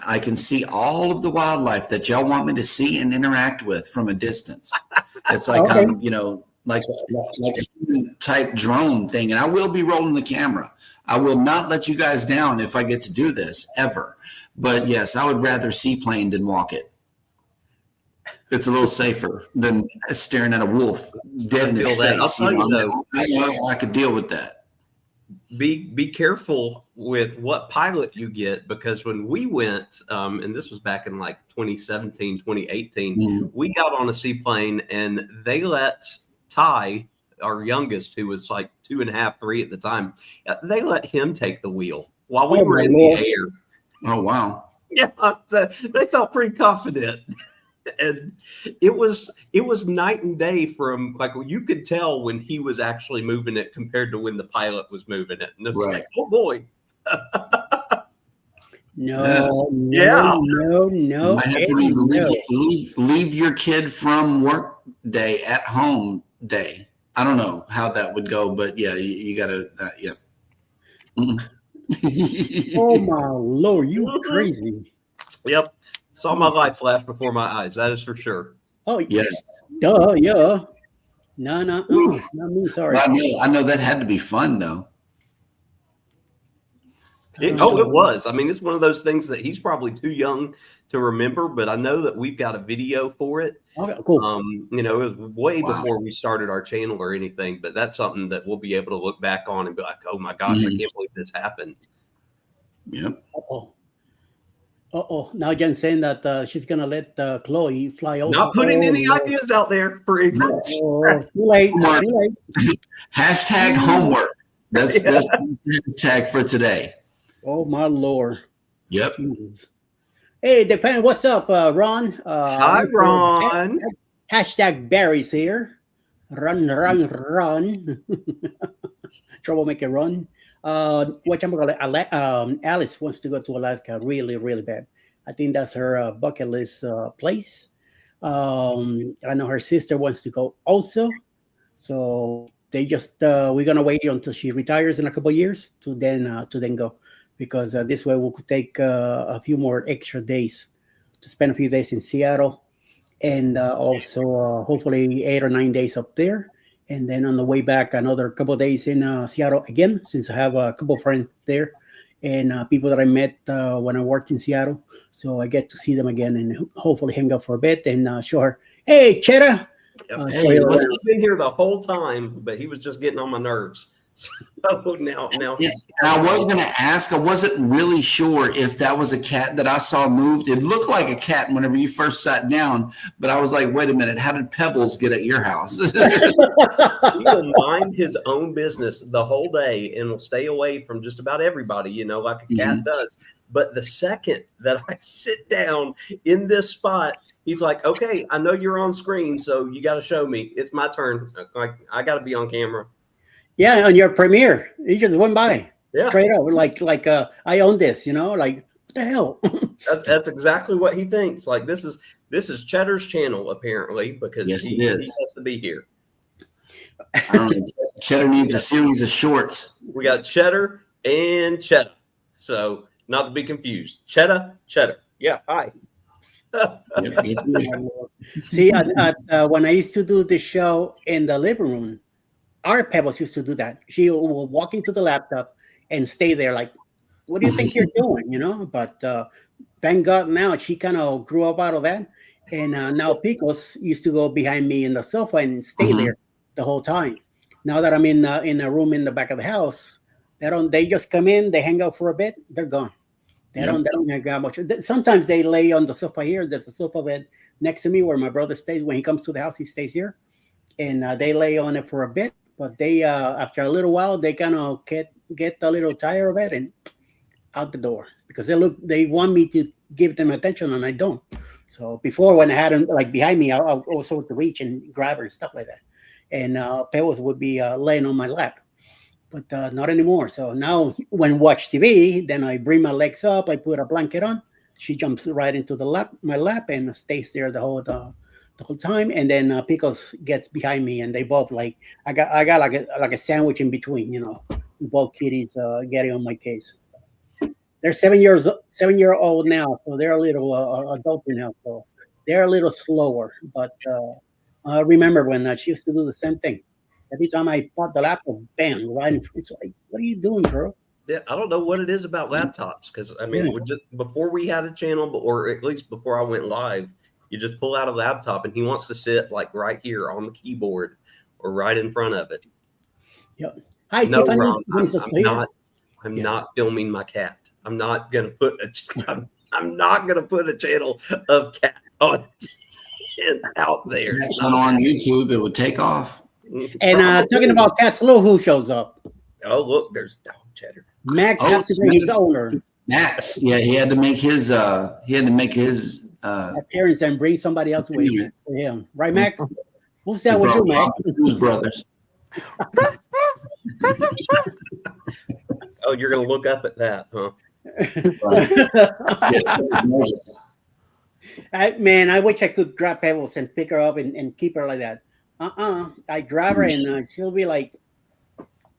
I can see all of the wildlife that y'all want me to see and interact with from a distance. It's like Okay. I'm, like a human type drone thing, and I will be rolling the camera. I will not let you guys down if I get to do this ever. But yes, I would rather seaplane than walk it. It's a little safer than staring at a wolf dead in his face. I'll tell you though, I could deal with that. Be careful with what pilot you get, because when we went, and this was back in like 2017, 2018, we got on a seaplane and they let Ty, our youngest, who was like 2.5, 3 at the time, they let him take the wheel while we were in the air. Oh, wow. Yeah, they felt pretty confident. And it was night and day from, like, you could tell when he was actually moving it compared to when the pilot was moving it. And it was like, oh boy. No. Leave your kid from work day at home day. I don't know how that would go, but yeah, you gotta, yeah. Oh my Lord, you crazy. Yep. Saw my life flash before my eyes. That is for sure. Oh, yes. Duh, yeah. No, not me. Sorry. I know that had to be fun, though. It was. I mean, it's one of those things that he's probably too young to remember, but I know that we've got a video for it. Okay, cool. It was way before we started our channel or anything, but that's something that we'll be able to look back on and be like, oh my gosh, I can't believe this happened. Yep. Now Jen's saying that she's gonna let Chloe fly over. Not putting any ideas out there for too late. Hashtag homework. That's the hashtag for today. Oh my Lord. Yep. Jesus. Hey, Depend, what's up, Ron? Hi, Ron. Hashtag Barry's here. Run. Troublemaker run. What I'm gonna Alice wants to go to Alaska really, really bad. I think that's her bucket list place. I know her sister wants to go also. So they just we're gonna wait until she retires in a couple of years to then go, because this way we could take a few more extra days to spend a few days in Seattle, and also hopefully 8 or 9 days up there. And then on the way back, another couple of days in Seattle again, since I have a couple of friends there and people that I met when I worked in Seattle. So I get to see them again and hopefully hang out for a bit and show her, hey, Cheddar. Yep. He's been here the whole time, but he was just getting on my nerves. So now. Yeah, I was going to ask, I wasn't really sure if that was a cat that I saw moved. It looked like a cat whenever you first sat down, but I was like, wait a minute, how did Pebbles get at your house? He will mind his own business the whole day and will stay away from just about everybody, like a cat does. But the second that I sit down in this spot, he's like, okay, I know you're on screen, so you got to show me. It's my turn. I got to be on camera. Yeah, on your premiere, he just went by straight up, like I own this, like what the hell? That's exactly what he thinks. Like this is Cheddar's channel apparently, because he has to be here. I don't know. Cheddar needs a series of shorts. We got Cheddar and Cheddar, so not to be confused. Cheddar. Yeah, hi. See, when I used to do the show in the living room, our Pebbles used to do that. She will walk into the laptop and stay there like, what do you think you're doing, But thank God now she kind of grew up out of that. And now Picos used to go behind me in the sofa and stay there the whole time. Now that I'm in a room in the back of the house, they just come in, they hang out for a bit, they're gone. They don't hang out much. Sometimes they lay on the sofa here. There's a sofa bed next to me where my brother stays. When he comes to the house, he stays here. And they lay on it for a bit. But they, after a little while, they kind of get a little tired of it and out the door, because they want me to give them attention and I don't. So before, when I had them like behind me, I also would reach and grab her and stuff like that. And Pebbles would be laying on my lap, but not anymore. So now when watch TV, then I bring my legs up, I put a blanket on. She jumps right into my lap and stays there the whole time, and then Pickles gets behind me, and they both I got like a sandwich in between, both kitties getting on my case. they're 7-year-old now, so they're a little adult now, so they're a little slower. But I remember when she used to do the same thing. Every time I bought the laptop, bam, right in front. It's like, what are you doing, girl? Yeah, I don't know what it is about laptops because I mean, we just before we had a channel, or at least before I went live, you just pull out a laptop and he wants to sit like right here on the keyboard or right in front of it. Yep. Hi, No, Tiffany. Ron, I'm Yeah. not filming my cat. I'm not gonna put I'm not gonna put a channel of cat on out there. Next one on YouTube, it would take off. And talking about cats, look who shows up. Oh, look, there's dog cheddar. Max Oh, has to bring his sweet. owner Max, yeah, he had to make his appearance and bring somebody else with him. Right, Max? Who's that with you, Max? Who's brothers? Oh, you're gonna look up at that, huh? Man, I wish I could grab Pebbles and pick her up and keep her like that. I grab her and she'll be like,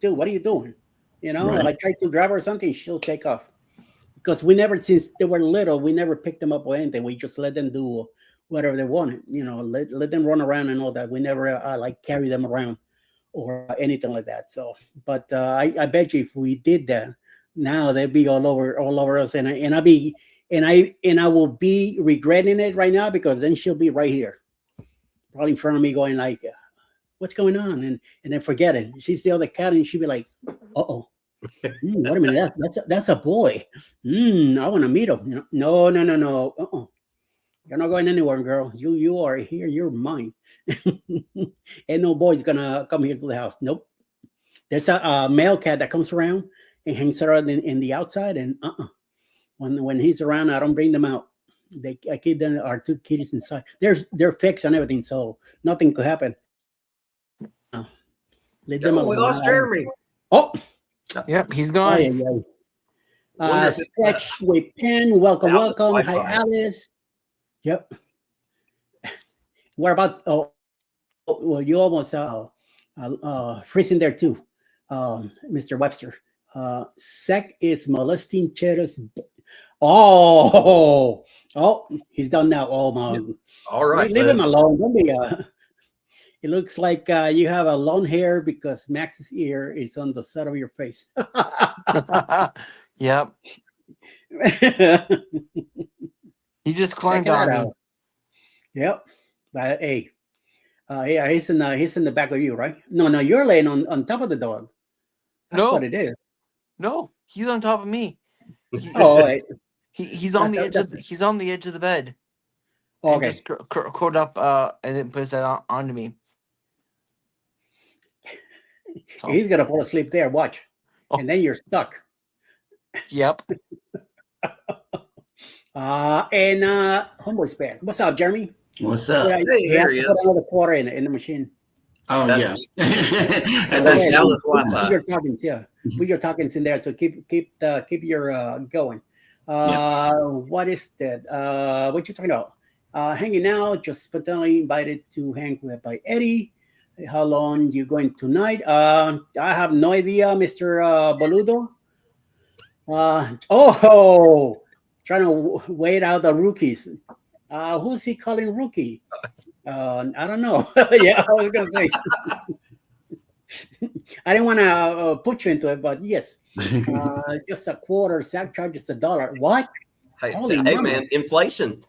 dude, what are you doing? You know, Right. I try to grab her or something, she'll take off. Because we never, since they were little, we never picked them up or anything. We just let them do whatever they wanted. You know, let them run around and all that. We never like carry them around or anything like that. So, but I bet you if we did that, now they'd be all over us, and I will be regretting it right now because then she'll be right here, probably in front of me, going like, "What's going on?" and then forget it. She's the other cat, and she'll be like, "Uh-oh, wait a minute, that's a boy. I want to meet him." You know, no. You're not going anywhere, girl. You are here. You're mine. Ain't no boy's gonna come here to the house. Nope. There's a male cat that comes around and hangs around in the outside, and when he's around, I don't bring them out. I keep them, our two kitties inside. They're fixed and everything, so nothing could happen. Let them alone. We lost Jeremy. Oh, Yep, he's gone. Sketch with Pen. Welcome. Wi-Fi. Hi, Alice. Yep. What about? Oh, well, you almost freezing there too, Mr. Webster. Sec is molesting Cheddar's. Oh, he's done now. Oh my! All right, leave him alone. Don't be. It looks like you have a long hair because Max's ear is on the side of your face. Yep. He just climbed on me. Yep. But hey, he's in the back of you, right? No, you're laying on top of the dog. That's what it is. No, he's on top of me. He's on the edge of the bed. Okay. And just curled up and then puts that onto me. So. He's gonna fall asleep there. Watch, and then you're stuck. Yep. And Homeboy's back. What's up, Jeremy? What's up? Hey, there he is. Another quarter in the machine. Oh, yeah. And That's that's Wi-Fi. Your talkings, yeah. Put your talkings in there to keep your going. What is that? What you talking about? Hanging out, just spontaneously invited to hang with by Eddie. How long you going tonight? I have no idea, Mr. Boludo. Trying to wait out the rookies. Who's he calling rookie? I don't know. Yeah, I was gonna say. I didn't want to put you into it, but yes, just a quarter. Sack charges $1. What? Hey man, inflation,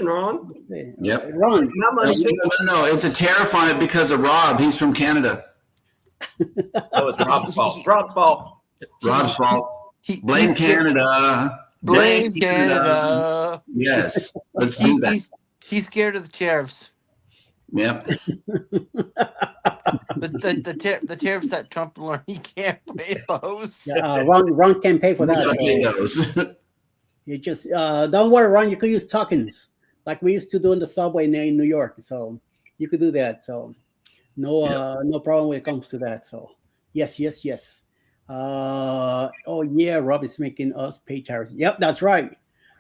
Ron. Yep. Ron. No, it's a tariff on it because of Rob. He's from Canada. Oh, it's Rob's fault. Rob's fault. Rob's fault. Blame Canada. Blame Canada. Yes, let's do that. He's scared of the tariffs. Yep. The tariffs that Trump learned he can't pay those. Ron can't pay for that. You just don't worry, Ron. You could use tokens like we used to do in the subway in New York. So you could do that. So no problem when it comes to that. So yes. Rob is making us pay tariffs. Yep, that's right.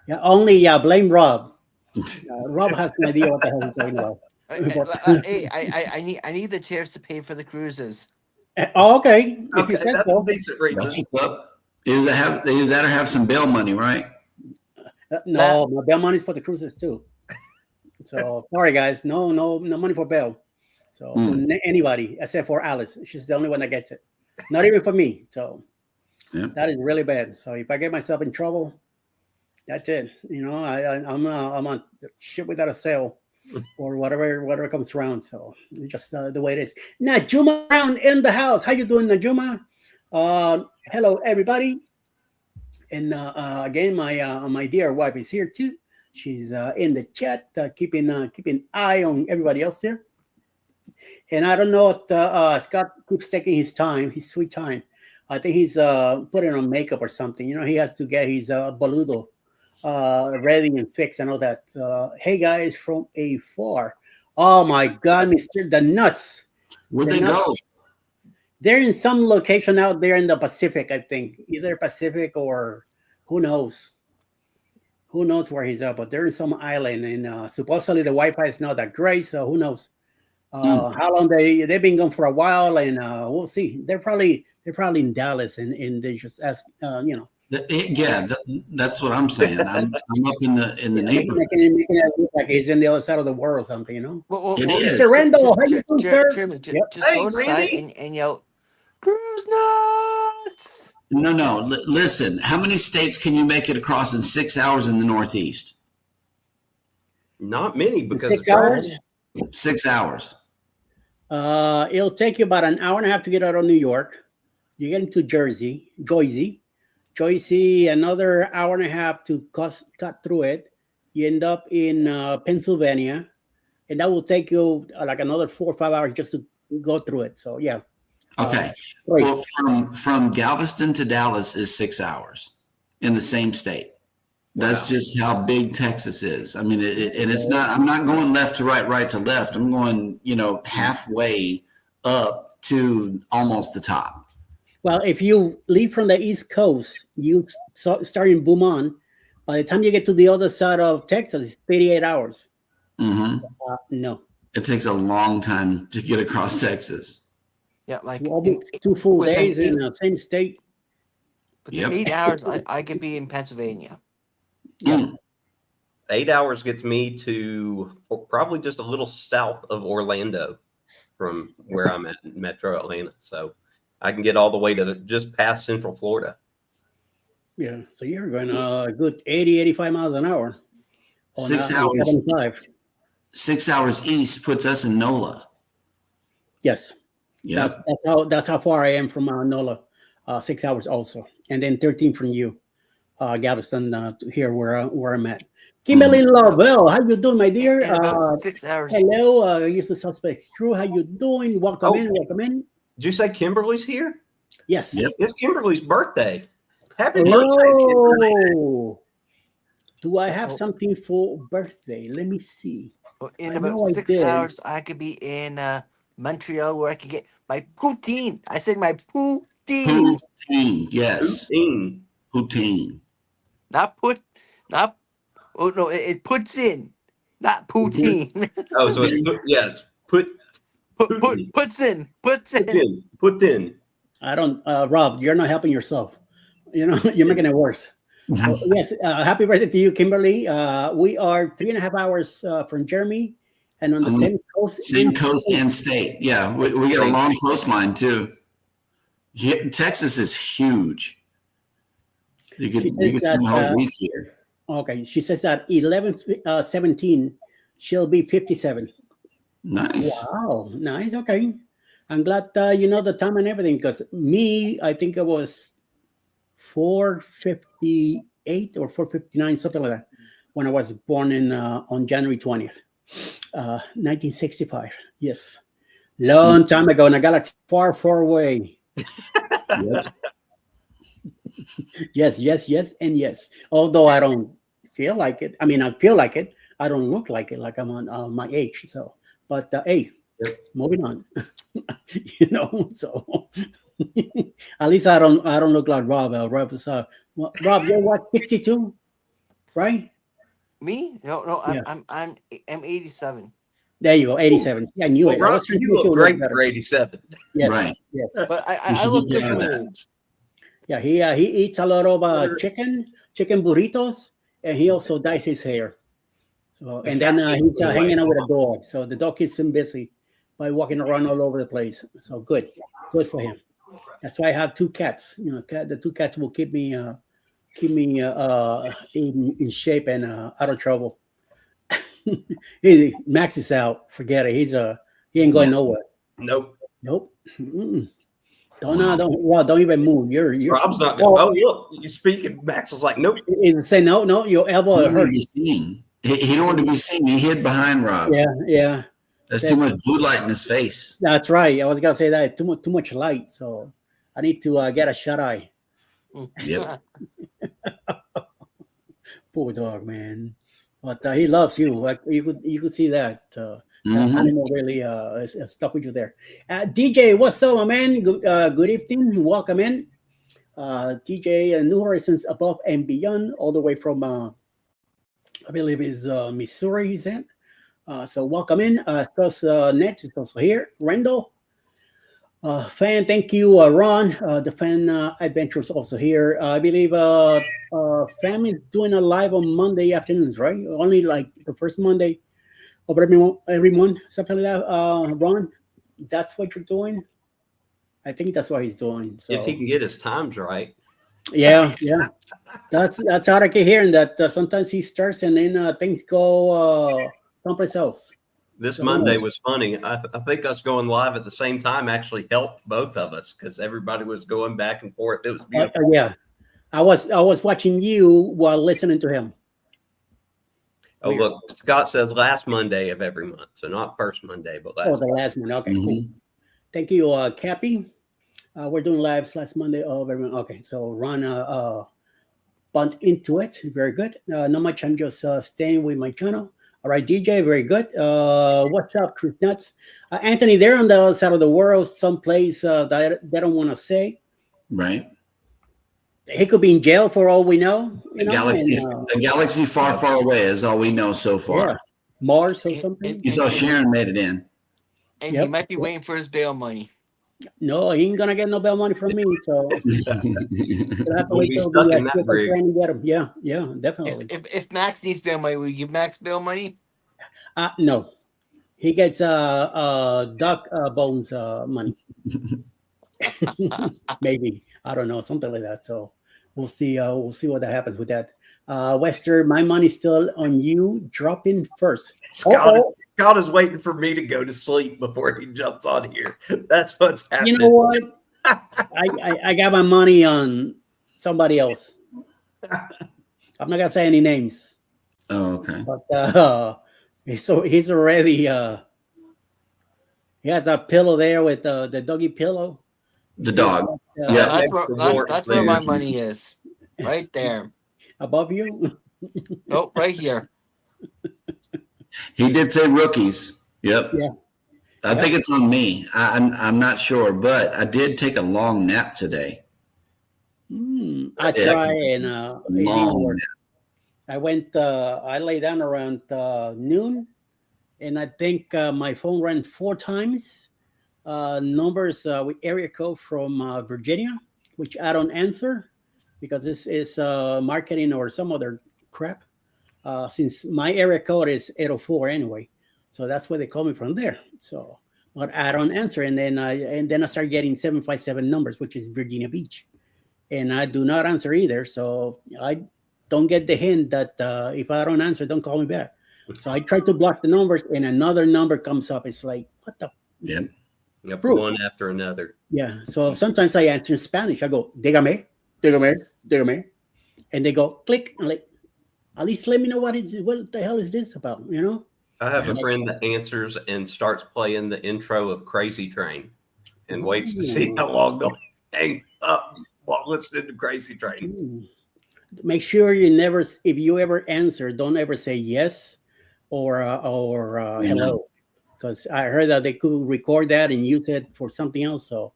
Yeah, only blame Rob. Rob has no idea what the hell he's talking about. I need the tariffs to pay for the cruises. Okay. Okay, that's a decent reason. They either have some bail money, right? No, my bail money's for the cruises too. So sorry, guys, no money for bail. So for anybody except for Alice, she's the only one that gets it. Not even for me. So that is really bad. So if I get myself in trouble, that's it. You know, I'm on shit without a sail or whatever comes around. So just the way it is. Najuma Brown in the house. How you doing, Najuma? Hello, everybody. And again, my dear wife is here too. She's in the chat, keeping eye on everybody else there. And I don't know if Scott keeps taking his time, his sweet time. I think he's putting on makeup or something. You know, he has to get his boludo ready and fixed and all that. Hey guys from afar. Oh my God, Mr. The Nuts. Where'd they go? They're in some location out there in the Pacific, I think. Either Pacific or who knows. Who knows where he's at, but they're in some island, and supposedly the Wi-Fi is not that great, so who knows how long they've been gone for a while, and we'll see. They're probably in Dallas, and they just ask, you know. That's what I'm saying. I'm up in the neighborhood. Making it look like he's in the other side of the world or something, you know. It is. Mr. Randall, how you doing, sir? Just Hey, go inside Randy. and yell, "Cruise nuts!" No. Listen, how many states can you make it across in 6 hours in the Northeast? Not many because 6 of traffic. hours. 6 hours. It'll take you about an hour and a half to get out of New York. You get into Joyce, another hour and a half to cut through it. You end up in Pennsylvania, and that will take you like another 4 or 5 hours just to go through it. So yeah. Okay. Well, from Galveston to Dallas is 6 hours in the same state. That's just how big Texas is. I mean, and it's not. I'm not going left to right, right to left. I'm going, halfway up to almost the top. Well, if you leave from the East Coast, you start in Beaumont. By the time you get to the other side of Texas, it's 38 hours. Mm-hmm. No. It takes a long time to get across Texas. Yeah, like almost 2 full days in the same state. Within 8 hours, I could be in Pennsylvania. Yeah. 8 hours gets me to probably just a little south of Orlando from where I'm at in Metro Atlanta. So I can get all the way to just past Central Florida. Yeah. So you're going a good 80, 85 miles an hour. 6 hours. 75. 6 hours east puts us in NOLA. Yes. Yeah. That's how far I am from NOLA. 6 hours also. And then 13 from you. Galveston to here where I'm at. Kimberly Lovell, how you doing, my dear? About 6 hours. Hello, Use the Suspects True. How you doing? Welcome in. Did you say Kimberly's here? Yes. Yep. It's Kimberly's birthday. Happy birthday, Kimberly. Do I have something for birthday? Let me see. In about 6 hours, I could be in Montreal where I could get my poutine. I said my poutine. Poutine, yes. Poutine. It puts in, not poutine. Oh, so it's put in. I don't, Rob, you're not helping yourself. You're making it worse. So, yes, happy birthday to you, Kimberly. We are 3.5 hours from Jeremy and on the same coast. Same coast and state. Yeah, we got a long coastline too. Texas is huge. You could spend a whole week here. Okay, she says that 11/17, she'll be 57. Nice. Wow, nice. Okay, I'm glad you know the time and everything. Because me, I think it was 4:58 or 4:59, something like that, when I was born on January 20th, 1965. Yes, long time ago in a galaxy far, far away. Yep. Yes, and yes. Although I don't feel like it. I mean, I feel like it. I don't look like it, like I'm on my age. So, but hey, moving on. So at least I don't look like Rob. Rob, you're what, 62, right? Me? No. I'm 87. There you go, 87. Yeah, I knew it. Rob, you look great for 87. Yes, right. Yes. But I look good for my age. Yeah, he eats a lot of chicken burritos, and he also dyes his hair. So The and then cats keep he's going away. hanging out with a dog. So the dog keeps him busy by walking around all over the place. So good for him. That's why I have two cats. You know, the two cats will keep me in shape and out of trouble. Max is out. Forget it. He ain't going nowhere. Nope. Nope. Mm-mm. Don't even move. You're Rob's not. well, Oh, look, you speaking. Max was like, nope. say no. Your elbow He don't want hurt. to be seen. He don't want to be seen. He hid behind Rob. Yeah. There's too much blue light in his face. That's right. I was gonna say that too much light. So I need to get a shut eye. Yep. Poor dog, man. But he loves you. Like you could see that. Mhm. Animal really is stuck with you there. DJ, what's up, my man? Good evening. Welcome in. DJ New Horizons Above and Beyond, all the way from I believe is Missouri. He's in. So welcome in. Ned is also here. Randall. Fan, thank you, Ron. The fan adventures also here. I believe Fan is doing a live on Monday afternoons, right? Only like the first Monday of every month, something like that. Ron, that's what you're doing. I think that's what he's doing. So If he can get his times right. yeah. That's how I keep hearing that. Sometimes he starts and then things go someplace else. This Monday was funny. I think us going live at the same time actually helped both of us because everybody was going back and forth. It was beautiful. Yeah, I was watching you while listening to him. Oh, look, Scott says last Monday of every month. So not first Monday, but last. Oh, the last one. Okay, cool. Thank you, Cappy. We're doing lives last Monday of every month. Okay, so Ron bumped into it. Very good. Not much. I'm just staying with my channel. All right, DJ, very good. What's up, Chris Nuts? Anthony, they're on the other side of the world, someplace that they don't want to say. Right. He could be in jail for all we know. A galaxy far, far away is all we know so far. Yeah. Mars or something. You saw Sharon made it in. And he might be waiting for his bail money. No, he ain't gonna get no bail money from me. So We'll be stuck in that brig. Yeah, definitely. If Max needs bail money, will you give Max bail money? No, he gets duck bones money. Maybe, I don't know, something like that. So we'll see what that happens with that. Webster, my money's still on you. Drop in first. Scott is waiting for me to go to sleep before he jumps on here. That's what's happening. You know what? I got my money on somebody else. I'm not gonna say any names. Oh, okay. But he's already he has a pillow there with the doggy pillow. The dog. Yeah, that's where my money is. Right there. Above you? Nope, right here. He did say rookies. Yep. Yeah. I think it's on me. I'm not sure, but I did take a long nap today. I try and long nap. I went. I lay down around noon, and I think my phone rang 4 times. Numbers with area code from Virginia, which I don't answer because this is marketing or some other crap. Since my area code is 804 anyway, so that's where they call me from there. So, but I don't answer, and then I start getting 757 numbers, which is Virginia Beach, and I do not answer either. So I don't get the hint that if I don't answer, don't call me back. So I try to block the numbers, and another number comes up. It's like, what the? Yep. Yep, one after another. Yeah. So sometimes I answer in Spanish. I go, dígame, and they go, click. I'm like, at least let me know what the hell is this about, you know? I have a friend that answers and starts playing the intro of Crazy Train and waits to see how long they'll hang up while listening to Crazy Train. Make sure if you ever answer, don't ever say yes or hello, because I heard that they could record that and use it for something else. So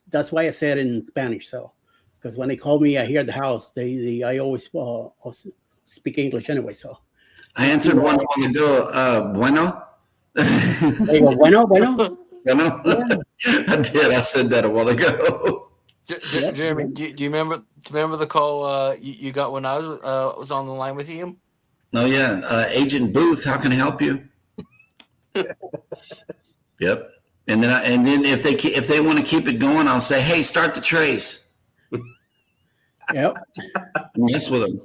that's why I said it in Spanish. So because when they call me here at the house, I always speak English anyway. So I answered one long ago. Bueno. There you go. Bueno. Bueno. Yeah. I did. I said that a while ago. Jeremy, do you remember the call you got when I was on the line with him? Oh yeah, Agent Booth. How can I help you? Yep. And then if they want to keep it going, I'll say, hey, start the trace. Yep. Mess with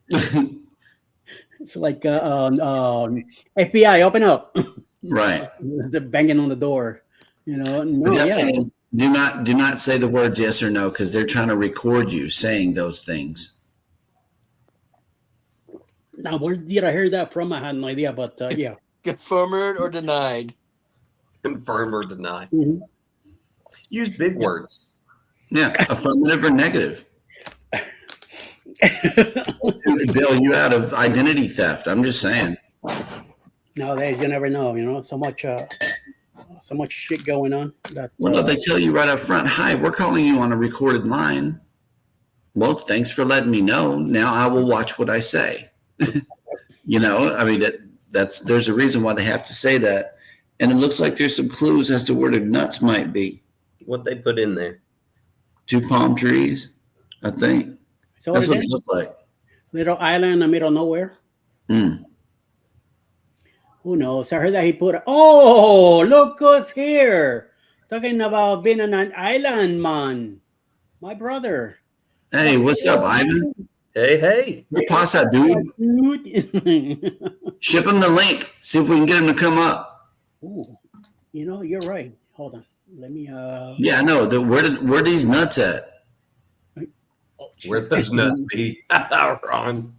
them. It's like FBI, open up. Right. They're banging on the door. No, yeah. Do not say the words yes or no, because they're trying to record you saying those things. Now, where did I hear that from? I had no idea, but yeah. Confirmed or denied? Confirm or deny. Mm-hmm. Use big words. Yeah, affirmative or negative. Bail you out of identity theft. I'm just saying. Nowadays, you never know. So much shit going on. Well, they tell you right up front, hi, we're calling you on a recorded line. Well, thanks for letting me know. Now I will watch what I say. I mean, there's a reason why they have to say that. And it looks like there's some clues as to where the nuts might be. What they put in there? 2 palm trees, I think. So that's what it looks like. Little island in the middle of nowhere. Mm. Who knows? I heard that he put. Oh, look who's here! Talking about being on an island, man. My brother. Hey, what's up, Ivan? Hey. Hey, pasa, dude. Ship him the link. See if we can get him to come up. Ooh, you're right. Hold on. Let me. Yeah, I know. Where these nuts at? Where those nuts be, Ron?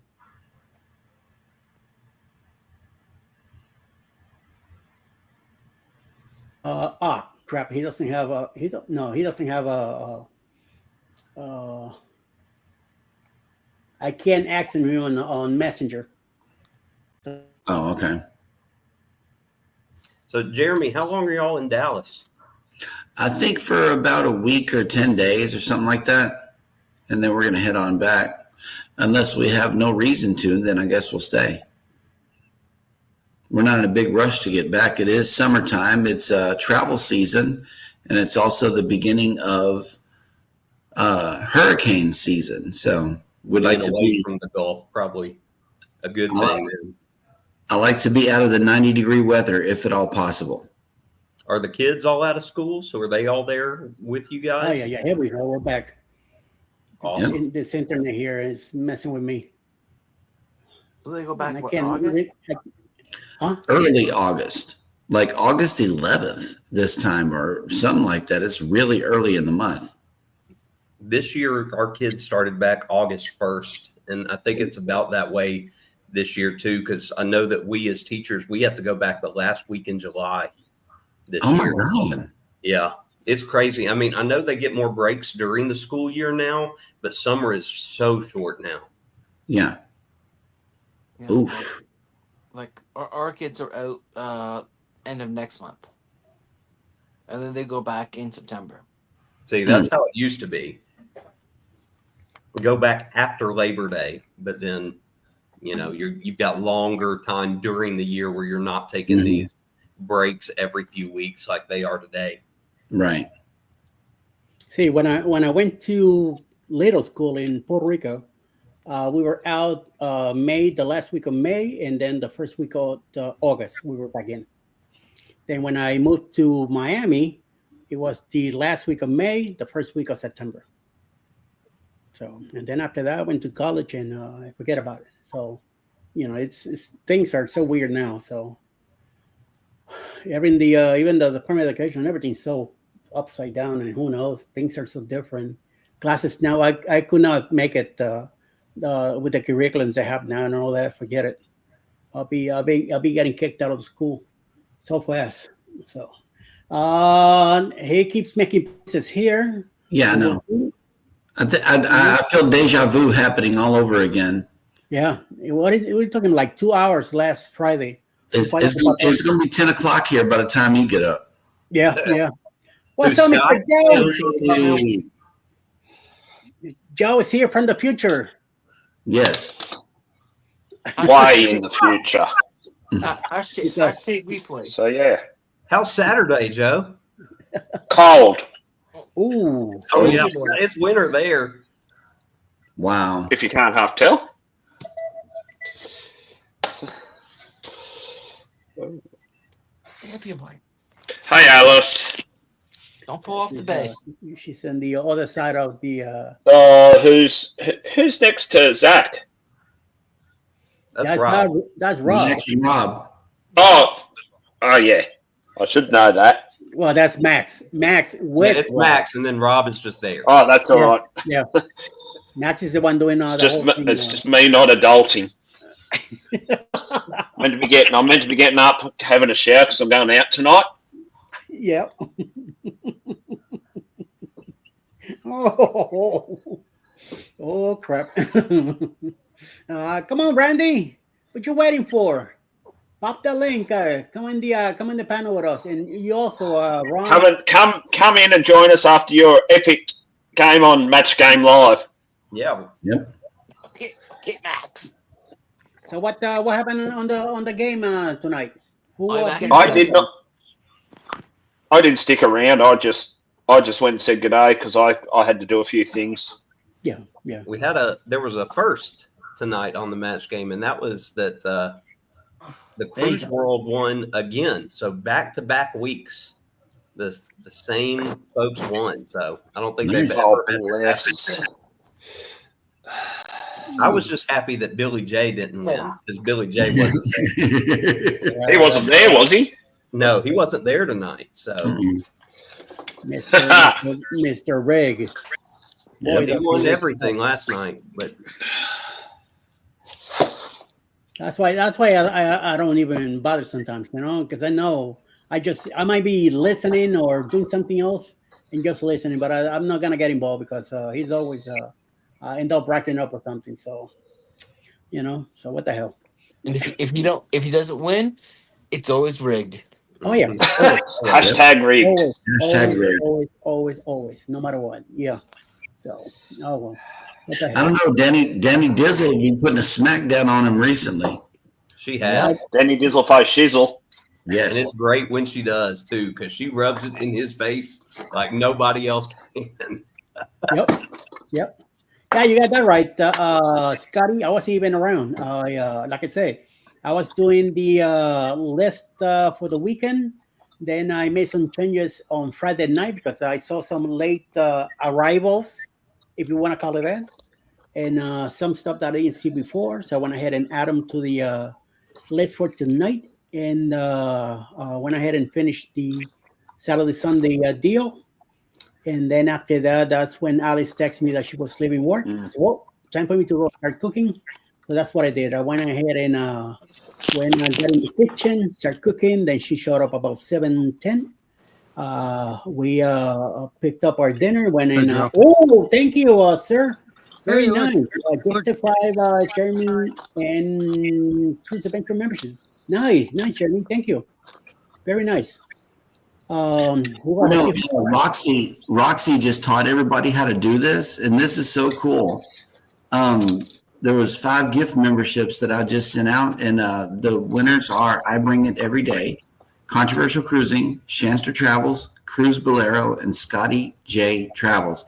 Crap. He doesn't have a. He doesn't have a. I can't access him on Messenger. Oh, okay. So, Jeremy, how long are y'all in Dallas? I think for about a week or 10 days or something like that. And then we're going to head on back. Unless we have no reason to, then I guess we'll stay. We're not in a big rush to get back. It is summertime. It's travel season. And it's also the beginning of hurricane season. So we'd like to be from the Gulf, probably a good thing. I like to be out of the 90-degree weather if at all possible. Are the kids all out of school? So are they all there with you guys? Oh, yeah. Here we go. We're back. Awesome. This internet here is messing with me. Will they go back? August? Early August, like August 11th this time or something like that. It's really early in the month. This year, our kids started back August 1st. And I think it's about that way this year too, because I know that we as teachers, we have to go back the last week in July this year. Oh my God. Yeah, it's crazy. I mean, I know they get more breaks during the school year now, but summer is so short now. Yeah. Oof. Like our kids are out end of next month. And then they go back in September. See, that's how it used to be. We go back after Labor Day, but then you've got longer time during the year where you're not taking these breaks every few weeks like they are today. Right. See, when I went to little school in Puerto Rico, we were out the last week of May, and then the first week of August we were back in. Then when I moved to Miami, it was the last week of May, the first week of September. So, and then after that, I went to college and I forget about it. So, it's things are so weird now. So, even the Department of Education, everything's so upside down, and who knows, things are so different. Classes now, I could not make it with the curriculums they have now and all that. Forget it. I'll be getting kicked out of the school so fast. So, he keeps making pieces here. Yeah, I know. I feel deja vu happening all over again. Yeah, we're talking like 2 hours last Friday. It's going to be 10 o'clock here by the time you get up. Yeah. What's up, Mr. Joe? Joe is here from the future. Yes. Why in the future? I take replay. So yeah. How's Saturday, Joe? Cold. Ooh. Oh Thank yeah, you, boy. it's winter there. Wow. If you can't half tell. Thank you, boy. Hey, Alice. Don't fall off the bed. She's on the other side of the. Who's next to Zach? That's right. That's Rob. Max and Rob. Oh yeah. I should know that. Well, that's Max. Max Yeah, with it's Rob. Max, and then Rob is just there. Oh, that's all right. Yeah. Max is the one doing all It's the just whole thing. it's just me not adulting. I'm meant to be getting up, having a shower because I'm going out tonight. Yeah. Oh crap. Come on, Brandy. What you waiting for? Pop the link. Come in the panel with us. And you also Ron. Come in and join us after your epic game on Match Game Live. Yeah. Yep. Hit Max. So what happened on the game tonight? I didn't stick around. I just went and said good day because I had to do a few things. Yeah. There was a first tonight on the match game, and that was that the Cruise World won again. So back-to-back weeks, the same folks won. So I don't think they've ever had that happen. I was just happy that Billy J didn't win because Billy J wasn't there. He wasn't there, was he? No, he wasn't there tonight. So Mr. Rig. he won everything last night, but that's why I don't even bother sometimes, because I know I might be listening or doing something else and just listening, but I'm not gonna get involved because he's always end up racking up or something. So so what the hell? And if he doesn't win, it's always rigged. Oh yeah. Hashtag rigged. Always, no matter what. Yeah. So well. What the hell? I don't know. Danny Dizzle has been putting a smackdown on him recently. she has. Danny Dizzle face shizzle. Yes. And it's great when she does too, because she rubs it in his face like nobody else can. Yep. Yeah, you got that right, Scotty. I wasn't even around. Like I said, I was doing the list for the weekend. Then I made some changes on Friday night because I saw some late arrivals, if you want to call it that, and some stuff that I didn't see before. So I went ahead and add them to the list for tonight, and went ahead and finished the Saturday Sunday deal. And then after that, that's when Alice texted me that she was leaving work. I said, well, time for me to go start cooking. So that's what I did. I went ahead and when I got in the kitchen, start cooking. Then she showed up about 7:10. We picked up our dinner, went in. Oh, thank you, sir. Very nice. Gift to 5 Jeremy and Cruise Adventure membership. Nice, Jeremy. Thank you. Very nice. Roxy just taught everybody how to do this, and this is so cool. There was 5 gift memberships that I just sent out, and the winners are I Bring It Every Day, Controversial Cruising, Shanster Travels, Cruise Bolero, and Scotty J Travels.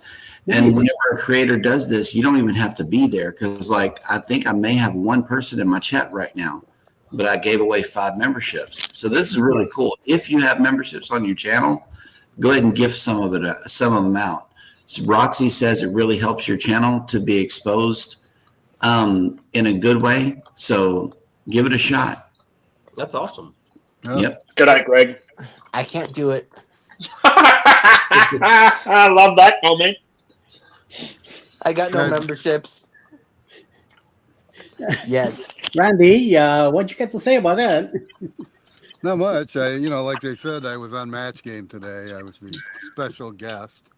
And whenever a creator does this, you don't even have to be there because, I think I may have one person in my chat right now, but I gave away 5 memberships. So this is really cool. If you have memberships on your channel, go ahead and gift some of them out. So Roxy says it really helps your channel to be exposed in a good way. So give it a shot. That's awesome. Yep. Good day, Greg. I can't do it. I love that comment. I got no memberships yet. Randy, what you got to say about that? Not much. Like they said, I was on Match Game today. I was the special guest.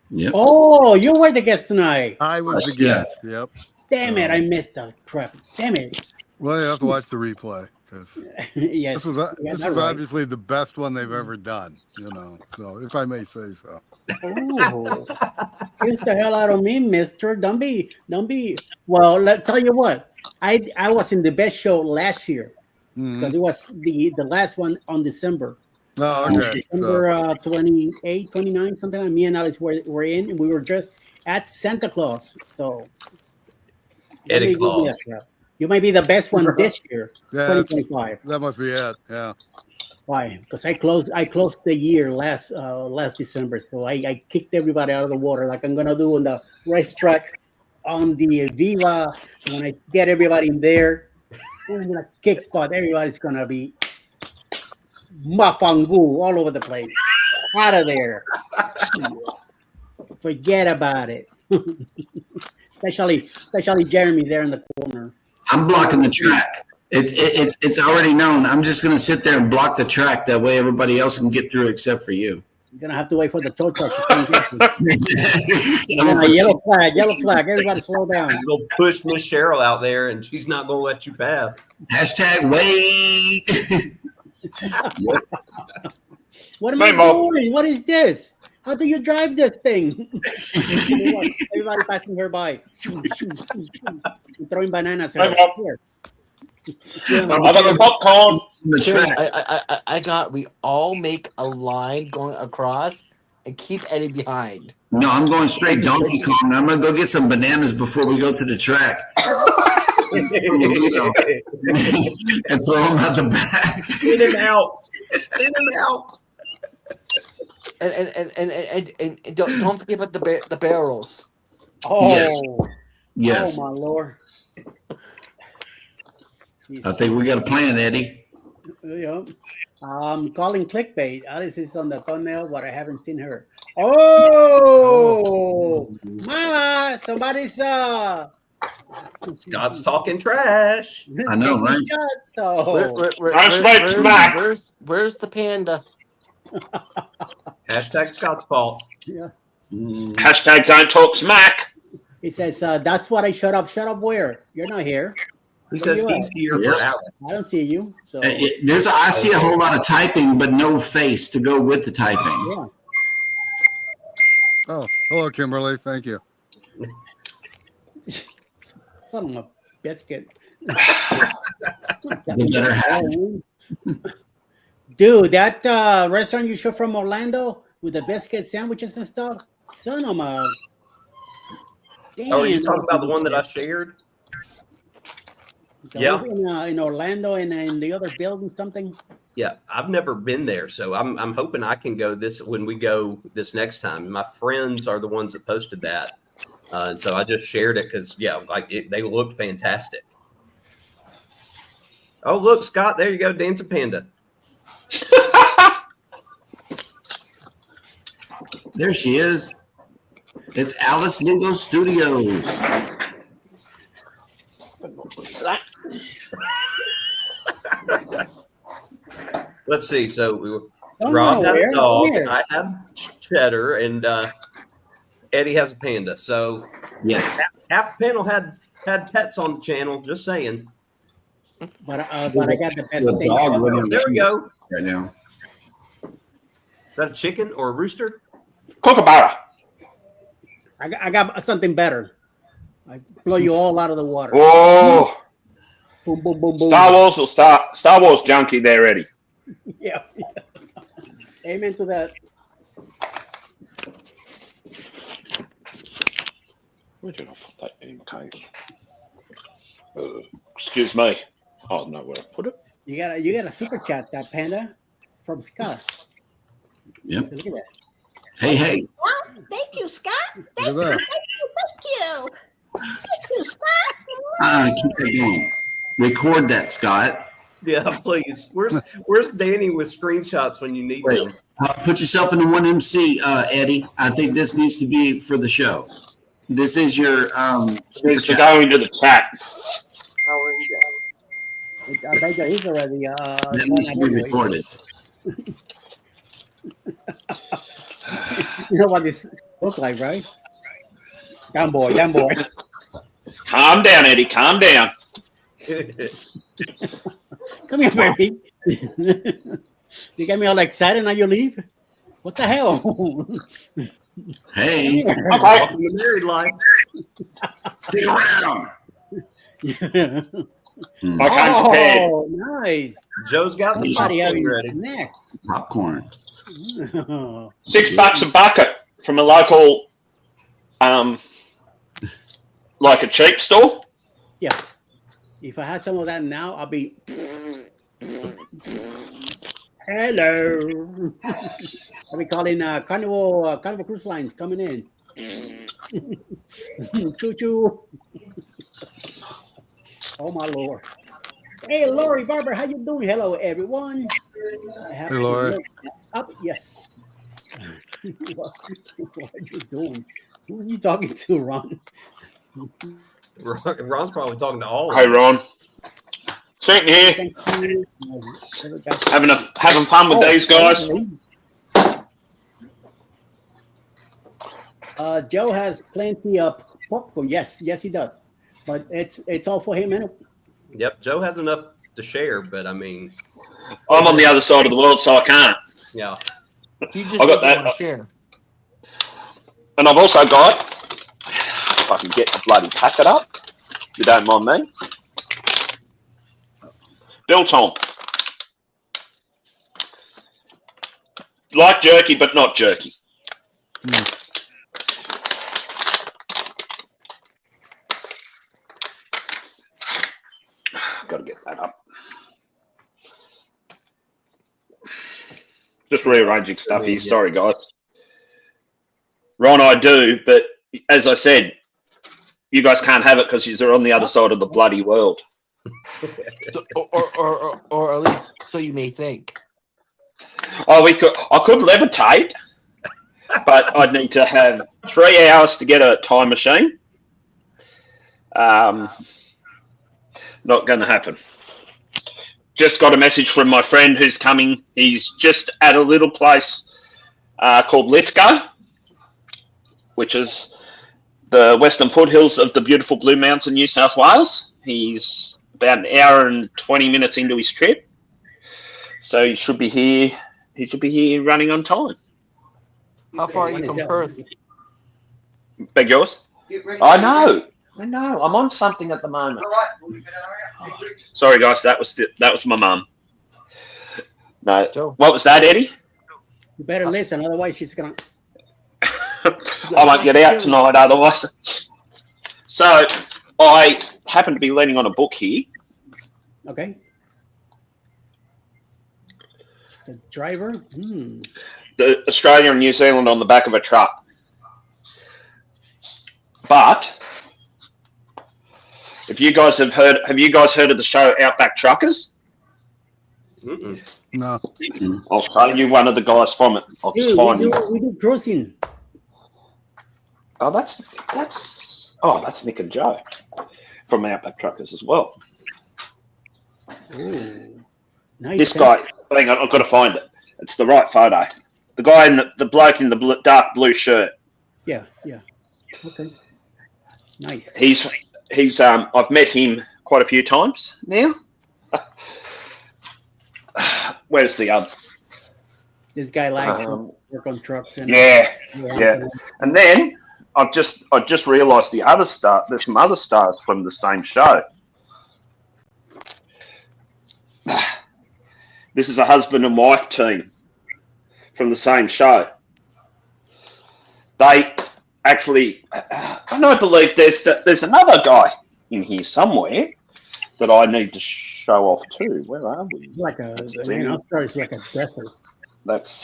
Yep. Oh, you were the guest tonight. I was the guest. Yep. Damn it! I missed the crap. Damn it. Well, you have to watch the replay because yes, this was obviously the best one they've ever done. So if I may say so. Oh, excuse the hell out of me, Mister. Don't be. Well, let tell you what. I was in the best show last year because it was the last one on December. Oh, okay. December 28, 29, something like. Me and Alice were in, and we were just at Santa Claus. So Eddie Claus. You might be the best one this year, Yeah, 2025. that must be it. Yeah. Why? Because I closed the year last December, so I kicked everybody out of the water like I'm gonna do on the racetrack on the Viva. When I get everybody in there, I'm gonna kick butt. Everybody's gonna be mafangu all over the place. Out of there. Forget about it. especially Jeremy there in the corner. I'm blocking the track. It's already known. I'm just going to sit there and block the track. That way everybody else can get through except for you. You're going to have to wait for the tow truck to come get you. Yellow flag. Everybody slow down. He's going to push Miss Cheryl out there, and she's not going to let you pass. Hashtag wait. What am I doing? What is this? How do you drive this thing? Everybody passing her by. Throwing bananas at her. I got the popcorn. We all make a line going across and keep Eddie behind. No, I'm going straight Donkey Kong. I'm going to go get some bananas before we go to the track. And throw them out the back. Spin him out. And don't forget about the barrels. Oh, yes. Oh my Lord. I think we got a plan, Eddie. Yeah. Calling clickbait. Alice is on the thumbnail, but I haven't seen her. Oh, Mama, somebody's Scott's talking trash. I know, right? Where's the panda? Hashtag Scott's fault. Yeah. Hashtag don't talk smack. He says, that's what I shut up. Shut up where? You're not here. He says he's here for Alex. I don't see you. So I see a whole lot of typing, but no face to go with the typing. Yeah. Oh, hello, Kimberly. Thank you. Son of a biscuit. Dude, that restaurant you showed from Orlando with the biscuit sandwiches and stuff. Son of a. Damn, are you talking about the one that I shared? Yeah. In Orlando and in the other building, something. Yeah, I've never been there, so I'm hoping I can go when we go this next time. My friends are the ones that posted that, and so I just shared it because they looked fantastic. Oh, look, Scott, there you go, dancing panda. There she is. It's Alice Lugo Studios. Let's see. So Rob had a dog, and I have cheddar, and Eddie has a panda. So yes, half the panel had pets on the channel. Just saying. But I got the best thing. There we go. Right now. Is that a chicken or a rooster? Kookaburra. I got something better. I blow you all out of the water. Whoa. Boom, boom, boom, boom. Star Wars or Star Wars junkie there, Eddie. Yeah. Amen to that. Where did I put that in my case? Excuse me. I don't know where I put it. You got a super chat, that panda from Scott. Yep. So look at that. Hey. Well, thank you, Scott. Thank you, Scott. Keep it going. Record that, Scott. Yeah, please. Where's Danny with screenshots when you need them? Put yourself into one MC, Eddie. I think this needs to be for the show. This is your needs to go into the chat. I bet he's already. That needs to be recorded. You know what this look like, right? Down boy. Calm down, Eddie. Calm down. Come here, baby. You get me all excited now you leave? What the hell? Hey. Okay. Welcome to married life. Stick around. I can't compare. Nice. Joe's got the Somebody popcorn having ready. next. Popcorn. $6 a bucket from a local, like a cheap store. Yeah. If I had some of that now, I'll be. Hello. I'll be calling Carnival Cruise Lines coming in. Choo choo. Oh my Lord. Hey, Lori Barber, how you doing? Hello, everyone. Hey, Lori. Up, yes. what are you doing? Who are you talking to, Ron? Ron's probably talking to all of Hey, us. Ron. Sitting here, having fun with these guys. Joe has plenty of popcorn. Yes, he does. But it's all for him anyway. Yep, Joe has enough to share, but I mean, I'm on the other side of the world, so I can't. yeah. He just I got doesn't that. want to share. And I've also got, if I can get the bloody packet up, if you don't mind me, biltong. Like jerky, but not jerky. Got to get that up. Just rearranging stuff here. Sorry, guys. Ron, I do, but as I said, you guys can't have it because you're on the other side of the bloody world. So, or at least so you may think. Oh, I could levitate, but I'd need to have 3 hours to get a time machine. Not going to happen. Just got a message from my friend who's coming. He's just at a little place called Lithgow, which is the western foothills of the beautiful Blue Mountains in New South Wales. He's about an hour and 20 minutes into his trip. So he should be here. He should be here running on time. How far are you from Perth? Beg yours? I know. I'm on something at the moment. Sorry, guys. That was my mum. No. Joe. What was that, Eddie? You better listen, otherwise she's gonna. I won't get out tonight otherwise. So I happen to be leaning on a book here. Okay. The driver. The Australia and New Zealand on the back of a truck. But have you guys heard of the show Outback Truckers? Mm-mm. No. I'll tell you one of the guys from it. I'll just find him. We do cruising. Oh, that's Nick and Joe from Outback Truckers as well. Ooh, nice. This guy, hang on, I've got to find it. It's the right photo. The guy in the bloke in the dark blue shirt. Yeah. Okay. Nice. He's I've met him quite a few times now. Where's the other? This guy likes to work on trucks and Yeah. And then I just realised the other star. There's some other stars from the same show. This is a husband and wife team from the same show. They actually, I don't believe there's another guy in here somewhere that I need to show off too. Where are we? Like a it's like a dresser.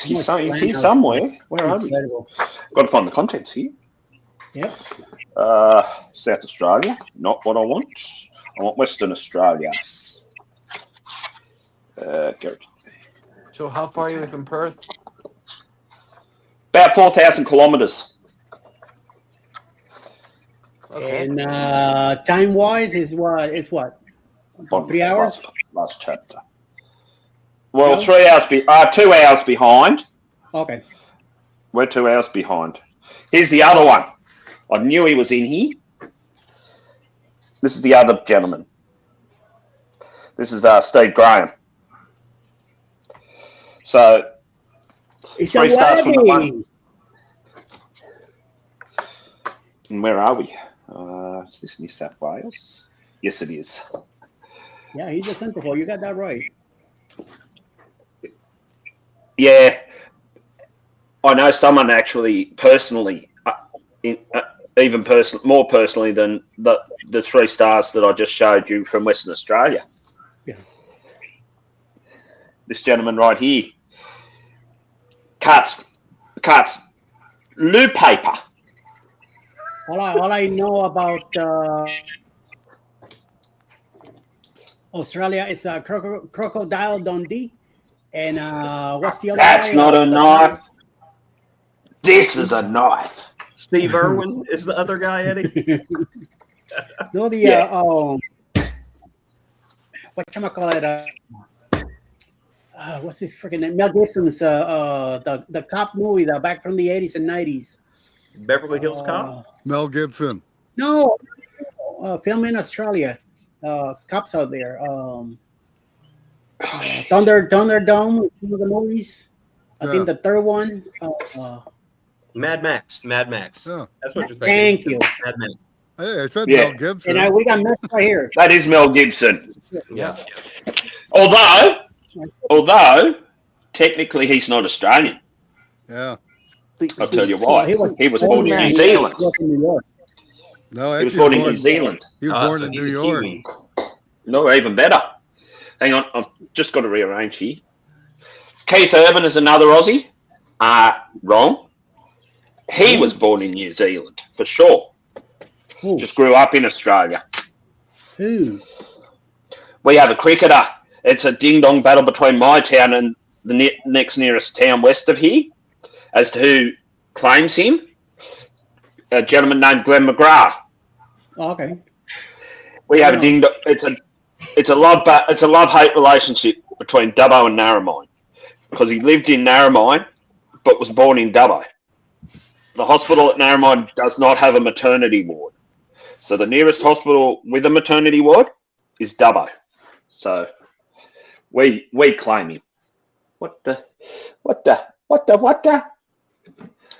He's here somewhere. Where are we? Got to find the contents here. Yep. South Australia, not what I want. I want Western Australia. Go. So how far are you away from Perth? About 4,000 kilometres. Okay. And time wise is what? It's what? 3 hours? Last chapter. Well, No? 3 hours. 2 hours behind. Okay. We're 2 hours behind. Here's the other one. I knew he was in here. This is the other gentleman. This is Steve Graham. So, It's 3 stars from the a one. And where are we? Is this New South Wales? Yes, it is. Yeah, he's a centerfold. You got that right. Yeah, I know someone actually personally, even more personally than the 3 stars that I just showed you from Western Australia. Yeah. This gentleman right here cuts loo paper. All I know about Australia is Crocodile Dundee, and what's the other That's guy? not a knife. This is a knife. Steve Irwin is the other guy, Eddie. No, the whatchamacallit, what's his freaking name? Mel Gibson's the cop movie, back from the 80s and 90s. Beverly Hills Cop. Mel Gibson. No, film in Australia. Cops out there. Thunderdome, one of the movies. I think the third one. Mad Max. Yeah. That's what you're thinking. Thank you. Mad Max. Hey, I said Yeah. Mel Gibson. And we got Max right here. That is Mel Gibson. Yeah. Although technically he's not Australian. Yeah. I'll tell you why. He was born in New Zealand. No, He actually, was born in New Zealand. He was born so in he's New a York. Kiwi. No, even better. Hang on, I've just got to rearrange here. Keith Urban is another Aussie. Wrong. He was born in New Zealand, for sure. Ooh. Just grew up in Australia. Ooh. We have a cricketer. It's a ding-dong battle between my town and the next nearest town west of here as to who claims him. A gentleman named Glenn McGrath. Okay. We have a ding-dong. It's a love-hate relationship between Dubbo and Narromine because he lived in Narromine but was born in Dubbo. The hospital at Narromine does not have a maternity ward. So the nearest hospital with a maternity ward is Dubbo. So we claim him. What the?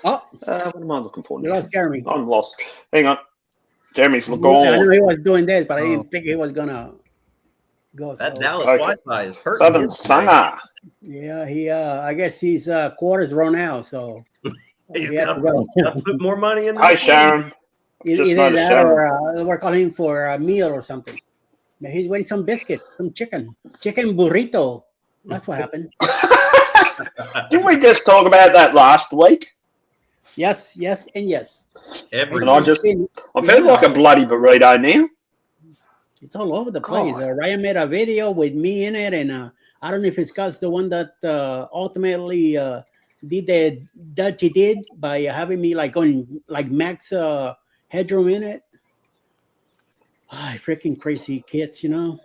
Oh, what am I looking for we now? lost Jeremy. I'm lost. Hang on. Jeremy's I gone. know he was doing this, but I didn't think he was gonna go. That So. Dallas Okay. Wi-Fi is hurting. Southern him today. Singer. Yeah, he. I guess his quarters run out, so He's he had to got go. to put more money in. Hi, this one. Sharon. Just Either noticed that or we're calling him for a meal or something. He's waiting some biscuit, some chicken burrito. That's what happened. Didn't we just talk about that last week? Yes, and yes. Every And I week. feel like a bloody burrito now. It's all over the place. God. Ryan made a video with me in it, and I don't know if Scott's the one that ultimately did the that he did by having me like going like max headroom in it. Freaking crazy kids, you know.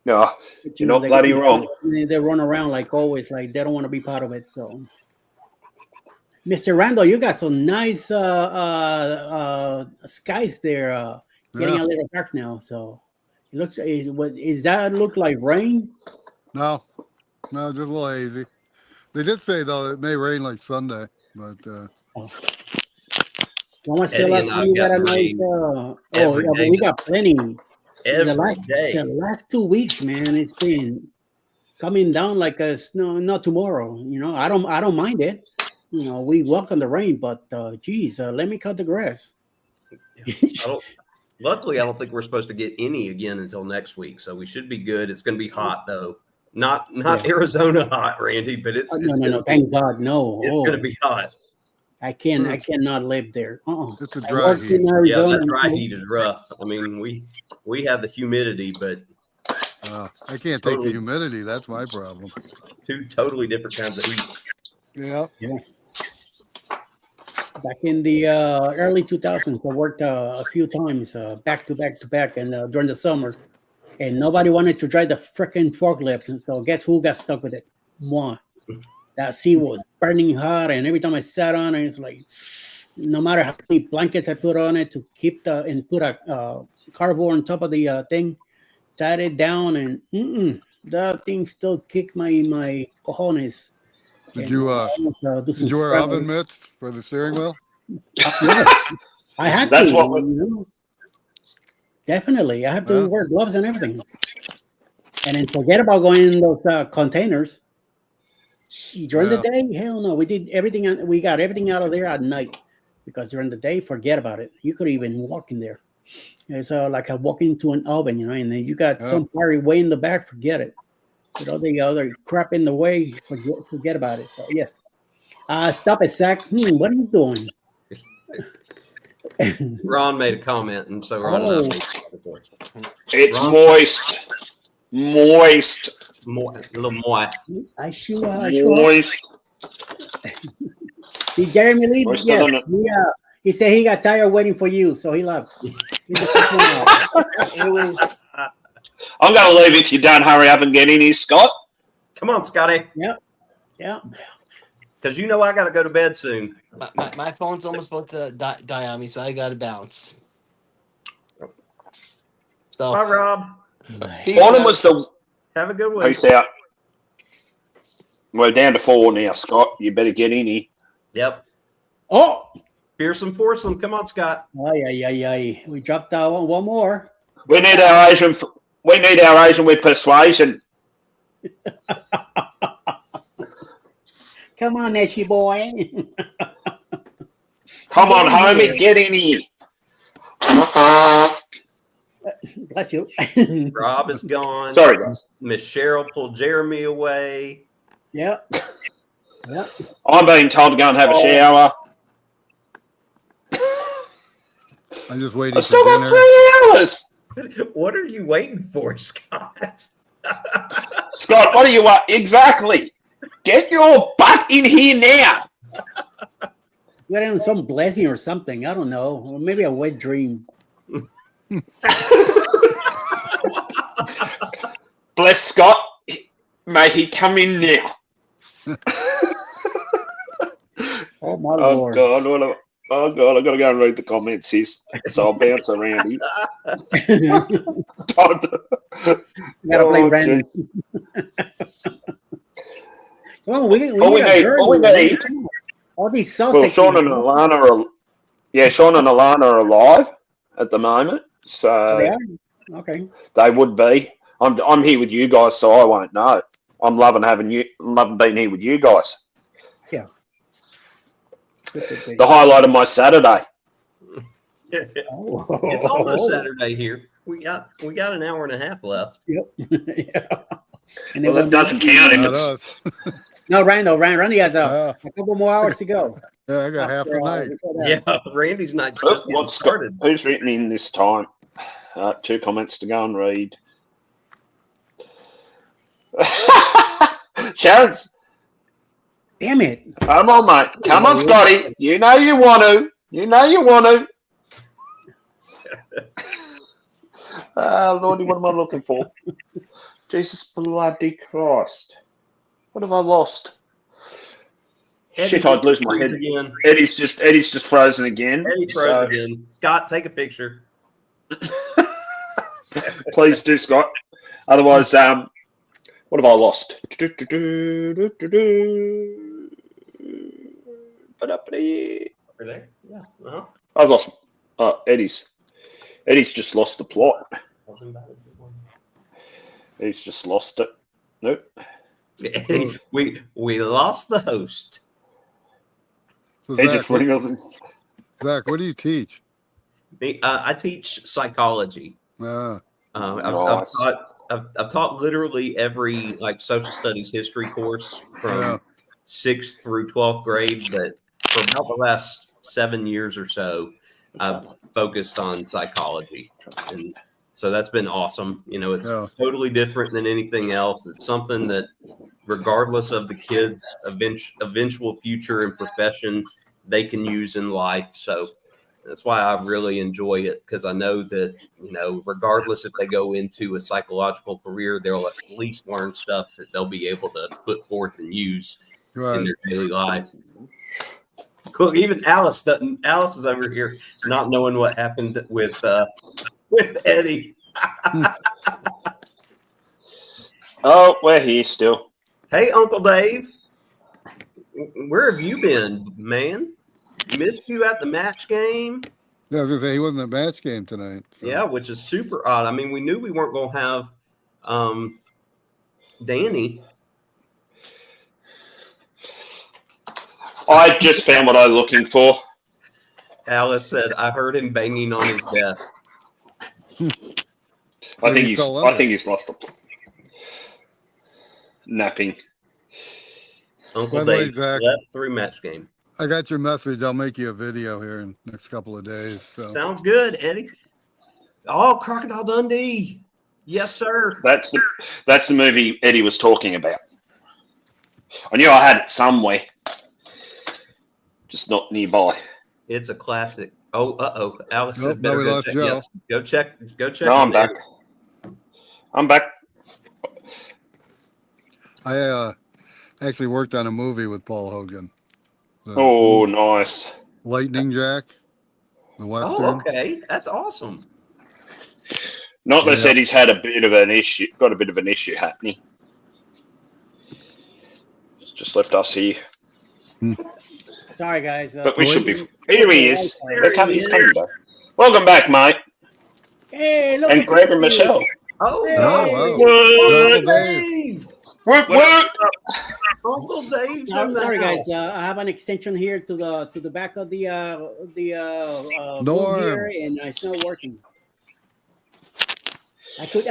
No, But, you're not they- bloody wrong. They run around like always, like they don't want to be part of it. So, Mr. Randall, you got some nice skies there. Getting a little dark now, so it looks. Is that look like rain? No, just a little hazy. They did say though it may rain like Sunday, but Eddie and I've got rain every day. we got plenty. Every day. The last 2 weeks, man, it's been coming down like a snow. Not tomorrow, you know. I don't mind it. You know, we welcome the rain, but geez, let me cut the grass. Luckily, I don't think we're supposed to get any again until next week, so we should be good. It's going to be hot though, not Arizona hot, Randy, but it's no. Thank God, no. It's going to be hot. I cannot live there. it's a dry heat. Yeah, that dry heat is rough. I mean, we have the humidity, but I can't take the humidity. That's my problem. Two totally different kinds of heat. Yeah. Back in the early 2000s, I worked a few times back to back, and during the summer, and nobody wanted to drive the freaking forklift. And so, guess who got stuck with it? Moi. That seat was burning hot, and every time I sat on it, it's like no matter how many blankets I put on it to keep and put a cardboard on top of the thing, tied it down, and that thing still kicked my cojones. Did you wear oven mitts for the steering wheel? I had That's to. what you know? Definitely, I have to wear gloves and everything. And then forget about going in those containers. During the day, hell no. We did everything. We got everything out of there at night because during the day, forget about it. You could even walk in there. It's like a walking into an oven, you know. And then you got some fire way in the back. Forget it. You know, the other crap in the way. Forget about it. So yes. Stop it, Zach. What are you doing? Ron made a comment, and so Ron and I made a comment. It's Ron, moist. a little moist. I sure. Moist. See, Jeremy Lee, Moist yes. He said he got tired waiting for you, so he left. It was. I'm going to leave if you don't hurry up and get in here, Scott. Come on, Scotty. Yeah. Because you know I got to go to bed soon. My phone's almost about to die on me, so I got to bounce. So, Bye, Rob. Autumn was the... Have a good one. Peace out. We're down to 4 now, Scott. You better get in here. Yep. Oh. Fearsome foursome. Come on, Scott. Ay. We dropped one more. We need our Asian with persuasion. Come on, Etchy boy. Come on, homie, get in here. Bless you. Rob is gone. Sorry, guys. Miss Cheryl pulled Jeremy away. Yep. I'm being told to go and have a shower. I'm just waiting I for still got dinner. 3 hours. What are you waiting for, Scott? Scott, what are you up? Exactly. Get your butt in here now. You got some blessing or something. I don't know. Or maybe a wet dream. Bless Scott. May he come in now. Oh, my Oh, Lord. God. I've got to go and read the comments here. So I'll bounce around here. You gotta play random. Come on, we need all these sausages. Well, Sean and Alana are alive at the moment, so Yeah. Okay. they would be. I'm here with you guys, so I won't know. I'm loving being here with you guys. Yeah. The highlight of my Saturday. Oh. It's almost Saturday here. We got an hour and a half left. Yep. Yeah. And Well, that doesn't count if Not it's. us. No, Randy has a couple more hours to go. Yeah, I got half the night. Yeah, Randy's not just getting started. Who's written in this time? 2 comments to go and read. Sharon's. Damn it. Come on, mate. Come on, Scotty. You know you want to. Lordy, what am I looking for? Jesus bloody Christ. What have I lost? Eddie, Shit, I'd lose my head. again. Eddie's just frozen again. Eddie froze again. Scott, take a picture. Please do, Scott. Otherwise, what have I lost? Over there? Yeah. Uh-huh. I've lost. Eddie's just lost the plot. He's just lost it. Nope. Eddie, we lost the host. So He Zach, just went over. Zach, what do you teach? I teach psychology. Nice. I've taught literally every social studies history course from 6th through 12th grade, but for about the last 7 years or so, I've focused on psychology, and so that's been awesome. You know, it's totally different than anything else. It's something that, regardless of the kids' eventual future and profession, they can use in life. So that's why I really enjoy it, because I know that, regardless if they go into a psychological career, they'll at least learn stuff that they'll be able to put forth and use in their daily life. Cool. Even Alice doesn't. Alice is over here not knowing what happened with Eddie. Oh, we're here still. Hey, Uncle Dave, where have you been, man? Missed you at the match game. Yeah, I was gonna say he wasn't at match game tonight. So. Yeah, which is super odd. I mean, we knew we weren't going to have Danny. I just found what I'm looking for. Alice said, "I heard him banging on his desk." I Maybe think he's lost a napping. Uncle By the way, Dave Zach, slept through match game. I got your message. I'll make you a video here in the next couple of days. So Sounds good, Eddie. Oh, Crocodile Dundee. Yes, sir. That's the movie Eddie was talking about. I knew I had it somewhere, just not nearby. It's a classic. Oh. Alice Nope, said, "Better now we go lost check." Joe. Yes, go check. Go check. No, I'm it, back. Eddie. I'm back. I actually worked on a movie with Paul Hogan. Oh, nice. Lightning Jack, the Western. Oh, okay. That's awesome. Not that Yeah. said he's had a bit of an issue, happening. It's just left us here. Sorry, guys. But we should be. Here he is. He's coming back. Welcome back, mate. Hey, look. And it's Greg and you. Michelle. Oh, Hey. Oh, wow. What? Uncle Dave. What? Uncle Dave's No, in the sorry, house. guys. I have an extension here to the back of the booth Norm. here, and it's not working. I could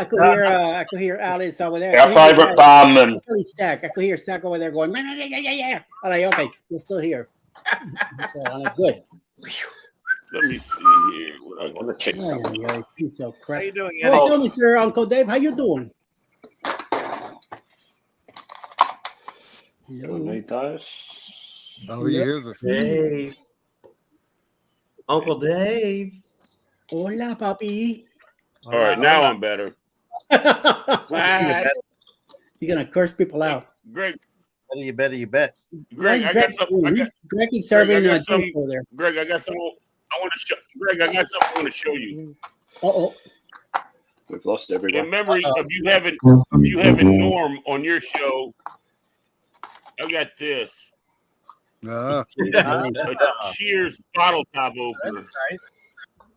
hear Alice over there. Our favourite bum and Stack. I could hear Stack over there going. Yeah. I'm like, okay, you're still here. So I'm like, good. Let me see here. What I I'm gonna check something. Yeah, piece of crap. How you doing, What's Eddie? up, Mr. Uncle Dave? How you doing? Don't need those. Oh, yeah, here's a Dave. Uncle Dave. Hola, papi. All right, now I'm better. What? You're gonna curse people out. Greg, You bet. Greg, I got something. Greg is serving Greg, I got drinks some- over there. Greg, I got something. I want to show. Greg, I got something I want to show you. Oh, We've lost In everyone. memory of you having Norm on your show, I got this. Ah, A Cheers bottle top opener. Nice.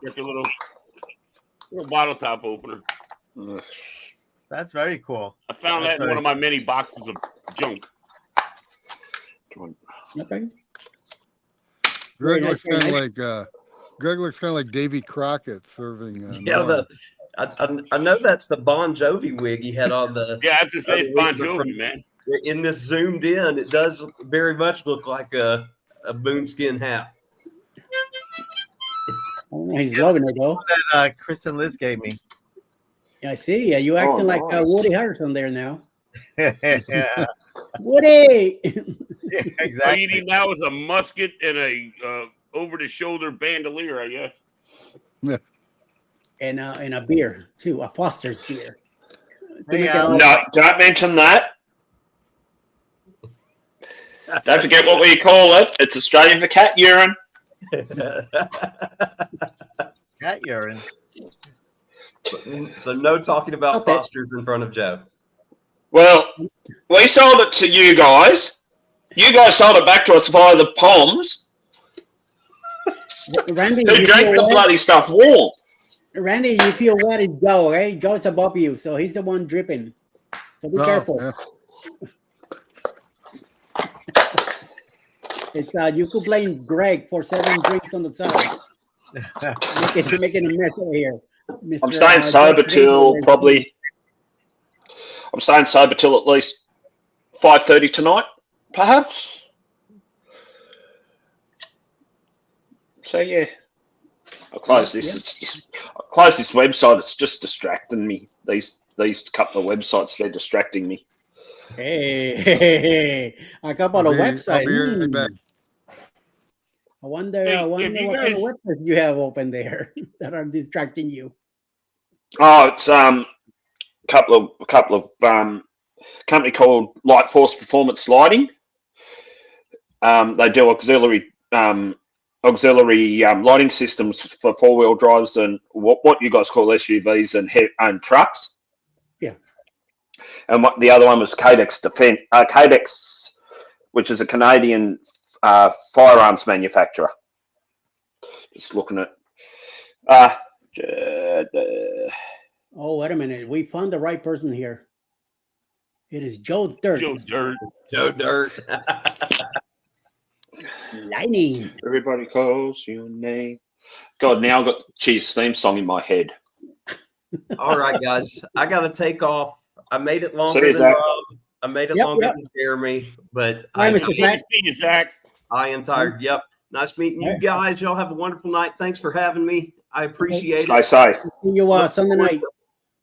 Got the little bottle top opener. Ugh. That's very cool. I found that in one of my many boxes of junk. okay. Greg Very nice, looks kind of very like Greg looks kind of like Davy Crockett serving. Yeah, Norm. I know that's the Bon Jovi wig he had on the. Yeah, I have to say it's Bon Jovi, man. In this zoomed in, it does very much look like a boonskin hat. Oh, he's loving it though. That Chris and Liz gave me. Yeah, I see. Yeah, you acting like nice. Woody Harrelson there now. Yeah, Woody. All exactly. you need now is a musket and a over-the-shoulder bandolier, I guess. and a beer too, a Foster's beer. Hey, No, don't mention that. Don't forget what we call it. It's Australian for cat urine. Cat urine. So no talking about Okay. postures in front of Joe. Well, we sold it to you guys. You guys sold it back to us via the Poms. Randy, Who you drank feel the wet? bloody stuff warm? Randy, you feel wet is Joe, okay? Joe's above you, so he's the one dripping. So be Oh, careful. yeah. It's you could blame Greg for 7 drinks on the side. making a mess over here. Mr. I'm staying sober George till Rader. probably. I'm staying sober till at least 5:30 tonight, perhaps. So yeah, I'll close this. Yeah. It's just I'll close this website. It's just distracting me. These couple of websites, they're distracting me. Hey, a couple of I'll websites. be right back. I wonder, Hey, I wonder if you what kind of guys- websites you have open there that are distracting you. Oh, it's couple of company called Light Force Performance Lighting. They do auxiliary lighting systems for 4-wheel drives and what you guys call SUVs and trucks. Yeah. And what the other one was Cadex Defense, Cadex, which is a Canadian firearms manufacturer. Just looking at. Oh, wait a minute. We found the right person here. It is Joe Dirt. Joe Dirt. Joe Dirt. Lightning. Everybody calls your name. God, now I've got Cheese theme song in my head. All right, guys, I got to take off. I made it See longer you, than Zach. Rob. I made it longer than Jeremy, but All right, Mr. Good to Zach. see you, Zach. I am tired. Yep. Nice meeting you All right. guys. Y'all have a wonderful night. Thanks for having me. I appreciate Stay it. safe. See you Sunday night.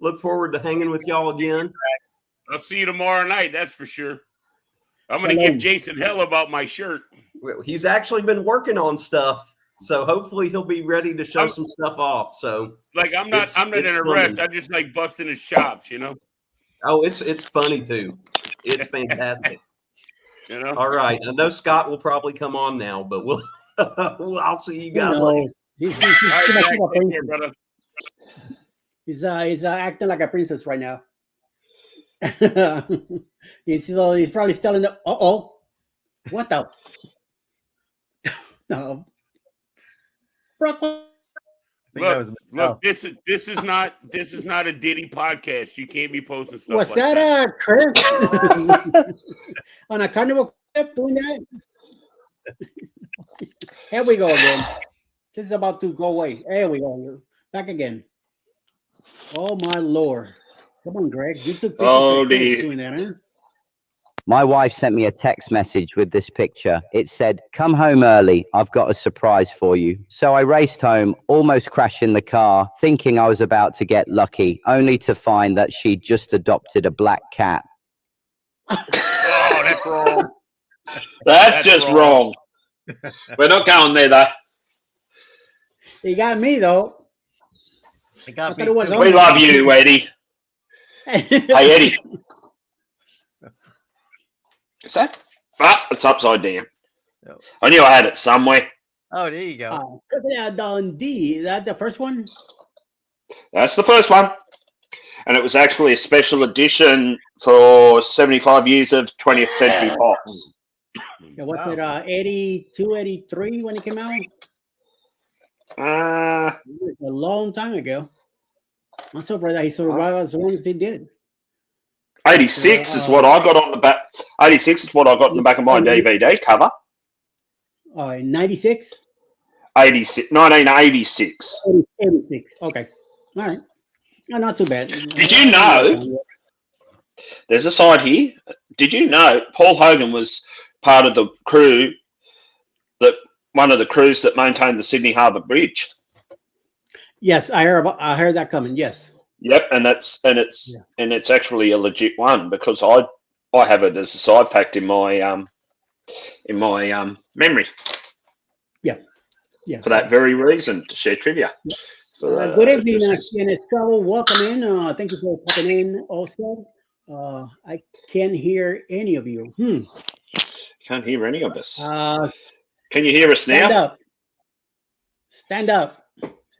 Look forward to hanging with y'all again. I'll see you tomorrow night. That's for sure. I'm going to Shalom. give Jason hell about my shirt. He's actually been working on stuff, so hopefully he'll be ready to show some stuff off. So, Like I'm not in it's a rush. I just like busting his chops, you know. oh, it's funny too. It's fantastic. You know. All right, I know Scott will probably come on now, but I'll see you guys No, later. he's All right, too much Zach, of a take care, princess. brother. He's acting like a princess right now. he's probably still in the. What the? No. Look, this is not a Diddy podcast. You can't be posting stuff Was like that Chris on a carnival clip doing that? Here we go again. This is about to go away. There we go. Back again. Oh my Lord! Come on, Greg. You took pictures of Chris doing that, huh? My wife sent me a text message with this picture. It said, "Come home early. I've got a surprise for you." So I raced home, almost crashing the car, thinking I was about to get lucky, only to find that she'd just adopted a black cat. Oh, that's wrong. That's just wrong. We're not going there, though. He got me though. It got I me. thought it was We love you, Eddie. Hey, Eddie. Is that? Ah, it's upside down. No. I knew I had it somewhere. Oh, there you go. Dundee. Is that the first one? That's the first one. And it was actually a special edition for 75 years of 20th Century Pops. Yeah, what's it? 82, 83 when it came out? It was a long time ago. I'm surprised that he survived as long as he did. 86 is what I got on the back. 86 is what I got in the back of my DVD cover. 96? 1986. 86. Okay. All right. No, not too bad. Did you know? There's a side here. Did you know Paul Hogan was part of the crew one of the crews that maintained the Sydney Harbour Bridge? Yes, I heard that coming. Yes. Yep, and it's actually a legit one because I have it as a side fact in my memory. Yeah. Yeah. For that very reason, to share trivia. Good evening, CNS Travel. Welcome in. Thank you for popping in also. I can't hear any of you. Can't hear any of us. Can you hear us now? Stand up.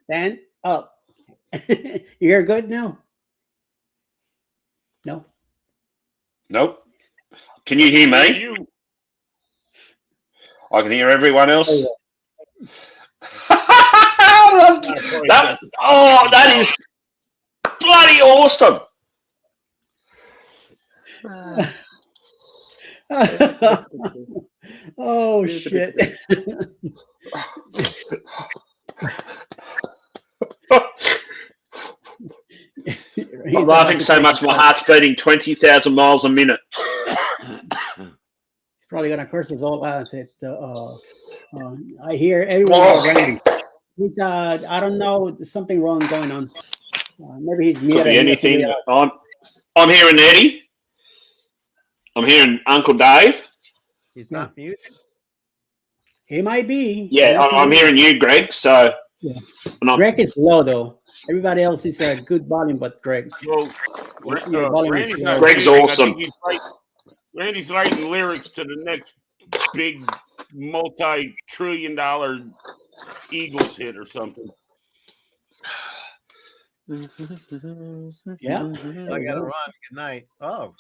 Stand up. You're good now? No. Nope. Can you hear me? I can hear everyone else. That is bloody awesome. Oh shit. I'm laughing so much my heart's beating 20,000 miles a minute. He's probably gonna curse us all out. I hear everyone around. He's I don't know, there's something wrong going on. Maybe he's muted. Could be anything. I'm hearing Eddie. I'm hearing Uncle Dave. He's not muted. He might be. Yeah, I'm hearing you, Greg. So yeah. Greg is low though. Everybody else is a good volume, but Greg. Well, Greg's awesome. Randy's writing lyrics to the next big multi-trillion-dollar Eagles hit or something. Yeah. I gotta run. Good night. Oh.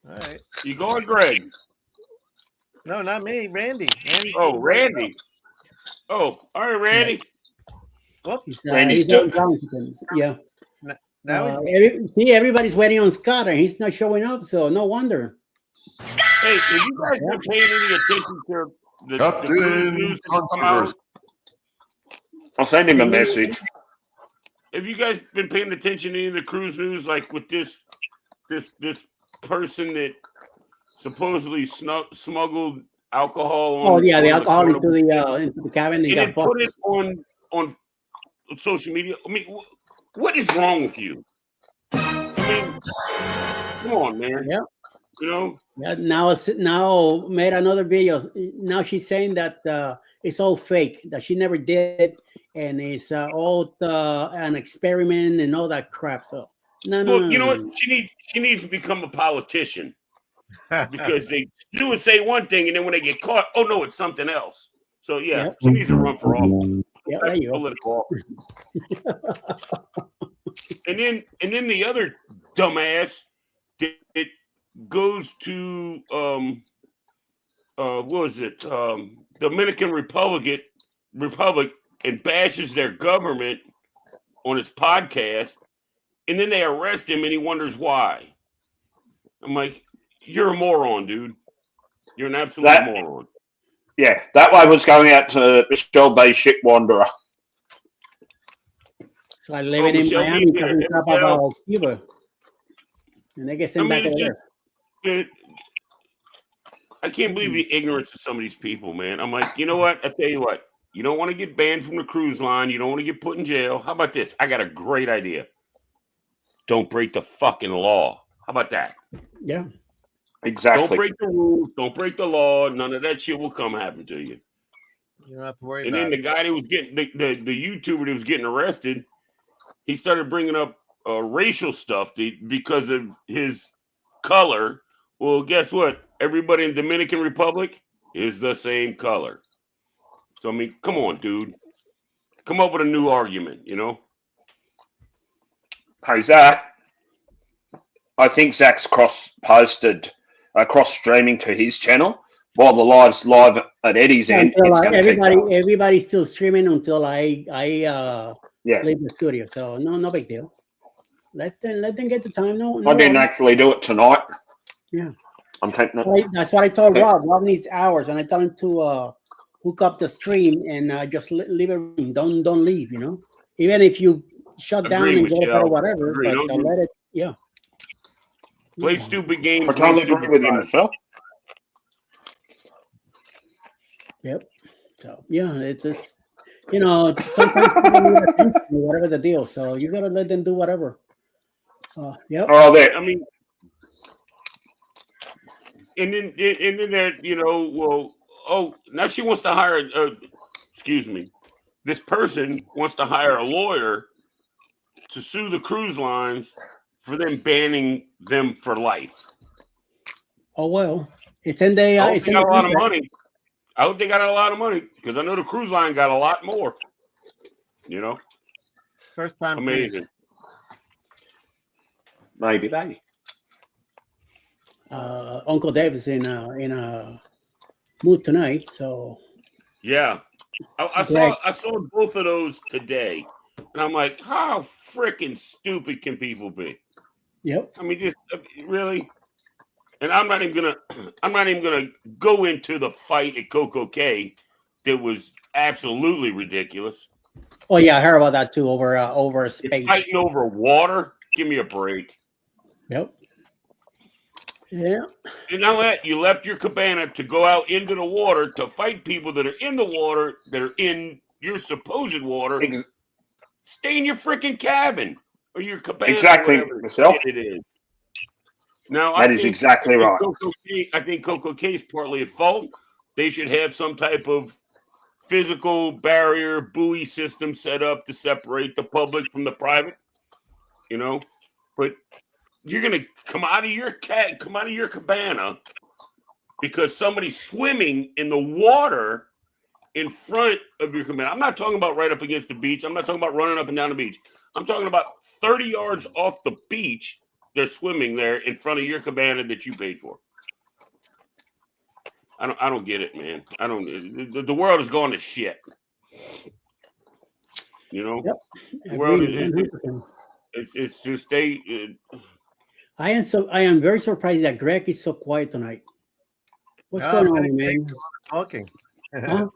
All right. You going, Greg? No, not me. Randy. Oh, Randy. Oh, all right, Randy. Well, he's Randy's yeah. Now everybody's waiting on Scott, and he's not showing up, so no wonder. Hey, if you guys been paying any attention the cruise news has come out. I'll send him a message. Have you guys been paying attention to any of the cruise news, like with this person that supposedly smuggled alcohol on? Oh yeah, the on alcohol into carnival? the cabin and And got then put busted. it on social media. I mean, what is wrong with you? I mean, come on, man. Yeah. You know. Yeah. Now made another video. Now she's saying that it's all fake. That she never did, and it's all an experiment and all that crap. So no. Well, you know what? She needs to become a politician because they do and say one thing, and then when they get caught, oh no, it's something else. So yeah, Yep. she needs to run for office. Yeah, there you go. Political office. and then the other dumbass that goes to what was it? Dominican Republic and bashes their government on his podcast, and then they arrest him and he wonders why. I'm like, you're a moron, dude. You're an absolute moron. Yeah, that one was going out to Michelle Bay Ship Wanderer. So I live in Miami talking crap about Cuba. And they get sent back over there. I can't believe the ignorance of some of these people, man. I'm like, you know what? I tell you what. You don't want to get banned from the cruise line. You don't want to get put in jail. How about this? I got a great idea. Don't break the fucking law. How about that? Yeah. Exactly. Don't break the rules. Don't break the law. None of that shit will come happen to you. You don't have to worry and about then the guy that was getting the YouTuber that was getting arrested, he started bringing up racial stuff because of his color. Well, guess what? Everybody in Dominican Republic is the same color. So, I mean, come on, dude. Come up with a new argument, you know? Hey, Zach. I think Zach's cross-streaming to his channel while the live's live at Eddie's end. Everybody's still streaming until I leave the studio. So, no big deal. Let them get the time. No, I didn't actually do it tonight. Yeah. I'm taking it. That's what I told Rob. Rob needs hours, and I tell him to hook up the stream and just leave it. Don't leave. You know, even if you shut down and go or whatever, but let it. Yeah. Play stupid games. I totally agree with you, Michelle. Yep. So yeah, it's you know, sometimes people need attention, whatever the deal. So you gotta let them do whatever. Yep. Oh, there. I mean, and then that, you know, well, oh, now she wants to hire. Excuse me, this person wants to hire a lawyer to sue the cruise lines for them banning them for life. Oh well, it's in the. I hope they got a lot of money. I hope they got a lot of money because I know the cruise line got a lot more. You know, first time amazing. Maybe they. Uncle Dave is in a mood tonight, so yeah, I saw both of those today, and I'm like, how freaking stupid can people be? Yep. I mean, just really. And I'm not even gonna go into the fight at Coco K that was absolutely ridiculous. Oh yeah, I heard about that too. Over space. Fighting over water. Give me a break. Yep. Yeah. And now that you left your cabana to go out into the water to fight people that are in the water, that are in your supposed water, stay in your freaking cabin or your cabana. Exactly, Michelle. It is. Now, that is exactly right. I think Coco K is partly at fault. They should have some type of physical barrier buoy system set up to separate the public from the private. You know, but you're gonna come out of your cabana because somebody's swimming in the water in front of your cabana. I'm not talking about right up against the beach. I'm not talking about running up and down the beach. I'm talking about 30 yards off the beach. They're swimming there in front of your cabana that you paid for. I don't get it, man. I don't. The world has gone to shit. You know, yep. The world it's just I am very surprised that Greg is so quiet tonight. What's going on, man? Talking. Huh?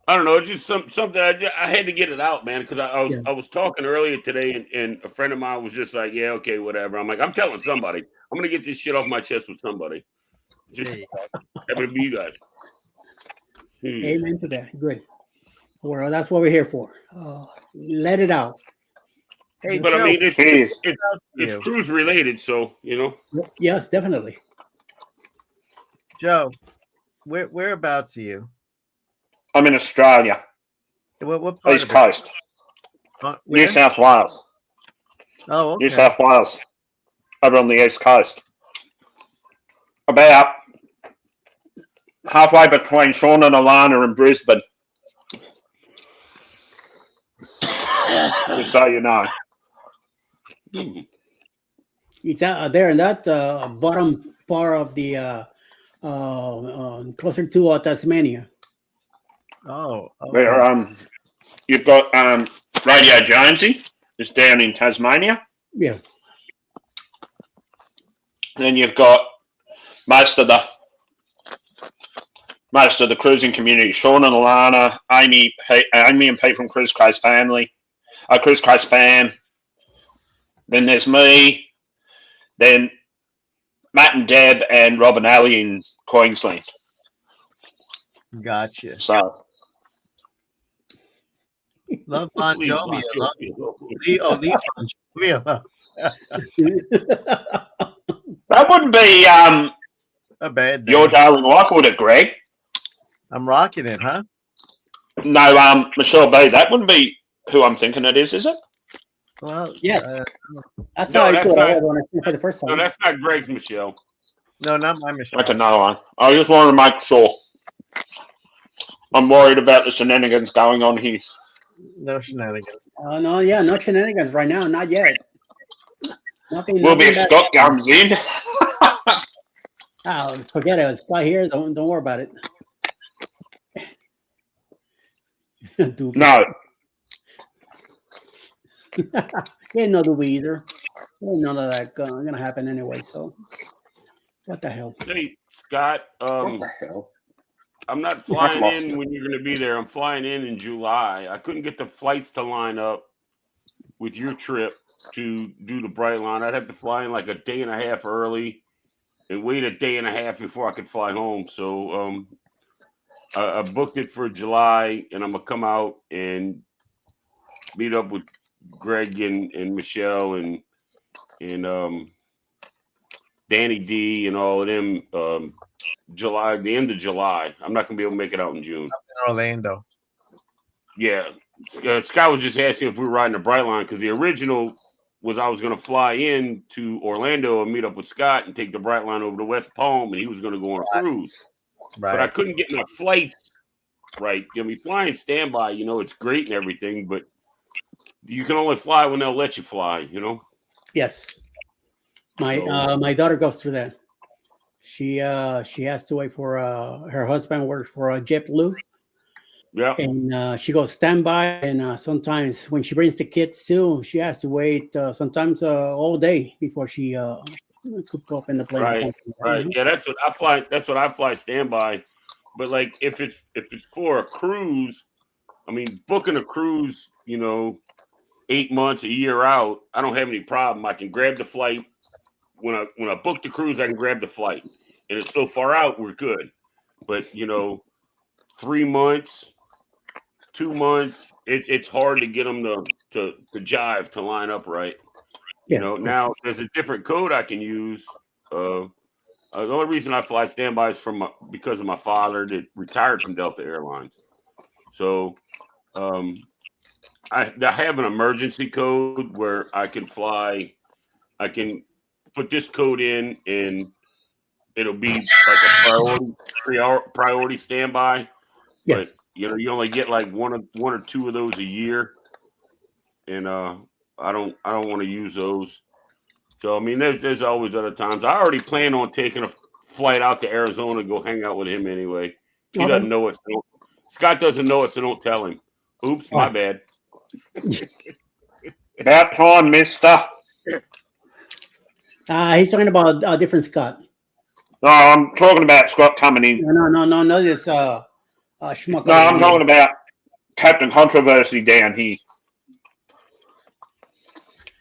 I don't know. It's just something I had to get it out, man, because I was talking earlier today, and a friend of mine was just like, "Yeah, okay, whatever." I'm like, I'm telling somebody. I'm gonna get this shit off my chest with somebody. Just happen to be you guys. Amen to that. Good. Well, that's what we're here for. Let it out. Hey, But Joe, I mean, it's cruise related, so you know. Yes, definitely. Joe, whereabouts are you? I'm in Australia, What part East of it? Coast, Where? New South Wales. Oh, okay. New South Wales, over on the East Coast. About halfway between Sean and Alana and Brisbane. Just so you know. It's out there in that bottom part of the closer to Tasmania. Oh, okay. Where you've got Radio Jonesy is down in Tasmania. Yeah. Then you've got most of the cruising community. Sean and Alana, Amy and Pete from Cruise Coast Family, Cruise Coast Fam. Then there's me. Then Matt and Deb and Rob and Ali in Queensland. Gotcha. So Love Bon Jovi. Leo Bon Jovi. that wouldn't be A bad your name. darling wife, would it, Greg? I'm rocking it, huh? No, Michelle B. That wouldn't be who I'm thinking it is it? Well, Yes. That's No, how I that's thought not- I when I seen it for the first No, time. that's not Greg's Michelle. no, not my Michelle. That's another one. I just wanted to make sure. I'm worried about the shenanigans going on here. No shenanigans. Oh no, yeah, no shenanigans right now, not yet. Nothing. Will be nothing if bad. Scott comes in. Oh, forget it. It's Scott here. Don't worry about it. Doobie. No. Ain't no doobie either. Ain't none of that gonna happen anyway. So, what the hell? Hey, Scott. What the hell? I'm not I've flying lost in it. when you're going to be there. I'm flying in July. I couldn't get the flights to line up with your trip to do the Brightline. I'd have to fly in like a day and a half early and wait a day and a half before I could fly home. So I booked it for July, and I'm going to come out and meet up with Greg and Michelle and Danny D and all of them July, the end of July. I'm not going to be able to make it out in June. In Orlando. Yeah. Scott was just asking if we were riding the Brightline because the original was I was going to fly in to Orlando and meet up with Scott and take the Brightline over to West Palm, and he was going to go on a cruise. Right. But I couldn't get my flights right. I mean, flying standby, it's great and everything, but you can only fly when they'll let you fly, Yes, my daughter goes through that. She has to wait for her husband works for JetBlue. Yeah. And she goes standby, and sometimes when she brings the kids too, she has to wait sometimes all day before she could go up in the plane. Right. Right. Yeah, that's what I fly. That's what I fly standby. But like if it's for a cruise, I mean booking a cruise, 8 months, a year out, I don't have any problem. I can grab the flight. When I book the cruise, I can grab the flight. And it's so far out, we're good. But 3 months, 2 months, it's hard to get them to jive, to line up right. Yeah. Now there's a different code I can use. The only reason I fly standby is because of my father that retired from Delta Airlines. So I have an emergency code where I can fly. I can put this code in and it'll be like a priority standby. Yeah. But you only get like one or two of those a year, and I don't want to use those. So I mean, there's always other times. I already plan on taking a flight out to Arizona to go hang out with him anyway. He doesn't know it. So Scott doesn't know it, so don't tell him. Oops, my bad. About time, mister. He's talking about a different Scott. No, I'm talking about Scott coming in. No. This schmuck. No, I'm talking about Captain Controversy down here.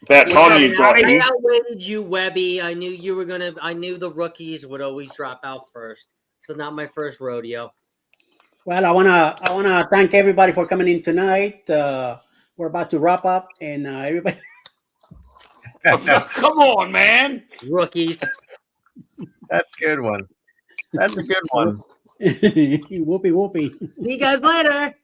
About time you got I here. outwitted you, Webby. I knew you were gonna. I knew the rookies would always drop out first. So not my first rodeo. Well, I wanna thank everybody for coming in tonight. We're about to wrap up, and everybody. Come on, man. Rookies. That's a good one. That's a good one. Whoopee whoopee. See you guys later.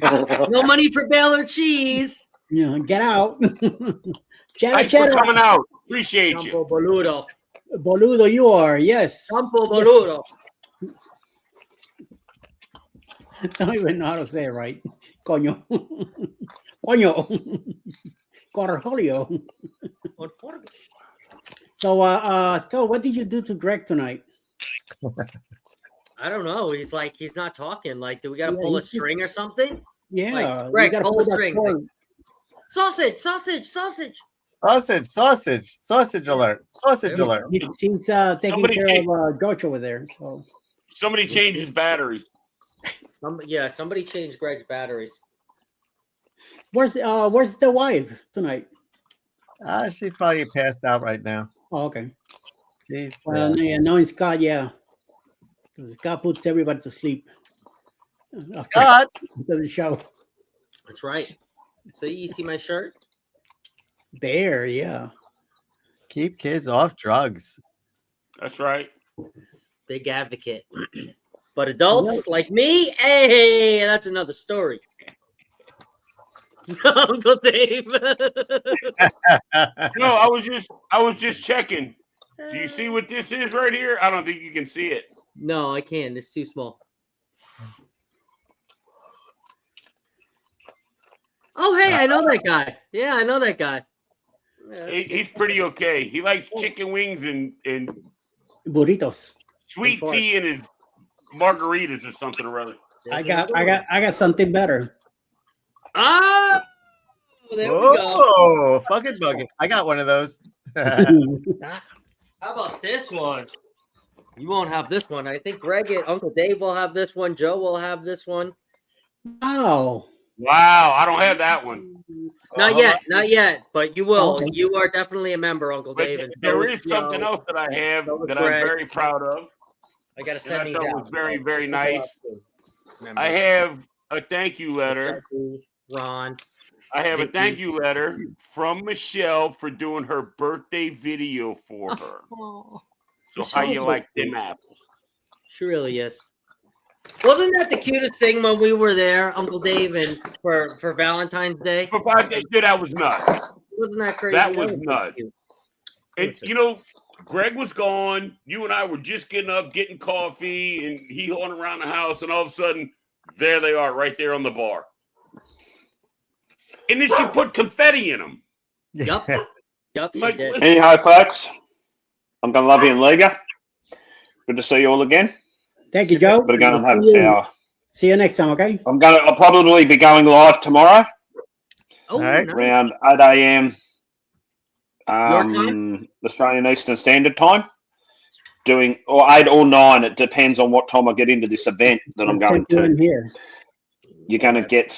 No money for Baylor cheese. Yeah, get out. Thanks for coming out. Appreciate you. Campo boludo. Boludo, you are. Yes. Campo boludo. I don't even know how to say it right. Coño. Coño. Corjolio. So, Scott, what did you do to Greg tonight? I don't know. He's not talking. Like, do we got to pull a string or something? Yeah. Like, Greg, pull a string. Like, sausage alert. Sausage alert. It seems taking care of George over there. So somebody changed his batteries. Somebody changed Greg's batteries. Where's the wife tonight? She's probably passed out right now. Oh, okay. She's knowing Scott, yeah. Scott puts everybody to sleep. Scott does the show. That's right. So you see my shirt? There, yeah. Keep kids off drugs. That's right. Big advocate. But adults like me, hey, that's another story. Uncle Dave. No, I was just checking. Do you see what this is right here? I don't think you can see it. No, I can't. It's too small. Oh, hey, I know that guy. Yeah, I know that guy. He's pretty okay. He likes chicken wings and burritos, sweet tea, and his margaritas or something or other. I got something better. Ah, there we go. Oh, fucking bucket! I got one of those. How about this one? You won't have this one. I think Greg and Uncle Dave will have this one. Joe will have this one. Oh. Wow, I don't have that one. Not yet, but you will. Okay. You are definitely a member, Uncle Dave. There is something else that I have that I'm very proud of. I got to send these out. It was very, very nice. I have a thank you letter. Ron. I have a thank you letter from Michelle for doing her birthday video for her. Oh, so how you like them apples? She really is. Wasn't that the cutest thing when we were there, Uncle Dave, and for Valentine's Day? For Valentine's Day, that was nuts. Wasn't that crazy? That was nuts. And you know, Greg was gone. You and I were just getting up, getting coffee, and he going around the house, and all of a sudden, there they are, right there on the bar. And then she put confetti in them. Yep. Yep. Like, anyhow, folks, I'm gonna love you and leave you. Good to see you all again. Thank you, Joe. Better go and have a shower. See you next time, okay? I'll probably be going live tomorrow. Oh, nice. Around 8 a.m. Australian Eastern Standard Time. Doing or 8 or 9. It depends on what time I get into this event that I'm going to. Here. You're gonna get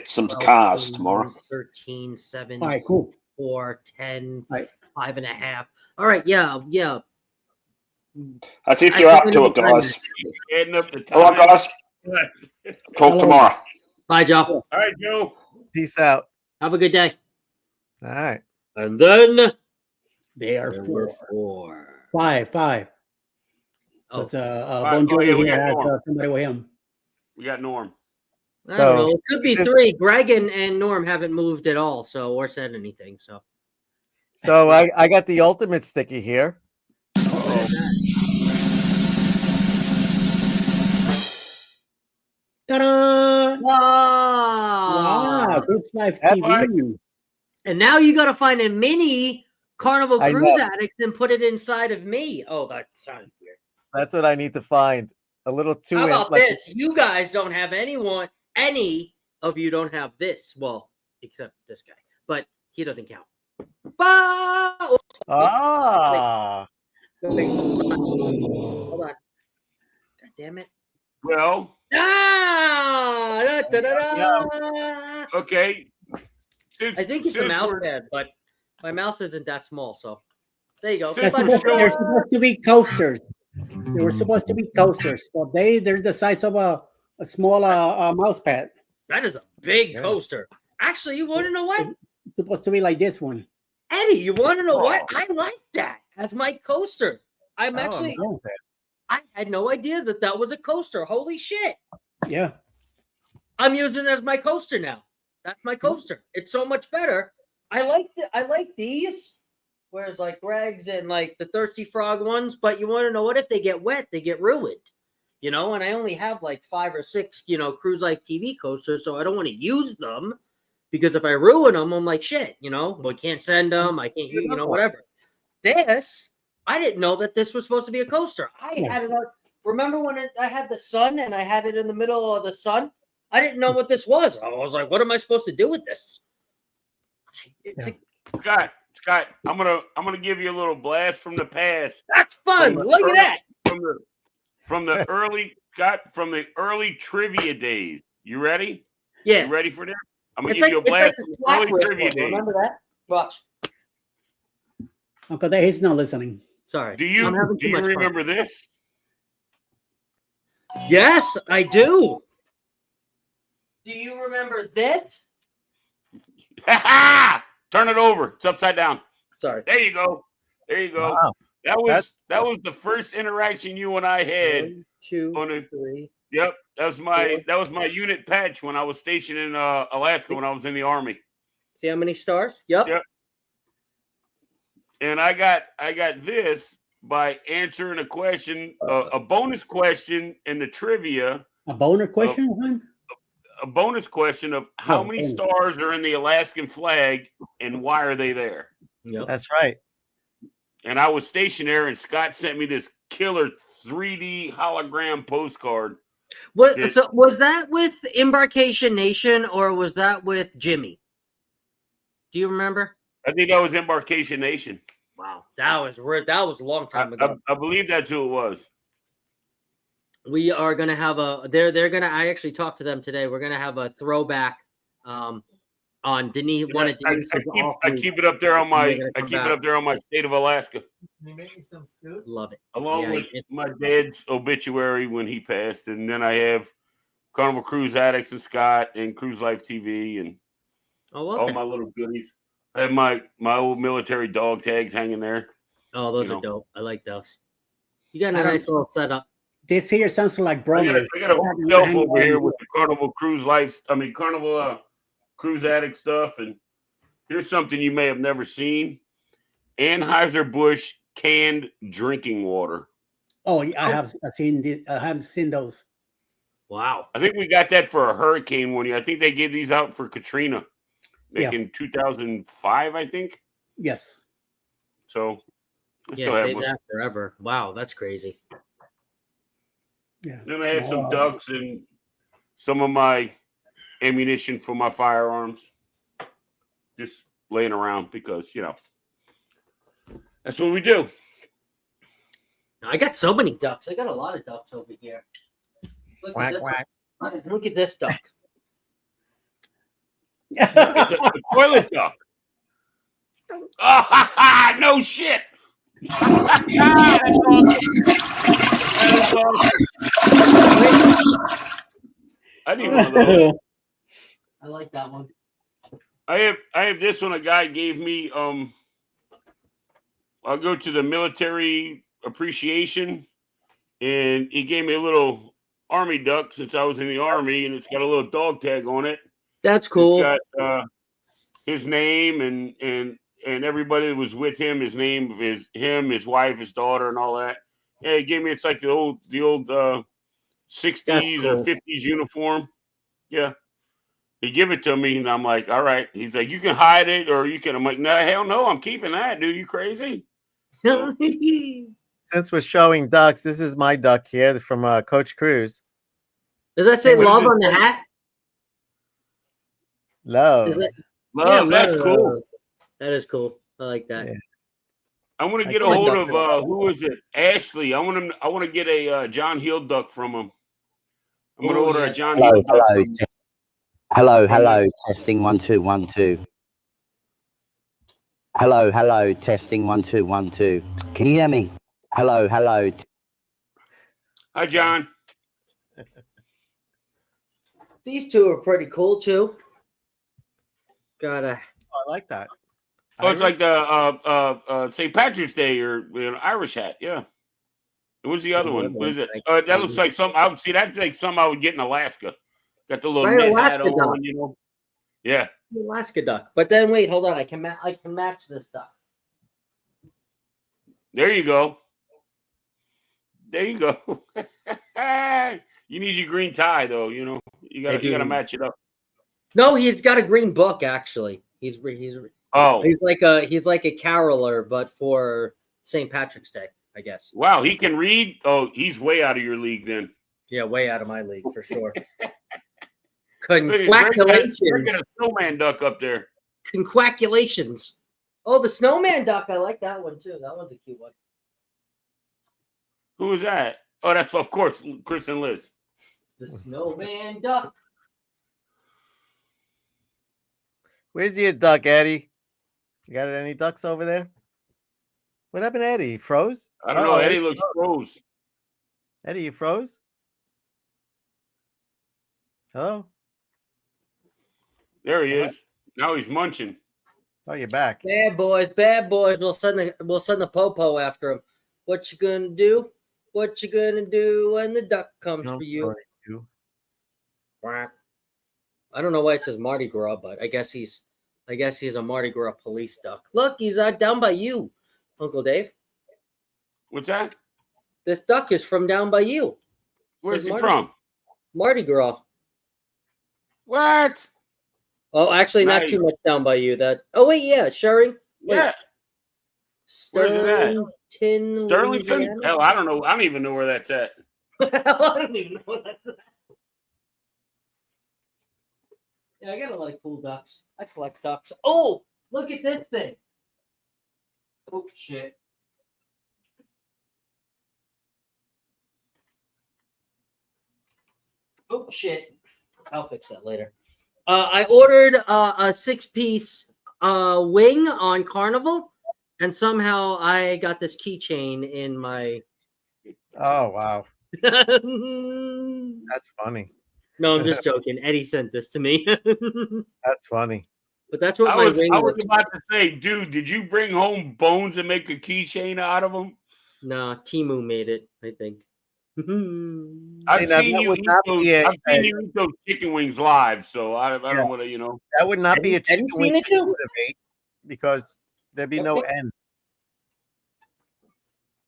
some cars tomorrow. 13, 7, all right, cool. 4, 10, right. 5.5. All right, yeah. That's if you're up to it, guys. All right, guys. Talk tomorrow. Bye, Joe. All right, Joe. Peace out. Have a good day. All right. And then they are 4. 5. Oh. That's Bon Jovi here has somebody with him. We got Norm. I don't know. It could be 3. Greg and Norm haven't moved at all, or said anything. So I got the ultimate sticky here. Ta-da! Wow! Good Life TV. And now you got to find a mini Carnival Cruise Addicts and put it inside of me. Oh, that sounds weird. That's what I need to find. A little 2 How about this? You guys don't have any of you don't have this. Well, except this guy, but he doesn't count. Hold on. God damn it. Well, okay. I think it's a mouse pad, but my mouse isn't that small. So there you go. They're supposed to be coasters. They were supposed to be coasters. So they're the size of a small mouse pad. That is a big coaster. Actually, you want to know what? It's supposed to be like this one. Eddie, you want to know what? I like that as my coaster. I had no idea that was a coaster. Holy shit. Yeah. I'm using it as my coaster now. That's my coaster. It's so much better. I like these. Whereas like Greg's and like the Thirsty Frog ones, but you want to know what? If they get wet, they get ruined. And I only have like 5 or 6, Cruise Life TV coasters, so I don't want to use them because if I ruin them, I'm like, shit, we can't send them. I can't, whatever. This, I didn't know that this was supposed to be a coaster. I had it on. Remember when I had the sun and I had it in the middle of the sun? I didn't know what this was. I was like, what am I supposed to do with this? Scott, I'm gonna give you a little blast from the past. That's fun. Look at that. From the early trivia days. You ready? Yeah. You ready for this? I'm gonna give you a blast from the early trivia days. Remember that? Watch. Uncle Dave, he's not listening. Sorry. Do you remember this? Yes, I do. Do you remember this? Turn it over. It's upside down. Sorry. There you go. Wow. That was the first interaction you and I had. 1, 2, 3. Yep. That was my unit patch when I was stationed in Alaska when I was in the Army. See how many stars? Yep. And I got this by answering a question, a bonus question in the trivia. A bonus question? A bonus question of how many stars are in the Alaskan flag and why are they there? Yep. That's right. And I was stationed there, and Scott sent me this killer 3D hologram postcard. So was that with Embarkation Nation or was that with Jimmy? Do you remember? I think that was Embarkation Nation. Wow, that was a long time ago. I believe that's who it was. We are gonna have they're gonna. I actually talked to them today. We're gonna have a throwback on Denise. One of Denise. I keep it up there on my. I keep it up there on my State of Alaska. Love it. Along with my dad's obituary when he passed, and then I have Carnival Cruise Addicts and Scott and Cruise Life TV and all my little goodies. I have my old military dog tags hanging there. Oh, those are dope. I like those. You got a nice little setup. This here sounds like brother. I got a shelf over here with the Carnival Carnival Cruise Addict stuff. And here's something you may have never seen. Anheuser-Busch canned drinking water. Oh, I have seen those. Wow. I think we got that for a hurricane one year. I think they gave these out for Katrina. In 2005, I think. Yes. So save that forever. Wow, that's crazy. Yeah. Then I have some ducks and some of my ammunition for my firearms just laying around because that's what we do. I got so many ducks. I got a lot of ducks over here. Look at this duck. It's a toilet duck. No shit. That's awesome. I need one of those. I like that one. I have this one. A guy gave me. I'll go to the military appreciation, and he gave me a little army duck since I was in the army, and it's got a little dog tag on it. That's cool. It's got his name and everybody that was with him. His name is him, his wife, his daughter, and all that. Yeah, he gave me. It's like the old 60s or 50s uniform. Yeah, he gave it to me, and I'm like, all right. He's like, you can hide it, or you can. I'm like, no, hell no, I'm keeping that. Dude, you crazy? Since we're showing ducks, this is my duck here from Coach Cruz. Does that say love on the hat? Love. Love. That's cool. That is cool. I like that. Yeah. I want to get a hold of who is it? Ashley. I want to get a John Hill duck from him. I'm going to order a John. Hello, Hughes duck hello, from- hello. Testing 1 2 1 2. Hello. Testing 1 2 1 2. Can you hear me? Hello. Hi, John. These two are pretty cool too. Gotta. Oh, I like that. Oh, it's like the St. Patrick's Day or Irish hat. Yeah. What's the other one? What is it? That looks like some. I would see that like some I would get in Alaska. Got the little Right, knit Alaska hat duck. on, you know. Yeah. Alaska duck. But then wait, hold on. I can match this duck. There you go. There you go. You need your green tie though. You know, you gotta match it up. No, he's got a green book actually. He's Oh, he's like a caroler, but for St. Patrick's Day, I guess. wow, he can read. Oh, he's way out of your league then. Yeah, way out of my league for sure. Congratulations! Congratulations. A snowman duck up there. Congratulations. Oh, the snowman duck. I like that one too. That one's a cute one. Who is that? Oh, that's of course Chris and Liz. The snowman duck. Where's your duck, Eddie? You got any ducks over there? What happened to Eddie? He froze? I don't know. Eddie looks froze. Eddie, you froze? Hello? There he is. Now he's munching. Oh, you're back. Bad boys. We'll send the popo after him. What you gonna do? What you gonna do when the duck comes for you? Quack. I don't know why it says Mardi Gras, but I guess he's a Mardi Gras police duck. Look, he's down by you, Uncle Dave. What's that? This duck is from down by you. Where's he from? Mardi Gras. What? Oh, actually, not too much down by you. Oh wait, yeah, Sherry. Yeah. Where's it at? Sterlington. Sterlington? Hell, I don't know. I don't even know where that's at. I don't even know what that's at. Yeah, I got a lot of cool ducks. I collect ducks. Oh, look at this thing. Oh, shit. Oh, shit. I'll fix that later. I ordered a 6-piece wing on Carnival, and somehow I got this keychain in my... Oh, wow. That's funny. No, I'm just joking. Eddie sent this to me. That's funny. But that's what I my was ring about to say, dude, did you bring home bones and make a keychain out of them? No, Timu made it, I think. I've seen you eat those chicken wings live, so I don't want to, you know. That would not be a chicken wing it you would have ate because there'd be no end.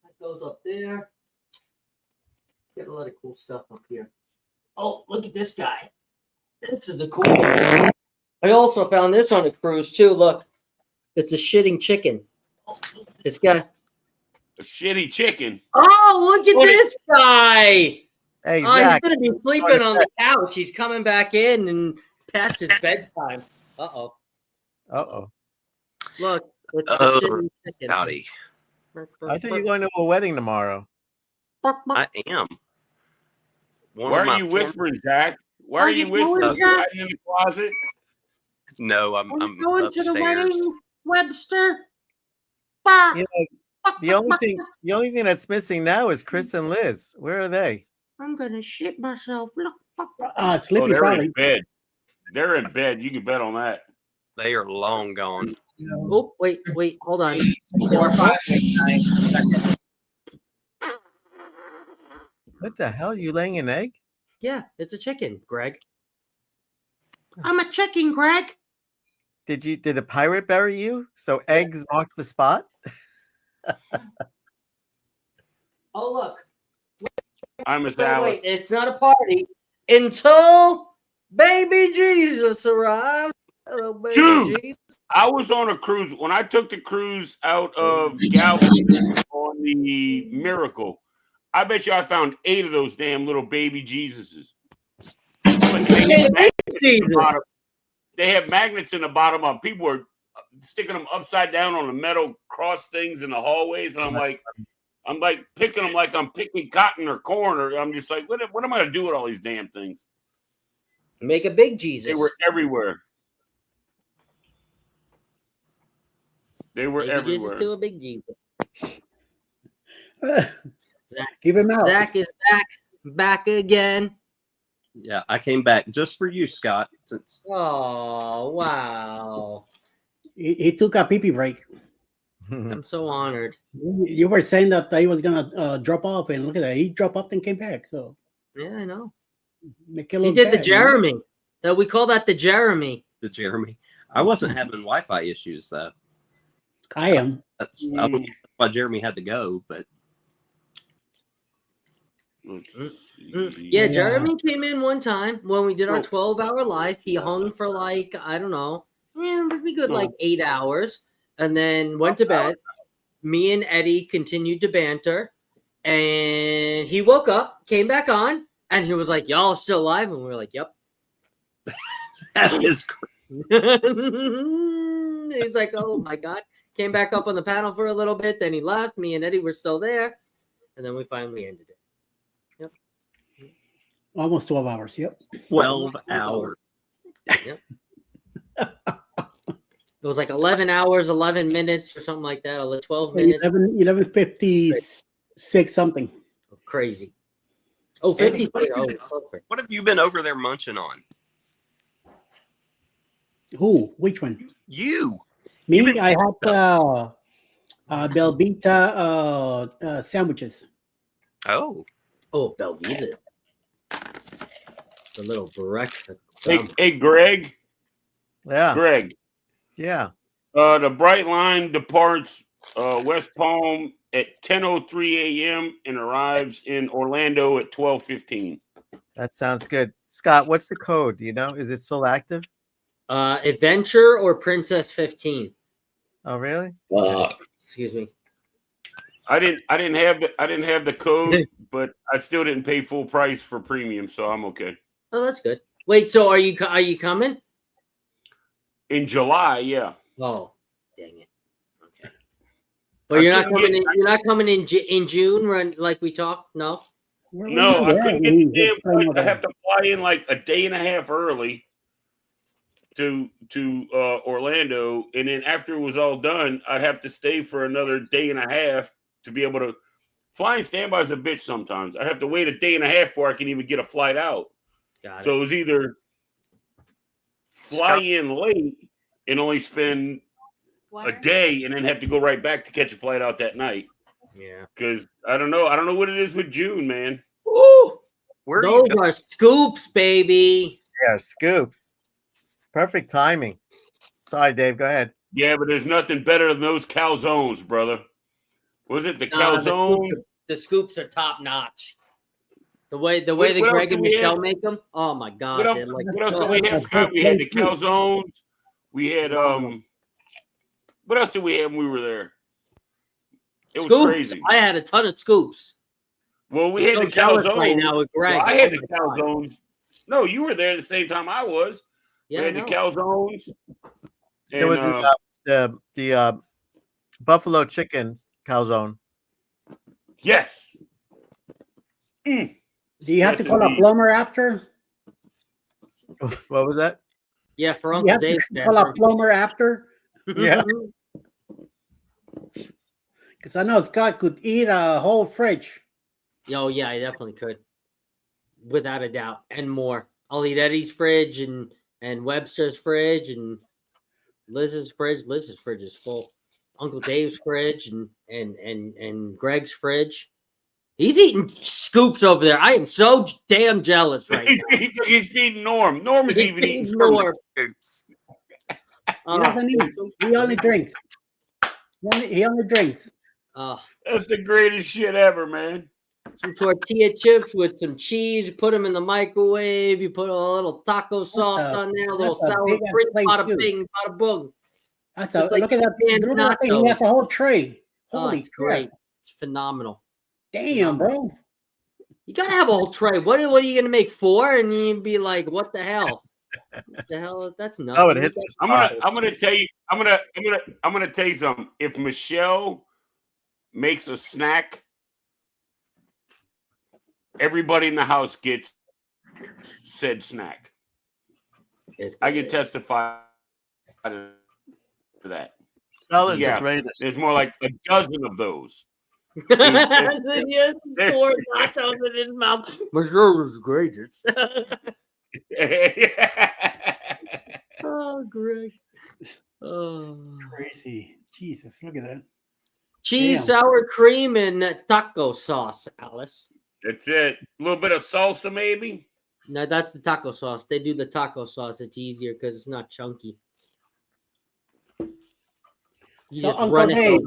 That goes up there. Get a lot of cool stuff up here. Oh, look at this guy. This is a cool one. I also found this on a cruise too. Look, it's a shitting chicken. This guy. A shitty chicken. Oh, look at this guy. Hey, oh, he's going to be sleeping on the couch. He's coming back in and past his bedtime. Uh-oh. Uh-oh. Look, it's a shitting chicken. Howdy. I thought you were going to a wedding tomorrow. I am. Why are you whispering, Zach? Why are you whispering? Hiding in the closet? No, I'm going upstairs. to the wedding, Webster. You know, the only thing that's missing now is Chris and Liz. Where are they? I'm gonna shit myself. Look. Sleepy they're probably. in bed. They're in bed. You can bet on that. They are long gone. Oh, wait, hold on. 4, 5, 6, 9, 7. What the hell? You laying an egg? Yeah, it's a chicken, Greg. I'm a chicken, Greg. Did a pirate bury you? So eggs mark the spot? Oh, look. I'm Miss Oh, Alice. wait, it's not a party until baby Jesus arrives. Hello, baby Dude, Jesus. I was on a cruise. When I took the cruise out of Galveston on the Miracle, I bet you I found 8 of those damn little baby Jesuses. But they have magnets in the bottom of them. People were sticking them upside down on the metal cross things in the hallways. And I'm I'm like picking them like I'm picking cotton or corn, or I'm just like, what am I gonna do with all these damn things? Make a big Jesus. They were everywhere. They were Baby everywhere. Jesus to a big Jesus. Keep him out. Zach is back again. Yeah, I came back just for you, Scott. Since Oh, wow. He took a pee-pee break. I'm so honored. You were saying that he was gonna drop off, and look at that. He dropped off and came back. So Yeah, I know. make it He look did the bad, you know? Jeremy. That we call that the Jeremy. the Jeremy, I wasn't having Wi-Fi issues though. I am. That's why Jeremy had to go. But Yeah, Jeremy came in one time when we did our 12-hour live. He hung for like, I don't know, pretty good, like 8 hours, and then went to bed. Me and Eddie continued to banter, and he woke up, came back on, and he was like, "Y'all still alive?" And we were like, "Yep." that is He's like, "Oh my god!" Came back up on the panel for a little bit, then he left. Me and Eddie were still there, and then we finally ended it. Yep, Almost 12 hours. Yep. 12 hours. Yep. It was like 11 hours, 11 minutes, or something like that. 12 minutes. 11:56 something. Crazy. Oh, 56. Oh, perfect. What have you been over there munching on? Who? Which one? You. Me? I had Belvita sandwiches. Oh. Oh, Belvita. The little breakfast. Hey, Greg. Yeah. Greg. Yeah. The Bright Line departs West Palm at 10:03 a.m. and arrives in Orlando at 12:15. That sounds good. Scott, what's the code? Do you know? Is it still active? Adventure or Princess 15? Oh, really? Excuse me. I didn't have the code, but I still didn't pay full price for premium, so I'm okay. Oh, that's good. Wait, so are you coming? In July, yeah. Oh, dang it. Okay. But you're not coming in. You're not coming in June, when, like we talked. No. No, I couldn't get the damn flight. I have to fly in like a day and a half early to Orlando, and then after it was all done, I'd have to stay for another day and a half to be able to. Flying standby is a bitch sometimes. I'd have to wait a day and a half before I can even get a flight out. Got it. So it was either fly in late and only spend a day and then have to go right back to catch a flight out that night. Yeah. Because I don't know what it is with June, man. Ooh, those are scoops, baby. Yeah, scoops. Perfect timing. Sorry, Dave. Go ahead. Yeah, but there's nothing better than those calzones, brother. Was it the calzone? The scoops are top notch. The way that Greg and Michelle make them. Oh my god! What else did we have, Scott? We had the calzones. We had What else did we have when we were there? It was scoops. crazy. I had a ton of scoops. Well, we had the calzones. Right now with Greg. Well, I had the calzones. No, you were there at the same time I was. Yeah, we had the calzones. There was the buffalo chicken calzone. Yes. Do you have to call a plumber after? What was that? Yeah, for You Uncle have Dave. to call a plumber after? Yeah. Because I know Scott could eat a whole fridge. Oh yeah, I definitely could, without a doubt, and more. I'll eat Eddie's fridge and Webster's fridge and Liz's fridge. Liz's fridge is full. Uncle Dave's fridge and Greg's fridge. He's eating scoops over there. I am so damn jealous right now. He's feeding Norm. Norm is even eating scoops. He doesn't eat. He only drinks. He only drinks. That's the greatest shit ever, man. Some tortilla chips with some cheese. Put them in the microwave. You put a little taco sauce on there. A little sour cream. Bada bing, bada boom. Look like at that. Look at that thing. He has a whole tray. Holy it's great. It's phenomenal. Damn, bro. You gotta have a whole tray. What are you gonna make 4? And you'd be like, what the hell? What the hell? That's nothing. Oh, it hits. I'm gonna tell you. I'm gonna tell you something. If Michelle makes a snack everybody in the house gets said snack. I can testify to that. Sellers Yeah, the greatest. there's more like a dozen of those. Yes, four nachos in his mouth. Monsieur was the greatest. Oh, Greg. Oh. Crazy. Jesus, look at that. Cheese, Damn. sour cream, and taco sauce, Alice. That's it. A little bit of salsa, maybe. No, that's the taco sauce. They do the taco sauce. It's easier because it's not chunky. You So, just Uncle run it Dave,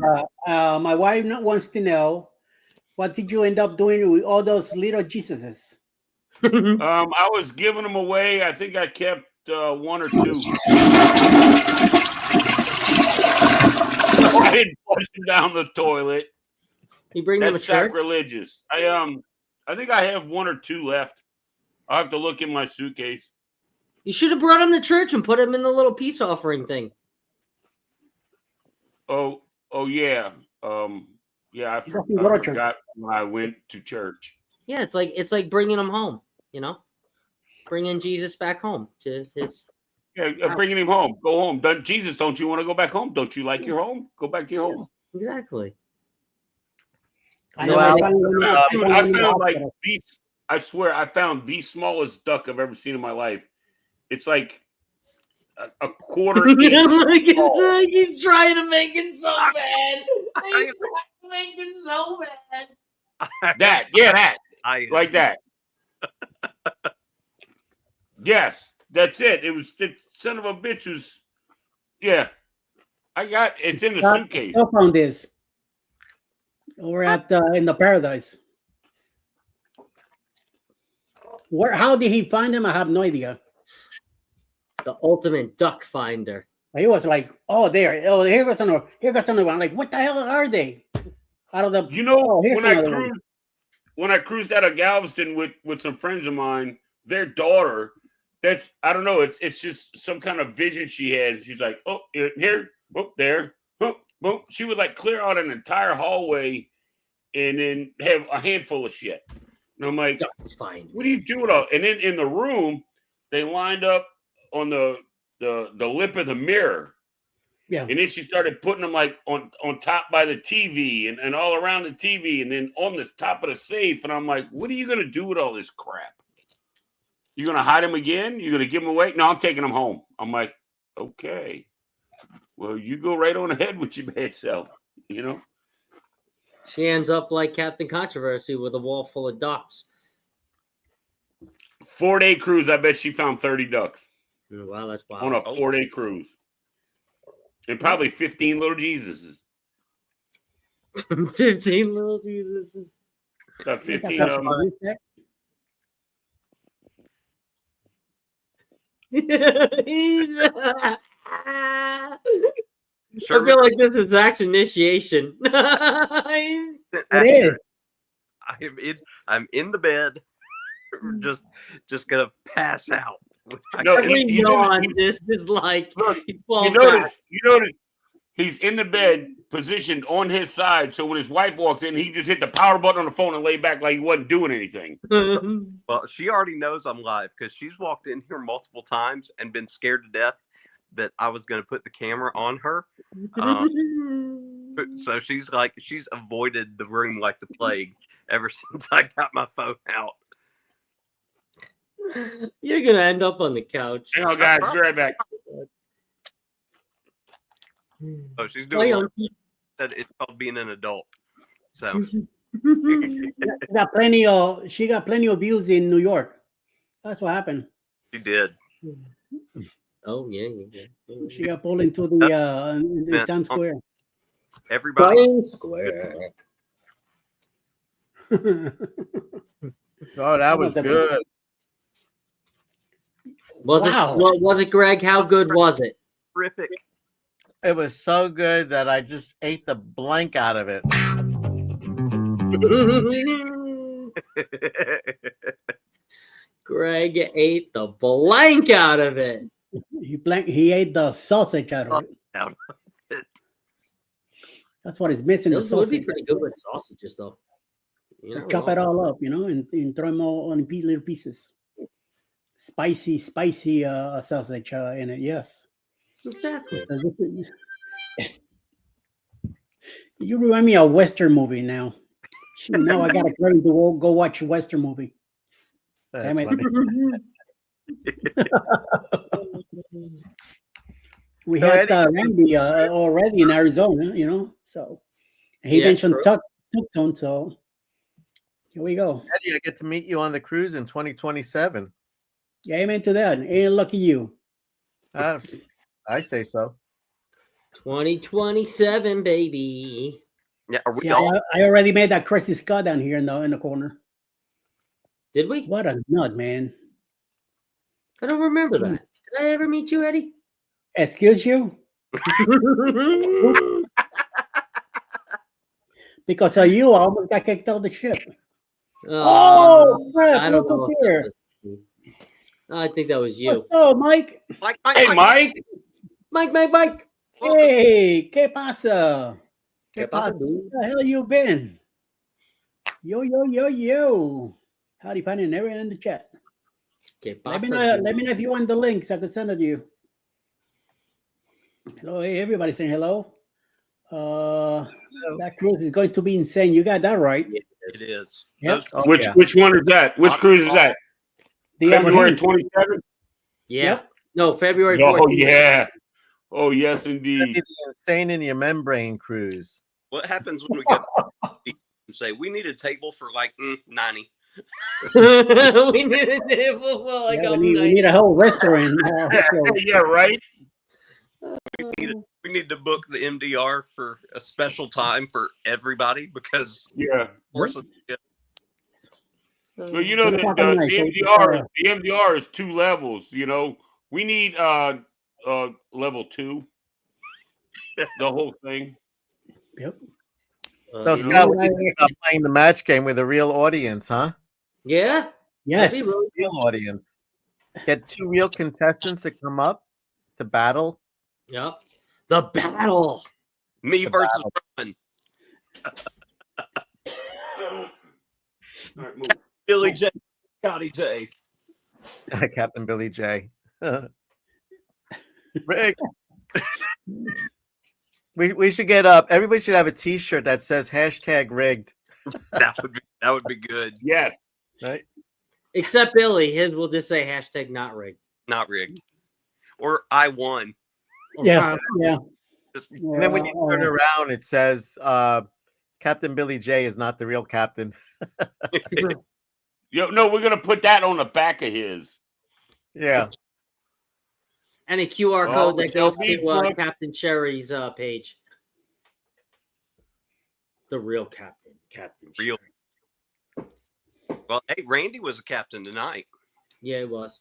over. my wife wants to know, what did you end up doing with all those little Jesuses? I was giving them away. I think I kept one or two. I didn't flush them down the toilet. You bring them That's a church? sacrilegious. I think I have one or two left. I'll have to look in my suitcase. You should have brought them to church and put them in the little peace offering thing. Oh yeah. Yeah, I forgot when I went to church. Yeah, it's like bringing them home. You know, bringing Jesus back home to his. Yeah, bringing him home. Go home. Jesus, don't you want to go back home? Don't you like your home? Go back to your home. Exactly. I found like these. I swear, I found the smallest duck I've ever seen in my life. It's like a quarter inch. Like he's trying to make it so bad. He's trying to make it so bad. That like that. Yes, that's it. It was the son of a bitch was. Yeah, it's in the suitcase. I found this. We're at in the paradise. How did he find him? I have no idea. The ultimate duck finder. He was like, "Oh, there! Oh, here goes another. Here goes another one." I'm like, what the hell are they? Out of the when I cruised out of Galveston with some friends of mine, their daughter. I don't know. It's just some kind of vision she had. She's like, oh, here, oh, there, oh, boom. She would like clear out an entire hallway and then have a handful of shit. And I'm like, fine. What are you doing? And then in the room, they lined up on the lip of the mirror. Yeah. And then she started putting them like on top by the TV and all around the TV and then on the top of the safe. And I'm like, what are you going to do with all this crap? You going to hide them again? You going to give them away? No, I'm taking them home. I'm like, okay. Well, you go right on ahead with your bad self, you know? She ends up like Captain Controversy with a wall full of ducks. 4-day cruise, I bet she found 30 ducks. Wow, that's wild. On a 4-day cruise. And probably 15 little Jesuses. 15 little Jesuses. Got 15 of them. I feel like this is Zach's initiation. It is. I'm in the bed, just gonna pass out. Every yawn is like you notice he's in the bed positioned on his side, so when his wife walks in, he just hit the power button on the phone and lay back like he wasn't doing anything. Well, she already knows I'm live because she's walked in here multiple times and been scared to death that I was going to put the camera on her. So she's avoided the room like the plague ever since I got my phone out. You're gonna end up on the couch. Hang on, guys. Be right back. Oh, she's doing that. It's called being an adult. So she got plenty of views in New York. That's what happened. She did. Oh yeah. She got pulled into the Times Square. Everybody. Times Square. Oh, that was good. Was it, Greg? How good was it? Terrific. It was so good that I just ate the blank out of it. Greg ate the blank out of it. He ate the sausage out of it. That's what is missing. Those would be pretty good with sausages, though. You know, Chop it all up, and throw them all on little pieces. Spicy sausage in it. Yes. Exactly. You remind me of a Western movie now. Shoot, now I got to go watch a Western movie. That's Damn it. funny. We So, had Eddie- Randy already in Arizona, so he Yeah, mentioned true. Tucson, so here we go. Eddie, I get to meet you on the cruise in 2027. Yeah, amen to that. Ain't lucky you. I say so. 2027, baby. Yeah, are we See, all? I already made that crazy Scott down here in the corner. Did we? What a nut, man. I don't remember that. Did I ever meet you, Eddie? Excuse you? Because of you, I almost got kicked out of the ship. Oh, crap. I don't Look know. who's here. I think that was you. Oh, Mike. Hey, Mike. Mike. Hey, ¿qué pasa? ¿Qué pasa, dude? Where the hell you been? Yo. Howdy, Penny, and everyone in the chat. ¿Qué Let pasa, me know if you want the links. I can send it to you. Hello, hey, everybody saying hello. That cruise is going to be insane. You got that right. It is. Yep. Which one is that? Which cruise is that? February Abraham. 27th? Yeah. Yep. No, February 14th. Oh, yeah. Oh, yes, indeed. It's the Insane in Your Membrane cruise. What happens when we get and say we need a table for like 90? We need a table for like Yeah, we need a whole restaurant. Yeah, right. We need to book the MDR for a special time for everybody because Yeah. of course Well, you know the MDR is 2 levels. We need level 2. The whole thing. Yep. So, Scott, what do you think about playing the match game with a real audience, huh? Yeah. Yes. That'd be really Real audience. Get 2 real contestants to come up to battle. Yep. The battle. me versus Ron. All right, move. Billy J. Scotty J. Captain Billy J. Rick. We should get up. Everybody should have a T-shirt that says #rigged. That would be good. Yes. Right. Except Billy, his will just say #not rigged. Not rigged. Or I won. Yeah. And then when you turn around, it says Captain Billy J is not the real captain. No, we're gonna put that on the back of his. Yeah. And a QR Oh, code that goes Shelby to Brooke. Captain Cherry's page. The real captain, Captain Real. Cherry. Well, hey, Randy was a captain tonight. Yeah, it was.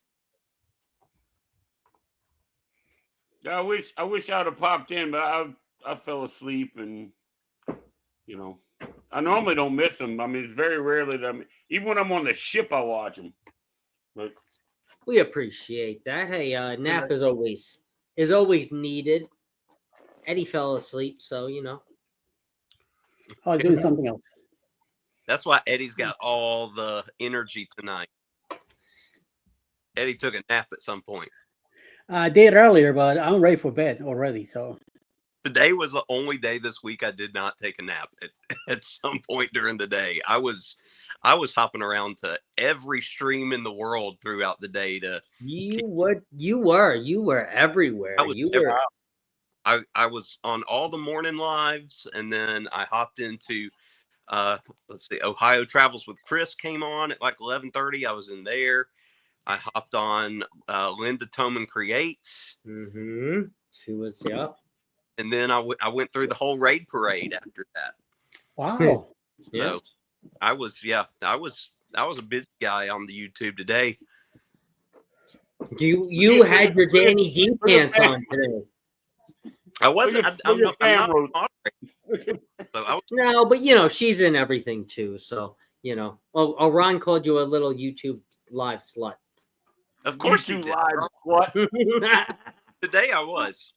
I wish I'd have popped in, but I fell asleep, and I normally don't miss them. I mean, it's very rarely that even when I'm on the ship, I watch them. But We appreciate that. Hey, nap is always needed. Eddie fell asleep, so I was doing something else. That's why Eddie's got all the energy tonight. Eddie took a nap at some point. I did earlier, but I'm ready for bed already. So Today was the only day this week I did not take a nap at some point during the day. I was hopping around to every stream in the world throughout the day you were everywhere. I was on all the morning lives, and then I hopped into Ohio Travels with Chris came on at like 11:30. I was in there. I hopped on Linda Toman Creates. Mm-hmm. She was, yeah. And then I went through the whole raid parade after that. wow. So I was a busy guy on the YouTube today. You had your Danny D pants on today. I wasn't. I'm not moderating. No, but she's in everything too. So Oh, Ron called you a little YouTube live slut. Of course you did. Live slut. Today I was.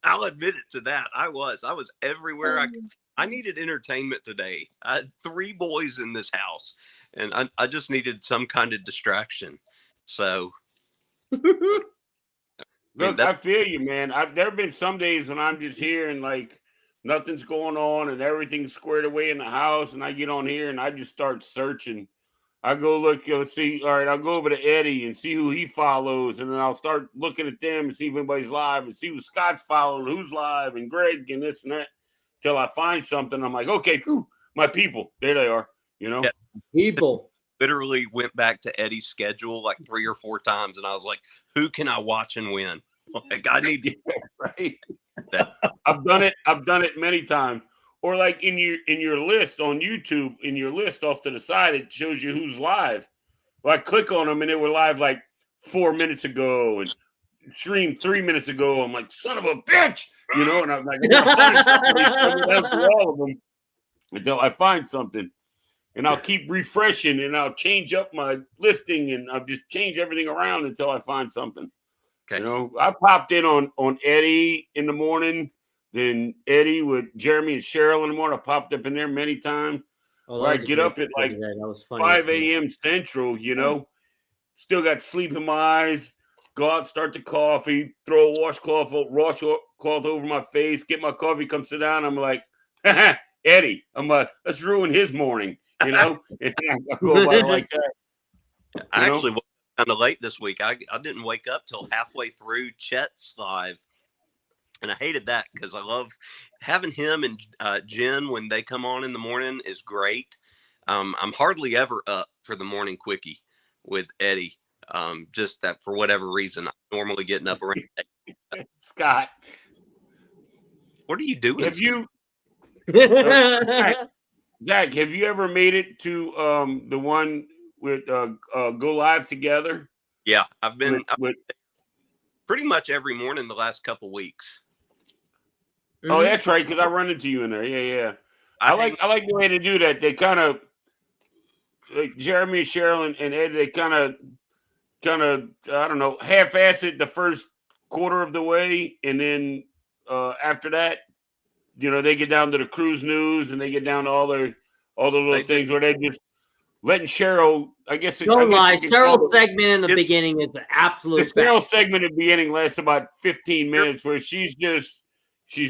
I'll admit it to that. I was everywhere I could I needed entertainment today. I had 3 boys in this house, and I just needed some kind of distraction. So, Look, I feel you, man. There have been some days when I'm just here and like nothing's going on and everything's squared away in the house, and I get on here and I just start searching. I go look, let's see. All right, I'll go over to Eddie and see who he follows, and then I'll start looking at them and see if anybody's live and see who Scott's following, who's live, and Greg and this and that. Till I find something, I'm like, okay, cool, my people, there they are. You know, people. Literally went back to Eddie's schedule like 3 or 4 times, and I was like, who can I watch and win? Like, I need to. Right. I've done it many times. Or like in your list on YouTube, in your list off to the side, it shows you who's live. Well, I click on them and they were live like 4 minutes ago and streamed 3 minutes ago. I'm like, son of a bitch, you know. And I'm like, I gotta find something down through all of them until I find something. And I'll keep refreshing and I'll change up my listing and I'll just change everything around until I find something. Okay. You know, I popped in on Eddie in the morning, then Eddie with Jeremy and Cheryl in the morning. I popped up in there many times. Where I get up at like 5 a.m. Central, you know, still got sleep in my eyes, go out, start the coffee, throw a washcloth over my face, get my coffee, come sit down. I'm like, Eddie, I'm like, let's ruin his morning, you know? And I go about it like that. I actually was kind of late this week. I didn't wake up till halfway through Chet's live, and I hated that because I love having him and Jen when they come on in the morning is great. I'm hardly ever up for the morning quickie with Eddie. Just that for whatever reason, I'm normally getting up around 8. Scott, what are you doing? Have you, Zach? Have you ever made it to the one with Go Live Together? Yeah, I've been with pretty much every morning the last couple weeks. Oh, that's right, because I run into you in there. Yeah. I like the way they do that. They kind of like Jeremy, Cheryl, and Ed. They kind of I don't know, half-ass it the first quarter of the way, and then after that, you know, they get down to the cruise news and they get down to all the little things where they just letting Cheryl. I guess don't lie. Cheryl's segment in the beginning is the absolute. The Cheryl segment in the beginning lasts about 15 minutes, where she's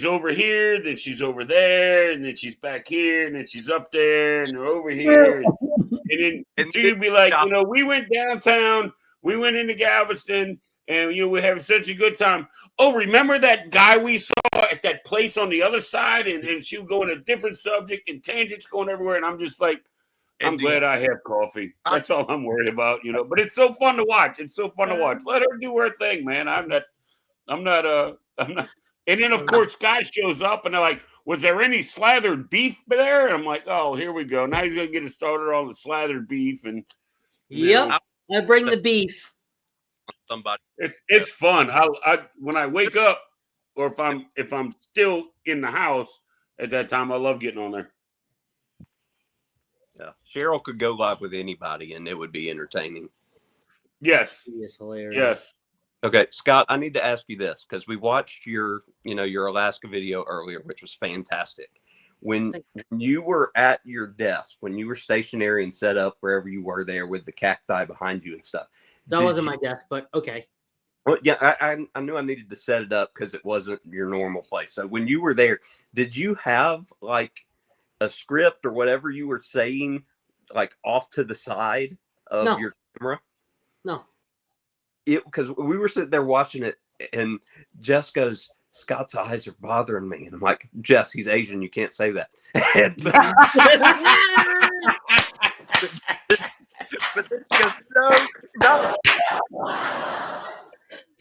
over here, then she's over there, and then she's back here, and then she's up there, and they're over here, and then she'd be like, you know, we went downtown, we went into Galveston, and you know, we're having such a good time. Oh, remember that guy we saw at that place on the other side? And she would go in a different subject and tangents going everywhere. And I'm just like, I'm glad I have coffee. That's all I'm worried about, you know. But it's so fun to watch. It's so fun to watch. Let her do her thing, man. I'm not. And then of course Scott shows up and they're like, was there any slathered beef there? And I'm like, oh, here we go. Now he's gonna get us started on the slathered beef. And yep, I bring the beef. Somebody, it's fun. I when I wake up, or if I'm still in the house at that time, I love getting on there. Yeah, Cheryl could go live with anybody, and it would be entertaining. Yes, he is hilarious. Yes. Okay, Scott, I need to ask you this because we watched your Alaska video earlier, which was fantastic. When you were at your desk, when you were stationary and set up wherever you were there with the cacti behind you and stuff. That wasn't my desk, but okay. Well, yeah, I knew I needed to set it up because it wasn't your normal place. So when you were there, did you have like a script or whatever you were saying, like off to the side of your camera? No. Because we were sitting there watching it, and Jess goes, Scott's eyes are bothering me. And I'm like, Jess, he's Asian. You can't say that. But then she goes, no.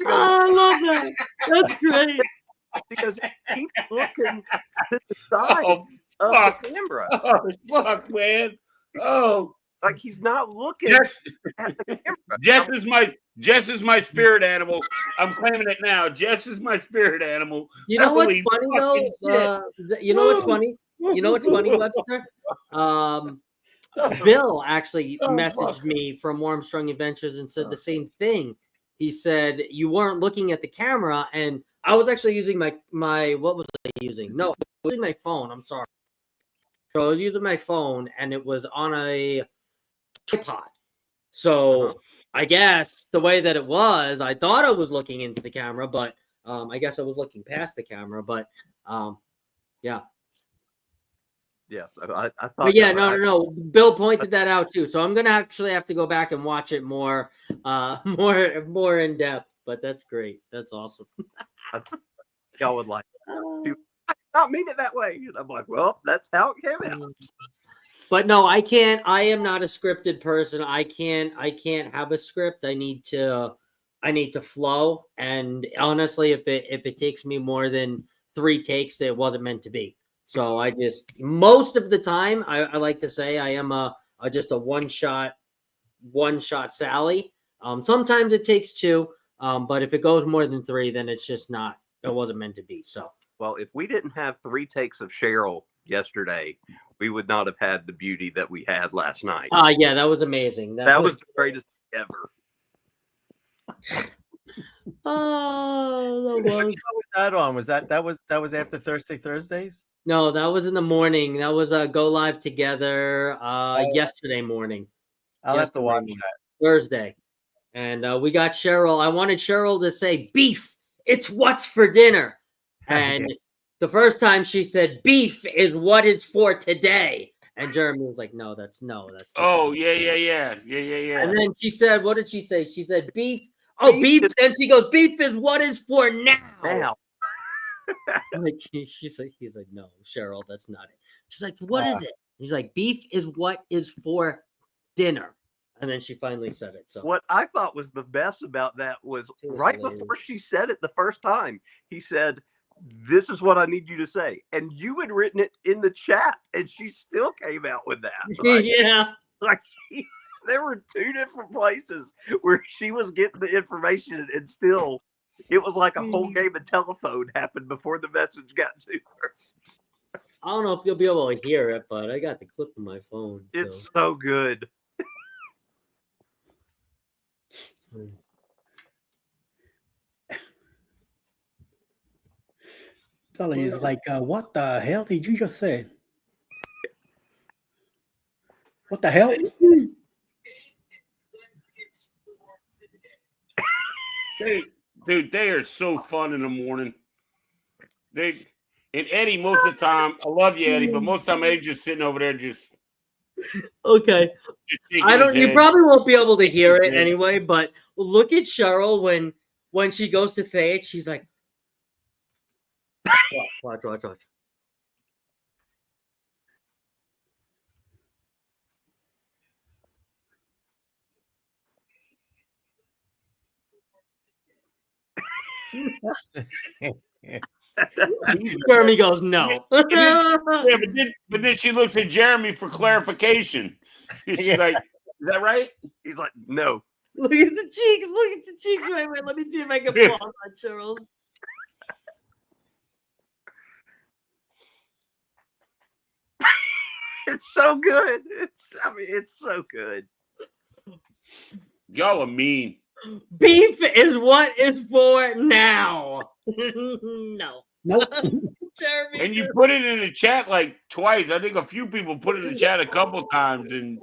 Oh, I love that. That's great. She goes, keep looking to the side of the camera. Oh, fuck, man. Oh. Like he's not looking at the camera. Jess is my spirit animal. I'm claiming it now. Jess is my spirit animal. You know what's funny though? You know what's funny? You know what's funny, Webster? Bill actually messaged me from Armstrong Adventures and said the same thing. He said you weren't looking at the camera, and I was actually using my what was I using? No, I was using my phone. I'm sorry. So I was using my phone, and it was on a tripod. So I guess the way that it was, I thought I was looking into the camera, but I guess I was looking past the camera. But yeah. Yes, I thought. But yeah, no. Bill pointed that out too. So I'm gonna actually have to go back and watch it more in depth. But that's great. That's awesome. Y'all would like to not mean it that way. And I'm like, well, that's how it came out. But no, I can't. I am not a scripted person. I can't have a script. I need to flow. And honestly, if it takes me more than 3 takes, it wasn't meant to be. So I just, most of the time, I like to say I am just a one shot Sally. Sometimes it takes 2, but if it goes more than 3, then it's just not. It wasn't meant to be. So. Well, if we didn't have 3 takes of Cheryl yesterday, we would not have had the beauty that we had last night. Yeah, that was amazing. That was the greatest ever. Oh, What show was that on? Was that was after Thursdays? No, that was in the morning. That was Go Live Together yesterday morning. I'll have to watch that. Thursday. And we got Cheryl. I wanted Cheryl to say beef. It's what's for dinner. And the first time she said beef is what is for today. And Jeremy was like, no, that's. Oh, yeah. And then she said, what did she say? She said beef. Oh, beef. Then she goes, beef is what is for now. Like he's like, no, Cheryl, that's not it. She's like, what is it? He's like, beef is what is for dinner. And then she finally said it. So what I thought was the best about that was right before she said it the first time, he said, this is what I need you to say. And you had written it in the chat, and she still came out with that. Like, yeah. Like there were 2 different places where she was getting the information, and still it was like a whole game of telephone happened before the message got to her. I don't know if you'll be able to hear it, but I got the clip on my phone. So. It's so good. Telling you, like, what the hell did you just say? What the hell? They are so fun in the morning. And Eddie, most of the time, I love you, Eddie, but most of the time Eddie's just sitting over there just. Okay. I don't. You probably won't be able to hear it anyway. But look at Cheryl when she goes to say it. She's like, watch. Jeremy goes, no. But then she looks at Jeremy for clarification. She's like, is that right? He's like, no. Look at the cheeks. Wait, let me see if I can pull on Cheryl. It's so good. It's so good. Y'all are mean. Beef is what is for now. No. Nope. Jeremy. And you put it in the chat like twice. I think a few people put it in the chat a couple times, and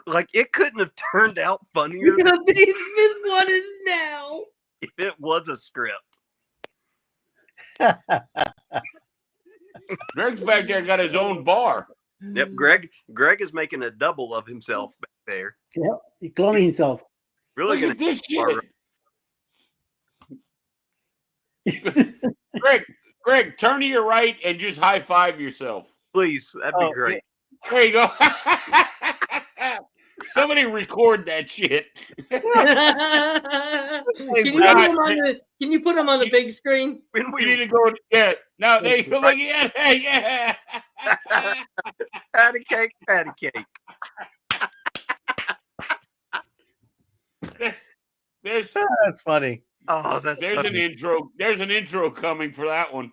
like it couldn't have turned out funnier. Beef is what is now. If it was a script. Greg's back there got his own bar. Yep, Greg is making a double of himself back there. Yep, he's cloning himself. Really Look gonna at this shit. Greg, turn to your right and just high five yourself. Please, that'd be great. There you go. Somebody record that shit. Can you put him on the big screen? We need to go. Yeah. Now there you go. Look, yeah. Patty cake. That's funny. Oh, there's funny. an intro. There's an intro coming for that one.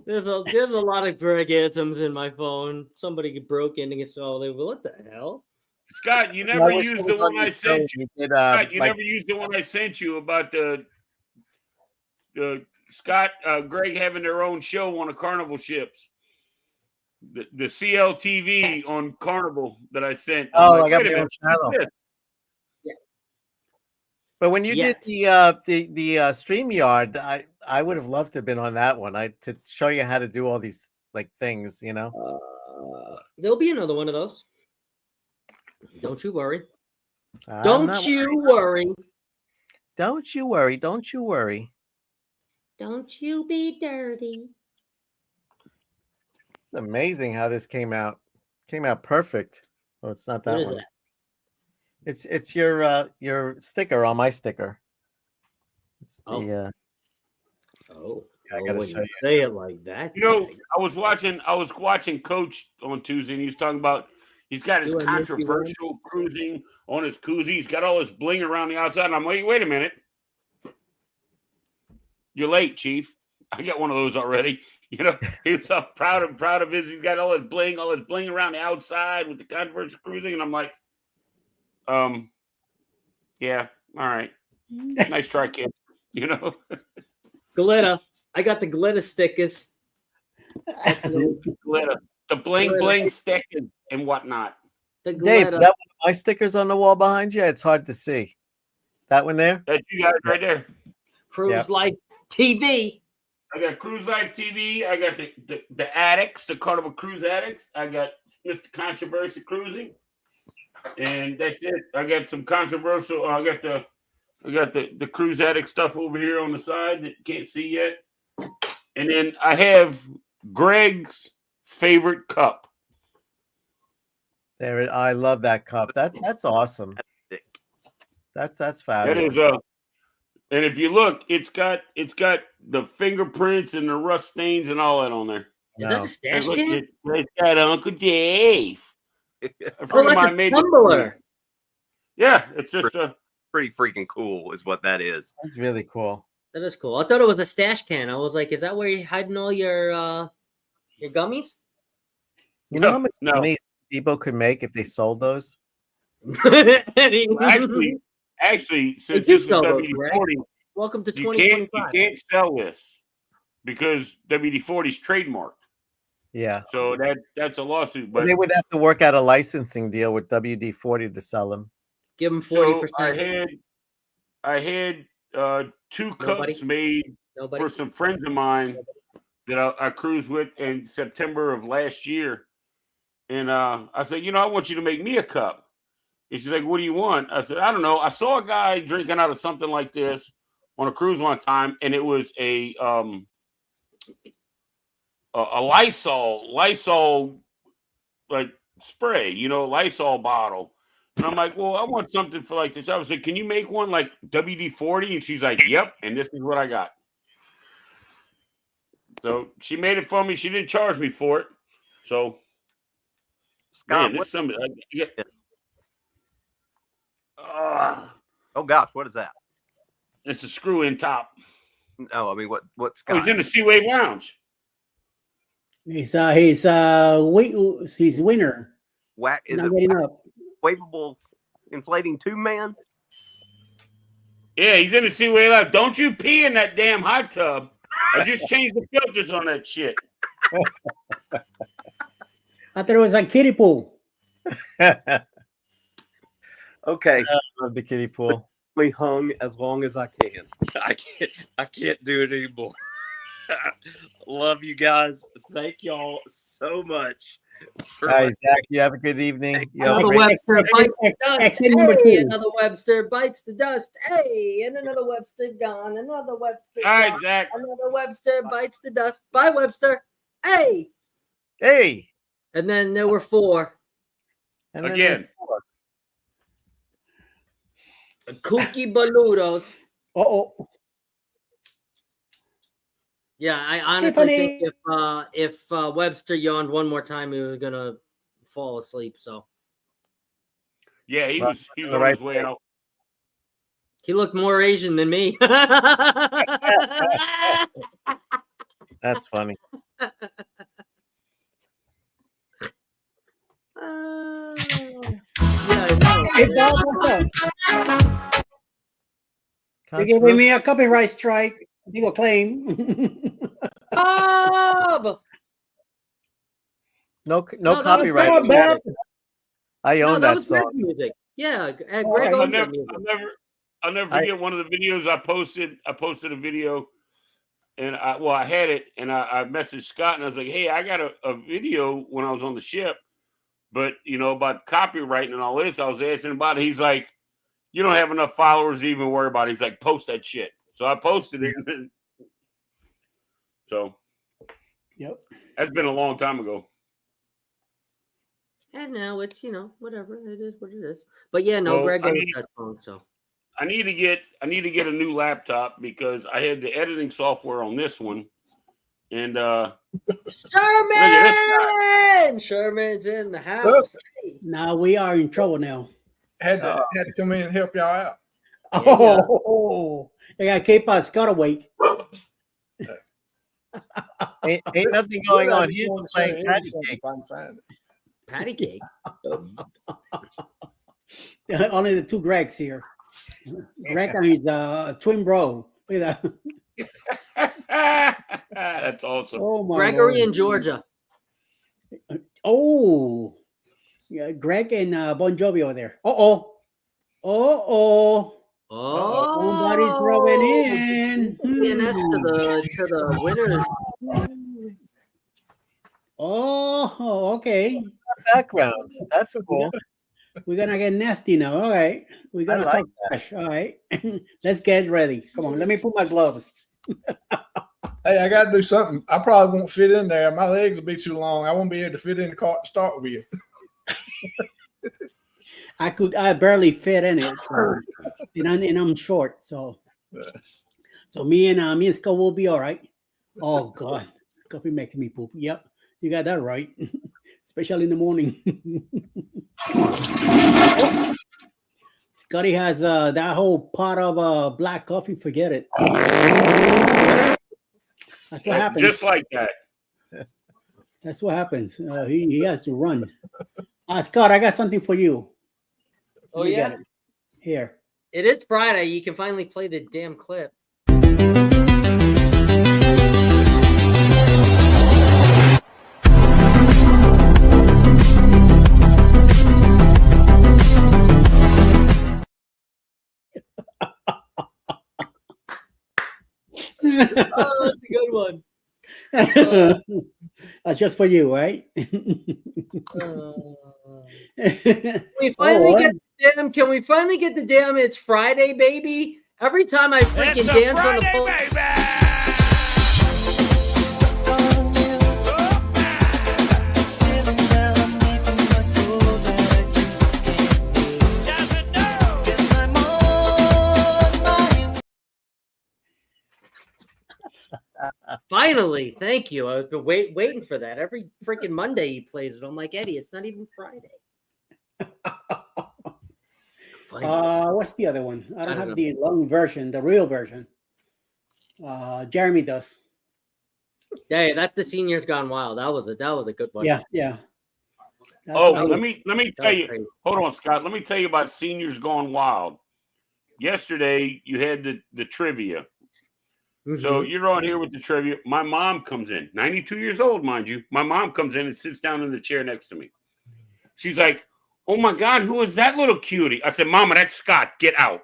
There's a lot of Gregisms in my phone. Somebody broke in and gets all they. What the hell? Scott, you never used the one I sent you. Scott, you never used the one I sent you about the Scott, Greg having their own show on the Carnival ships. The CLTV on Carnival that I sent. I'm Oh, like, I got wait a my own minute, channel. what's this? But when you Yes. did the StreamYard, I would have loved to have been on that one. To show you how to do all these like things, you know. There'll be another one of those. Don't you worry. I'm Don't not you worried. worry. Don't you worry. Don't you worry. Don't you be dirty. It's amazing how this came out. Came out perfect. Oh, it's not What that is one. that? It's your sticker on my sticker. It's the Oh, I gotta when show you you. say it like that. You know, Greg. I was watching Coach on Tuesday, and he was talking about he's got his Do I miss you, Ryan? controversial cruising on his koozie. He's got all this bling around the outside. And I'm like, wait a minute. You're late, Chief. I got one of those already. You know, he was so proud of his. He's got all his bling around the outside with the controversial cruising. And I'm like, yeah, all right. Nice try, kid. You know? Glitter. I got the glitter stickers. Glitter. The bling stickers and whatnot. The Dave, is glitter. that one of my stickers on the wall behind you? It's hard to see. That one there? That's you guys right there. Cruise Yep. Life TV. I got Cruise Life TV. I got the Addicts, the Carnival Cruise Addicts. I got Mr. Controversy Cruising, and that's it. I got some controversial. I got the Cruise Addict stuff over here on the side that you can't see yet, and then I have Greg's favorite cup. There, I love that cup. That's awesome. That's That fabulous. is and if you look, it's got the fingerprints and the rust stains and all that on there. Is that No. a stash Look, can? it's got Uncle Dave. A Oh, friend of that's a mine made it. tumbler. Yeah, it's just a. Pretty freaking cool is what that is. That's really cool. That is cool. I thought it was a stash can. I was like, is that where you're hiding all your gummies? You know how much No. money people could make if they sold those? Actually, since do this is sell those, Greg. WD-40, Welcome to you 2025. can't sell this because WD-40 is trademarked. Yeah. So that's a lawsuit. But But they would have to work out a licensing deal with WD-40 to sell them. Give them so 40%. I had 2 cups Nobody? made Nobody. for some friends of mine that I cruised with in September of last year. And I said, I want you to make me a cup. And she's like, what do you want? I said, I don't know. I saw a guy drinking out of something like this on a cruise one time, and it was a Lysol like spray, Lysol bottle. And I'm like, well, I want something for like this. I was like, can you make one like WD-40? And she's like, yep. And this is what I got. So she made it for me. She didn't charge me for it. So, Scott, man, this is something. Oh gosh, what is that? It's a screw in top. No, I mean what's Oh, he's in the Sea Wave Lounge. He's winner. Whack is Not it getting up. wavable inflating tube man? Yeah, he's in the Sea Wave Lounge. Don't you pee in that damn hot tub. I just changed the filters on that shit. I thought it was a kiddie pool. Okay. I love the kiddie pool. We hung as long as I can. I can't do it anymore. Love you guys. Thank y'all so much. Hi, Zach. You have a good evening. You have a Another great- Webster bites the dust. Exit number Hey, 2. another Webster bites the dust. Hey, and another Webster gone. Another Webster All right, gone. Zach. Another Webster bites the dust. Bye, Webster. Hey. Hey. And then there were 4. And then Again. there's 4. Kooky Baludos. Uh-oh. Yeah, I honestly think if Webster yawned one more time, he was gonna fall asleep. So Yeah, he was in on the right his way place. out. he looked more Asian than me. That's funny. Hey, Bob, what's up? You're giving me a copyright strike. People claim. Bob! No that was copyright. Greg's music. I No, own that that was Greg's song. music. Yeah, Greg Okay. owns that music. I'll never forget one of the videos I posted. I posted a video, and I had it, and I messaged Scott, and I was like, "Hey, I got a video when I was on the ship, but about copyright and all this. I was asking about it. He's like, you don't have enough followers to even worry about it. He's like, post that shit. So I posted it. So, yep, that's been a long time ago. And now it's whatever it is, what it is. But yeah, no, Greg owns that song. So I need to get a new laptop because I had the editing software on this one, and Sherman's in the house. Now we are in trouble now. Had to come in and help y'all out. Oh, I got to keep Scott awake. Ain't nothing going on here. Playing patty cake. Patty cake. Only the two Gregs here. Greg and his twin bro. Look at that. That's awesome. Oh my Gregory Lord. in Georgia. Oh, yeah, Greg and Bon Jovi over there. Somebody's rubbing in. DNS to the winners. Oh, okay. Background. That's cool. We're gonna get nasty now. All right. We're gonna talk trash. All right. Let's get ready. Come on, let me put my gloves. Hey, I got to do something. I probably won't fit in there. My legs will be too long. I won't be able to fit in the car to start with. I barely fit in it. So, and I'm short. So me and Scott will be all right. Oh God. Coffee makes me poop. Yep. You got that right. Especially in the morning. Scotty has that whole pot of black coffee. Forget it. That's what happens. Just like that. That's what happens. He has to run. Scott, I got something for you. Oh, yeah? Here. It is Friday. You can finally play the damn clip. Oh, that's a good one. That's just for you, right? Can we finally get the damn It's Friday, baby? Every time I freaking dance on the phone. Finally, thank you. I've been waiting for that. Every freaking Monday he plays it. I'm like, Eddie, it's not even Friday. What's the other one? I don't have the long version, the real version. Jeremy does. Yeah, that's the Seniors Gone Wild. That was a good one. Yeah. Let me tell you. Crazy. Hold on, Scott. Let me tell you about Seniors Gone Wild. Yesterday you had the trivia. Mm-hmm. So you're on here with the trivia. My mom comes in, 92 years old, mind you. My mom comes in and sits down in the chair next to me. She's like, "Oh my God, who is that little cutie?" I said, "Mama, that's Scott. Get out."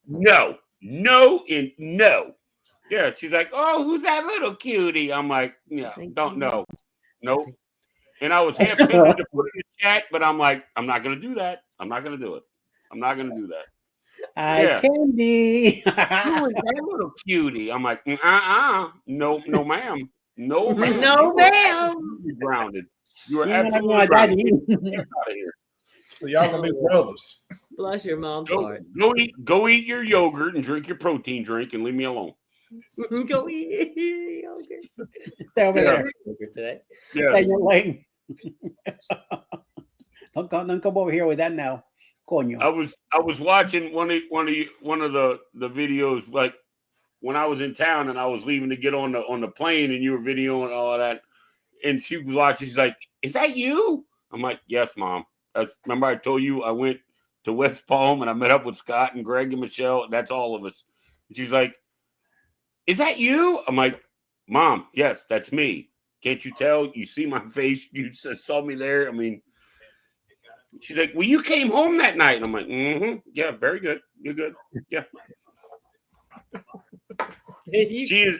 No. Yeah, she's like, "Oh, who's that little cutie?" I'm like, "Yeah, don't know. Nope." And I was half tempted to put it in the chat, but I'm like, I'm not going to do that. I'm not going to do it. I'm not going to do that. I can be. Who is that little cutie? I'm like, no, ma'am. No, ma'am. No, ma'am. You're grounded. You are absolutely grounded. Get out of here. So y'all gonna be brothers. Bless your mom's heart. Go eat your yogurt and drink your protein drink and leave me alone. Go eat your yogurt. Stay over there. Today. Yeah. Stay in your lane. Don't come over here with that now. Coño. I was watching one of the videos, like when I was in town and I was leaving to get on the plane and you were videoing all of that, and she was watching. She's like, "Is that you?" I'm like, "Yes, Mom." Remember I told you I went to West Palm and I met up with Scott and Greg and Michelle. That's all of us. She's like, "Is that you?" I'm like, "Mom, yes, that's me. Can't you tell? You see my face. You saw me there. I mean." She's like, "Well, you came home that night." And I'm like, "Mm-hmm. Yeah, very good. You're good. Yeah." She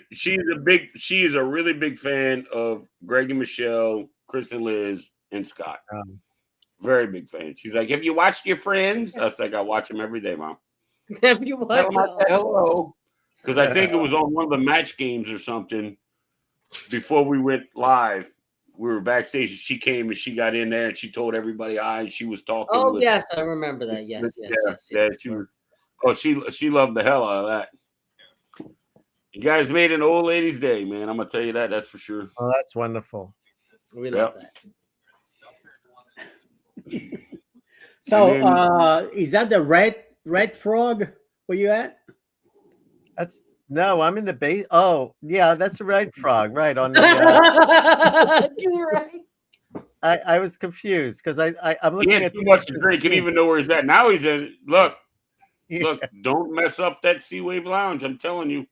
is a really big fan of Greg and Michelle, Chris and Liz, and Scott. Very big fan. She's like, "Have you watched your Friends?" I was like, "I watch them every day, Mom." Have you Tell them I watched? said hello. Because I think it was on one of the match games or something before we went live. We were backstage. She came and she got in there and she told everybody hi. And she was talking. Oh with, yes, I remember that. Yes, yes. Yeah. She was. Oh, she loved the hell out of that. You guys made an old lady's day, man. I'm gonna tell you that. That's for sure. Oh, that's wonderful. We love that. So, is that the red frog? Where you at? That's no, I'm in the base. Oh, yeah, that's a red frog, right? On the. You're right. I was confused because I'm looking He had at too much to drink. He didn't even know where he's at. Now he's in. Look, don't mess up that Sea Wave Lounge. I'm telling you.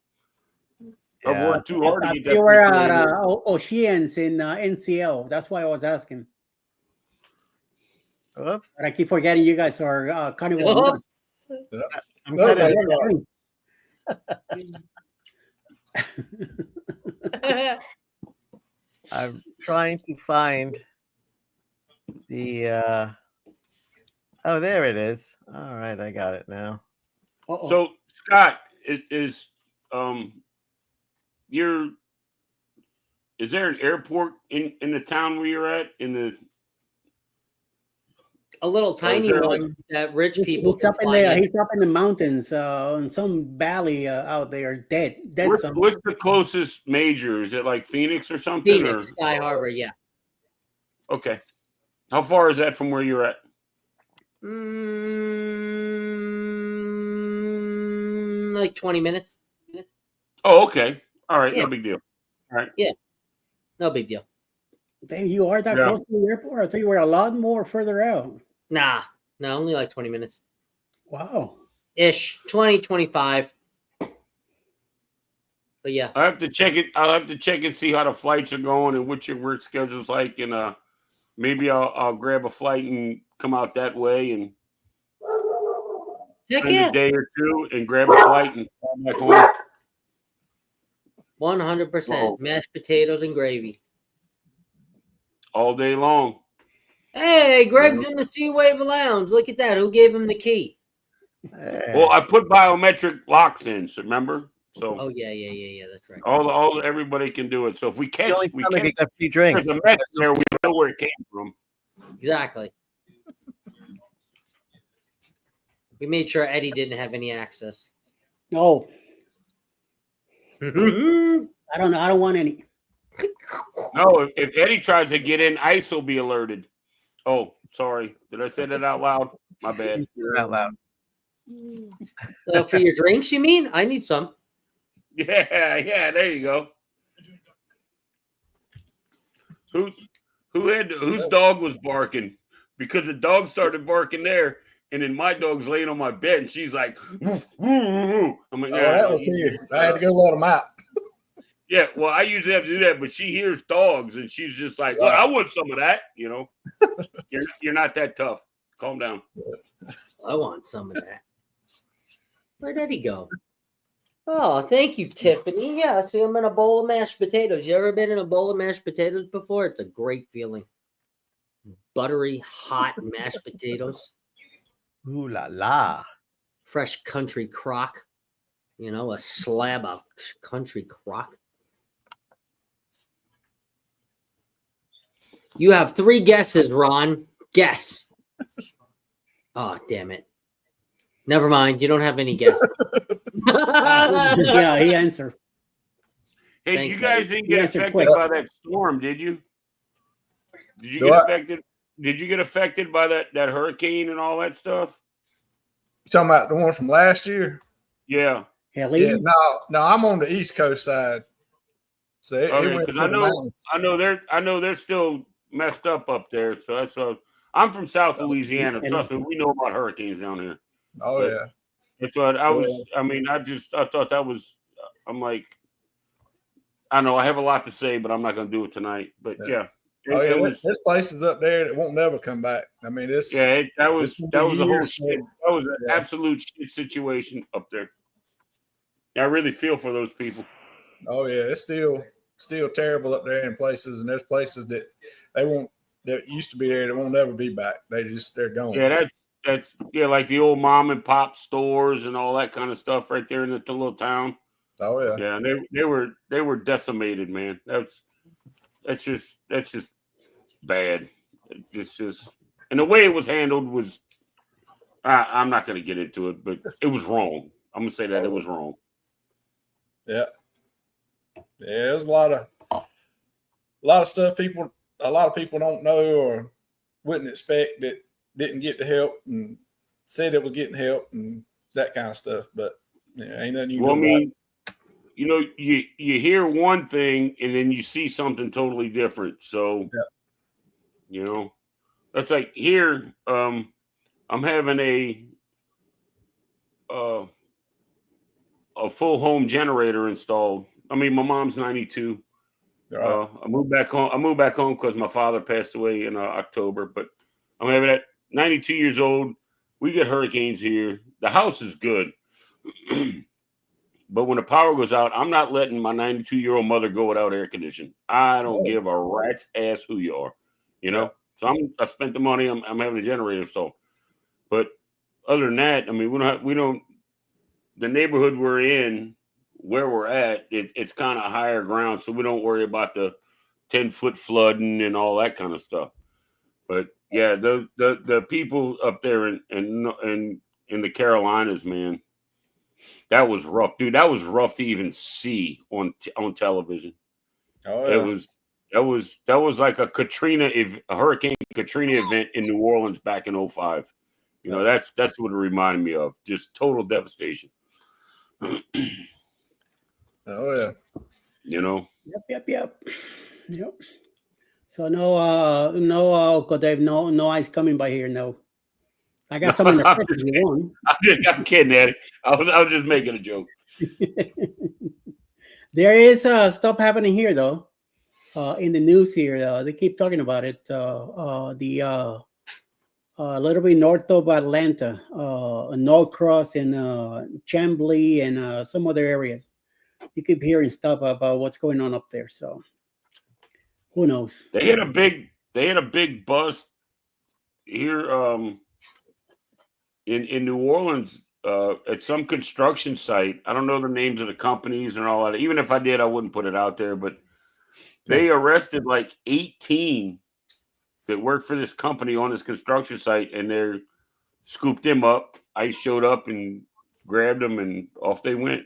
I've worked too hard to get that. You were at Oceans in NCL. That's why I was asking. Oops. But I keep forgetting you guys are Carnival. I'm kind of. I'm trying to find the. Oh, there it is. All right, I got it now. So Scott, is there an airport in the town where you're at? A little tiny one that rich people. He's up in there. He's up in the mountains, in some valley out there. Dead. What's the closest major? Is it like Phoenix or something? Phoenix, Sky Harbor, yeah. Okay. How far is that from where you're at? Like 20 minutes. Oh, okay. All right. Yeah. No big deal. All right. Yeah. No big deal. Dang, you are that close to the airport? I thought you were a lot more further out. Nah, no, only like 20 minutes. Wow. Ish. 20, 25. But yeah. I have to check it. I'll have to check and see how the flights are going and what your work schedule's like. And maybe I'll grab a flight and come out that way and spend a day or two and grab a flight and come back home. 100%. Mashed potatoes and gravy. All day long. Hey, Greg's in the Sea Wave Lounge. Look at that. Who gave him the key? Well, I put biometric locks in, so remember? So Yeah. That's right. All everybody can do it. So if we catch, a few drinks. There's a mess there. We know where it came from. Exactly. We made sure Eddie didn't have any access. No. I don't know. I don't want any. No, if Eddie tries to get in, ICE will be alerted. Oh, sorry. Did I say that out loud? My bad. Out loud. For your drinks, you mean? I need some. Yeah. There you go. Whose dog was barking? Because the dog started barking there, and then my dog's laying on my bed, and she's like, woof, woof, woof. I'm like, that was here. I had to go let him out. Yeah, well, I usually have to do that, but she hears dogs, and she's just like, "Well, I want some of that." You know, you're not that tough. Calm down. I want some of that. Where did he go? Oh, thank you, Tiffany. Yeah, see, I'm in a bowl of mashed potatoes. You ever been in a bowl of mashed potatoes before? It's a great feeling. Buttery, hot mashed potatoes. Ooh la la. Fresh country crock. You know, a slab of country crock. You have 3 guesses, Ron. Guess. Oh, damn it. Never mind. You don't have any guesses. Yeah, he answered. Hey, you guys didn't get affected by that storm, did you? Did you get affected? Did you get affected by that hurricane and all that stuff? You talking about the one from last year? Yeah. No, I'm on the East Coast side. So it went because I know they're still messed up there. So that's I'm from South Louisiana. Trust me, we know about hurricanes down here. Oh, That's what I was. I mean, I thought that was. I'm like, I know I have a lot to say, but I'm not going to do it tonight. But yeah, it was. There's places up there that won't never come back. I mean, that was a whole years shit. That was an absolute shit situation up there. I really feel for those people. Oh yeah, it's still terrible up there in places, and there's places that that used to be there that won't never be back. They're gone. Yeah, that's like the old mom and pop stores and all that kind of stuff right there in the little town. Oh yeah, yeah. They were decimated, man. That's just bad. It's just, and the way it was handled was. I'm not going to get into it, but it was wrong. I'm going to say that it was wrong. Yeah. Yeah, there's a lot of stuff a lot of people don't know or wouldn't expect that didn't get the help and said it was getting help and that kind of stuff. But ain't nothing you can do. I mean, you hear one thing and then you see something totally different. So, that's like here. I'm having a full home generator installed. I mean, my mom's 92. I moved back home because my father passed away in October. But I'm having that 92 years old. We get hurricanes here. The house is good. But when the power goes out, I'm not letting my 92-year-old mother go without air conditioning. I don't give a rat's ass who you are, So I spent the money. I'm having a generator installed. But other than that, I mean, we don't. The neighborhood we're in, where we're at, it's kind of higher ground, so we don't worry about the 10-foot flooding and all that kind of stuff. But yeah, the people up there in the Carolinas, man, that was rough, dude. That was rough to even see on television. Oh yeah. That was like a Hurricane Katrina event in New Orleans back in 2005. That's what it reminded me of. Just total devastation. Oh yeah. Yep. So no, Uncle Dave, no ice coming by here. No, I got some in the fridge if you want. I'm kidding, Eddie. I was just making a joke. There is stuff happening here though. In the news here, they keep talking about it. A little bit north of Atlanta, Norcross and Chambly and some other areas. You keep hearing stuff about what's going on up there. So who knows? They had a big bust here in New Orleans at some construction site. I don't know the names of the companies and all that. Even if I did, I wouldn't put it out there. But they arrested like 18 that worked for this company on this construction site, and they scooped them up. ICE showed up and grabbed them, and off they went.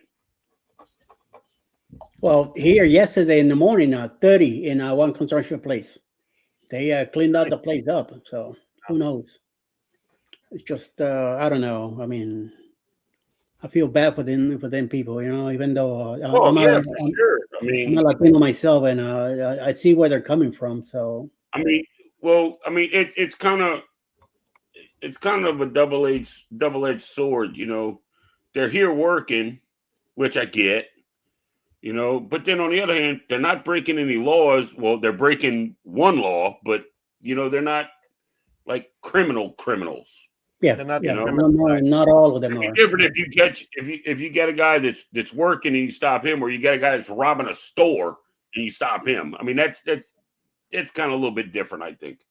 Well, here yesterday in the morning, 30 in one construction place. They cleaned out the place up. So who knows? It's just I don't know. I mean, I feel bad for them people, even though I'm sure. I mean, I'm a Latino myself, and I see where they're coming from. So I mean, it's kind of a double-edged sword, They're here working, which I get, but then on the other hand, they're not breaking any laws. Well, they're breaking one law, but they're not like criminals. Yeah, not all of them are. Different if you get a guy that's working and you stop him, or you get a guy that's robbing a store and you stop him. I mean, that's kind of a little bit different, I think.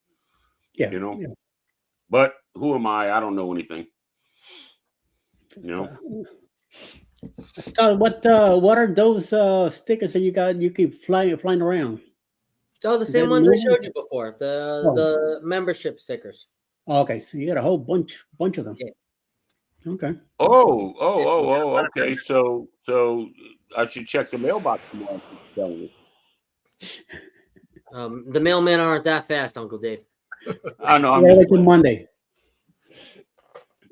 Yeah. But who am I? I don't know anything. Scott, what are those stickers that you got? You keep flying around. So the same ones I showed you before. The membership stickers. Okay, so you got a whole bunch of them. Yeah. Okay. Oh, okay. So I should check the mailbox tomorrow. The mailmen aren't that fast, Uncle Dave. I know. Wait till Monday.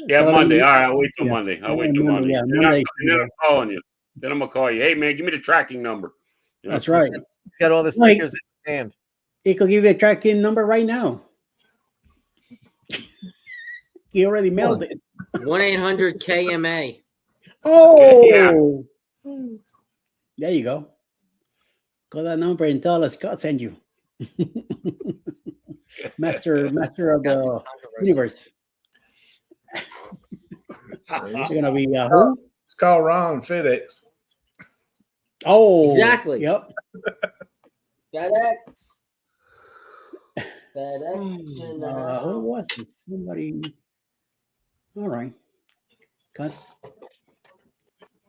Yeah, So Monday. All right, I'll wait till Monday. I'll wait till Monday. Yeah, Then Monday. I'm calling you. Then I'm gonna call you. Hey, man, give me the tracking number. That's right. He's got all the stickers in his hand. He could give you a tracking number right now. He already mailed it. 1-800-KMA. Oh, there you go. Call that number and tell us Scott send you. master of the universe. You're gonna be who? It's called Ron FedEx. Oh, Exactly. Yep. FedEx. Who was it? Somebody. All right.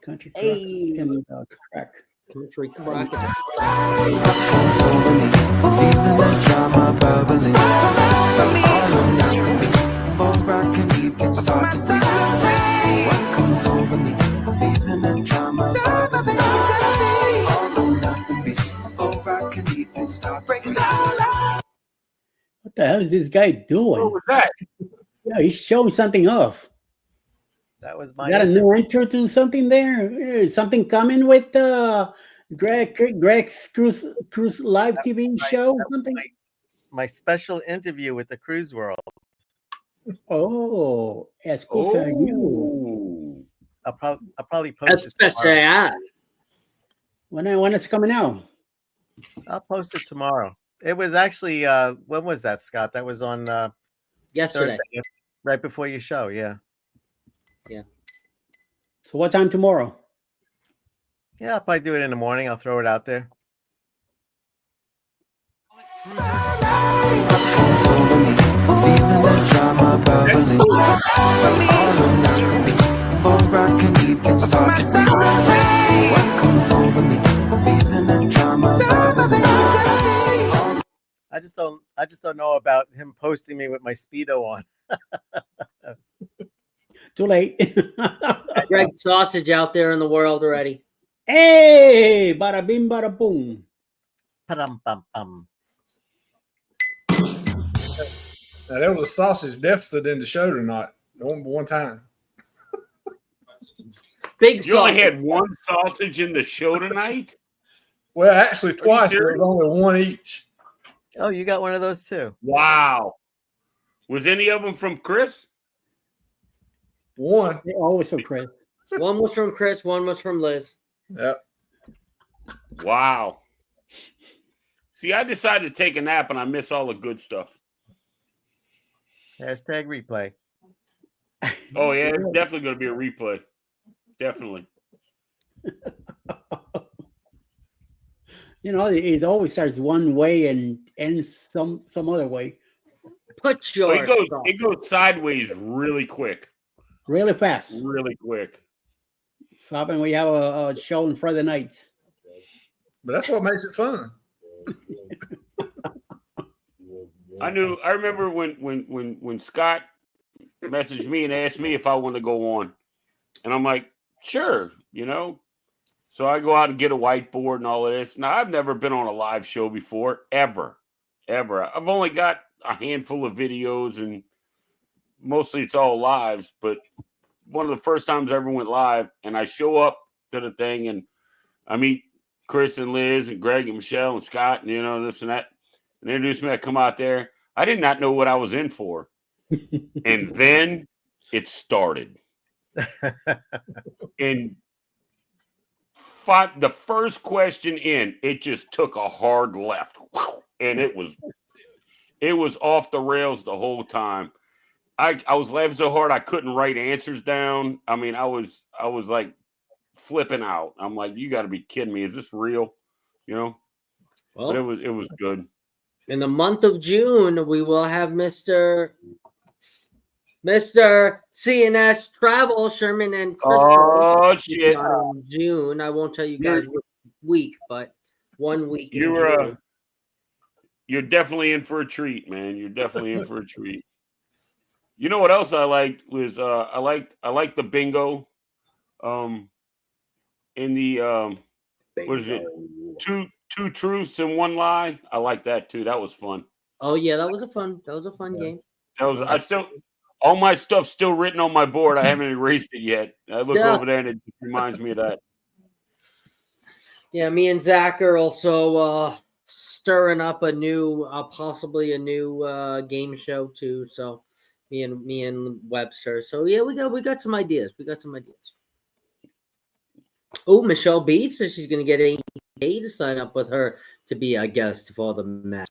Country crack in the crack. Country crack. What the hell is this guy doing? What was that? Yeah, he's showing something off. That was You my got a new intro to something there? Is something coming with Greg's Cruise live TV show? Something? my special interview with the Cruise World. Oh, excusa you. I'll probably post it tomorrow. Especial. When is it coming out? I'll post it tomorrow. It was actually when was that, Scott? That was on Yesterday. Thursday, right before your show. Yeah. Yeah. So what time tomorrow? Yeah, I'll probably do it in the morning. I'll throw it out there. I just don't know about him posting me with my Speedo on. Too late. Greg Sausage out there in the world already. Hey, bada bing, bada boom. Pa-dum-bum-bum. Now, there was a sausage deficit in the show tonight. One time. Big You only had one sausage in the show tonight? Well, actually, twice. There was only one each. Oh, you got one of those too? Wow. Was any of them from Chris? One. Always from Chris. One was from Chris. One was from Liz. Yep. Wow. See, I decided to take a nap and I miss all the good stuff. Hashtag replay. Oh, yeah, it's definitely going to be a replay. Definitely. You know, it always starts one way and ends some other way. Put your it goes sideways really quick. Really fast. Really quick. So happen we have a show on Friday nights. But that's what makes it fun. I remember when Scott messaged me and asked me if I wanted to go on. And I'm like, sure, you know. So I go out and get a whiteboard and all of this. Now, I've never been on a live show before, ever. I've only got a handful of videos and mostly it's all lives. But one of the first times I ever went live, and I show up to the thing and I meet Chris and Liz and Greg and Michelle and Scott and, you know, this and that. And they introduced me. I come out there. I did not know what I was in for. And then it started. And the first question in, it just took a hard left. And it was off the rails the whole time. I was laughing so hard I couldn't write answers down. I mean, I was like flipping out. I'm like, you got to be kidding me. Is this real? You know? Well, but it was good. In the month of June, we will have Mr. CNS Travel, Sherman and Crystal. Oh, shit. In June. I won't tell you guys which week, but 1 week. You're definitely in for a treat, man. You're definitely in for a treat. You know what else I liked was I liked the bingo. In the what is it? Two truths and one lie. I like that too. That was fun. Oh yeah, that was a fun game. All my stuff's still written on my board. I haven't erased it yet. I look over there and it reminds me of that. Yeah, me and Zach are also stirring up a new, possibly a new game show too. So me and Webster. So yeah, we got some ideas. Oh, Michelle B says she's going to get a to sign up with her to be a guest for the match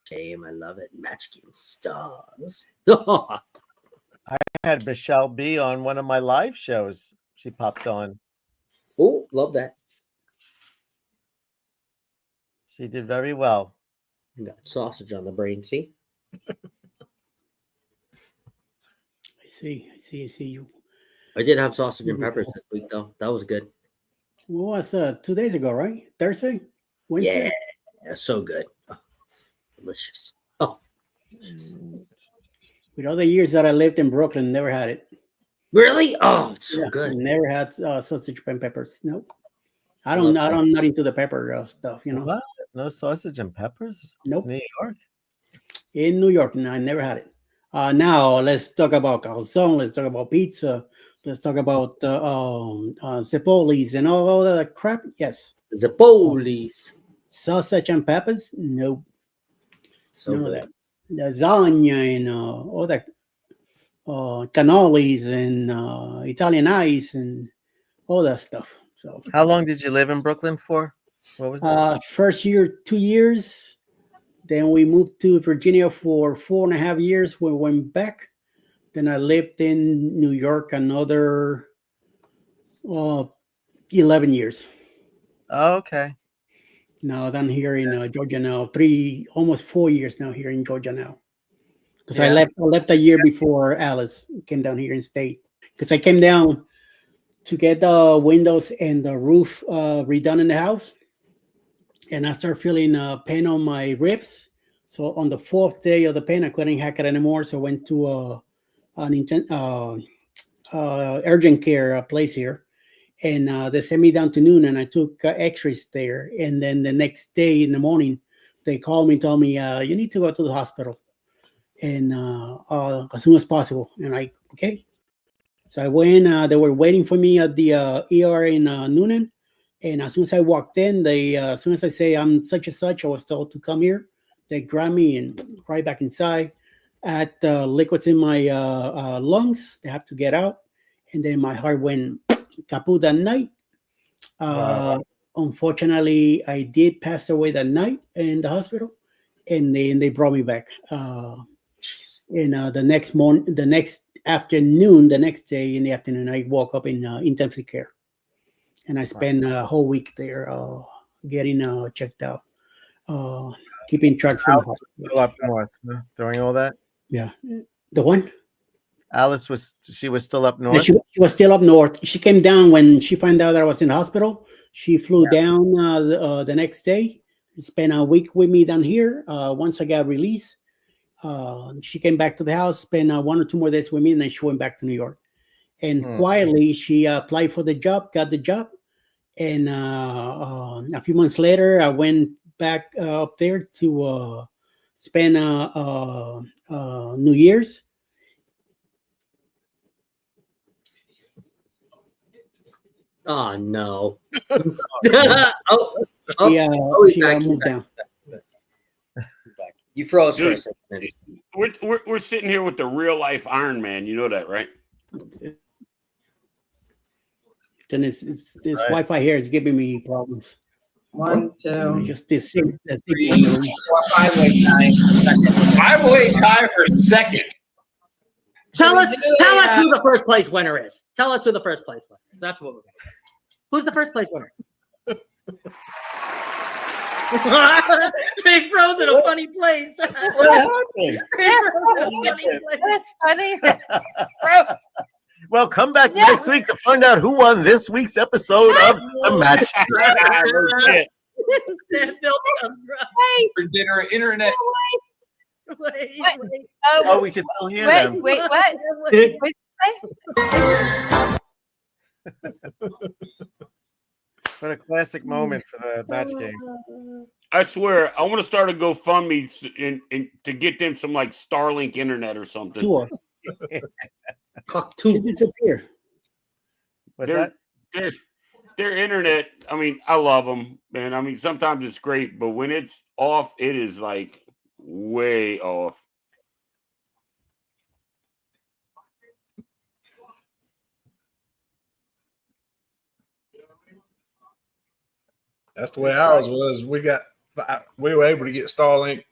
game. I love it. Match game stars. I had Michelle B on one of my live shows. She popped on. Oh, love that. She did very well. You got sausage on the brain, see? I see you. I did have sausage and peppers this week, though. That was good. What was 2 days ago, right? Thursday? Wednesday? Yeah, so good. Oh, delicious. Oh, With all the years that I lived in Brooklyn, never had it. really? Oh, it's so good. Never had sausage and peppers. Nope. I'm not into the pepper stuff, you know. What? No sausage and peppers? Nope. New York? In New York, no, I never had it. Now let's talk about calzone. Let's talk about pizza. Let's talk about Zippolis and all that crap. Yes. Zippolis. Sausage and peppers? Nope. So None of good. that. Lasagna and all that cannolis and Italian ice and all that stuff. So How long did you live in Brooklyn for? What was that? first year, 2 years. Then we moved to Virginia for 4.5 years. We went back. Then I lived in New York another 11 years. Oh, okay. Now I'm here in Georgia now. Almost 4 years now here in Georgia now. Because I left a year before Alice came down here and stayed. Because I came down to get the windows and the roof redone in the house. And I started feeling pain on my ribs. So on the 4th day of the pain, I couldn't hack it anymore. So I went to an urgent care place here. And they sent me down to noon, and I took x-rays there. And then the next day in the morning, they called me and told me, you need to go to the hospital and as soon as possible. And I, okay. So I went, they were waiting for me at the ER in Noonan. And as soon as I walked in, as soon as I say I'm such and such, I was told to come here. They grabbed me and right back inside. I had liquids in my lungs. They have to get out. And then my heart went kaput that night. Wow. Unfortunately, I did pass away that night in the hospital. And then they brought me back. And the next morning, the next afternoon, the next day in the afternoon, I woke up in intensive care. And I spent a whole week there getting checked out, keeping track from the hospital. Still up north, huh? During all that? Yeah. The one? Alice was still up No, north? she was still up north. She came down when she found out that I was in the hospital. She flew down the next day, spent a week with me down here. Once I got released, she came back to the house, spent 1 or 2 more days with me, and then she went back to New York. And quietly, she applied for the job, got the job. And a few months later, I went back up there to spend New Year's. Oh, no. She moved down. You froze for a Dude, second. we're sitting here with the real life Iron Man. You know that, right? Then this Wi-Fi here is giving me problems. 1, 2, Just this thing. 3, 4, 5-way tie for second. 5-way tie for second. Tell us do who the first place winner is. Tell us who the first place winner is. That's what we're going to do. Who's the first place winner? They froze in a funny place. What happened? That's funny. Well, come back next week to find out who won this week's episode of the match. For dinner, internet. Wait. Oh, we can still hear them. Wait, what? What a classic moment for the match game. I swear, I want to start a GoFundMe and to get them some like Starlink internet or something. Tour. She disappeared. What's Their- that? Their internet, I mean, I love them, man. I mean, sometimes it's great, but when it's off, it is like way off. That's the way ours was. We were able to get Starlink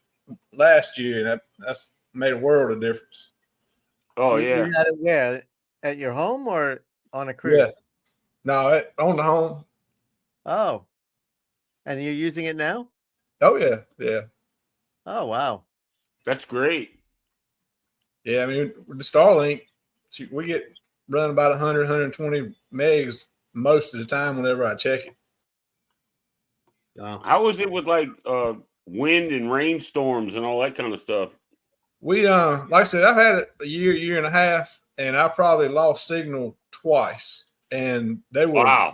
last year, and that's made a world of difference. Oh You yeah. had it where? At your home or on a cruise? Yeah. No, on the home. Oh. And you're using it now? Oh yeah, yeah. Oh wow. That's great. Yeah, I mean, with the Starlink, we get run about 100, 120 megs most of the time whenever I check it. How was it with like wind and rainstorms and all that kind of stuff? We like I said, I've had it a year and a half, and I probably lost signal twice. And they were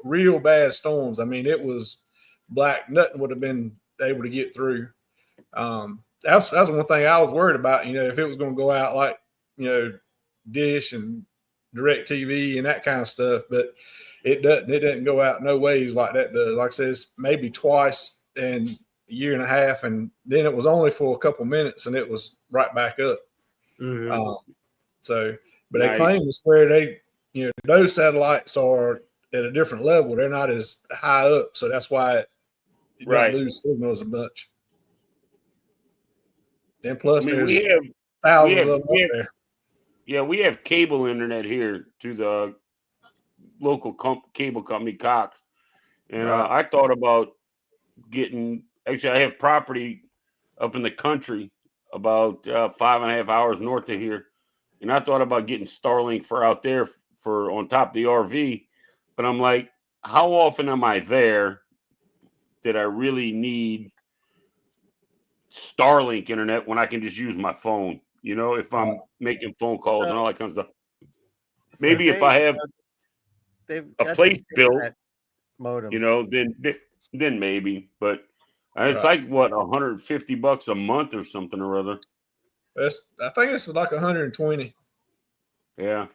real bad storms. I mean, it was black. Nothing would have been able to get through. That's one thing I was worried about. If it was going to go out like Dish and Direct TV and that kind of stuff, but it doesn't. It doesn't go out no ways like that does. Like I said, it's maybe twice in a year and a half, and then it was only for a couple minutes, and it was right back up. Mm-hmm. But they claim it's where those satellites are at a different level. They're not as high up, so that's why you don't lose signal as much. And plus, there's thousands of them up there. Yeah, we have cable internet here through the local cable company, Cox. And I thought about actually, I have property up in the country about 5.5 hours north of here. And I thought about getting Starlink for out there for on top of the RV. But I'm like, how often am I there that I really need Starlink internet when I can just use my phone? If I'm making phone calls and all that kind of stuff. Maybe if I have a place built, modems. then maybe. But it's like what, $150 a month or something or other. I think it's like 120. Yeah.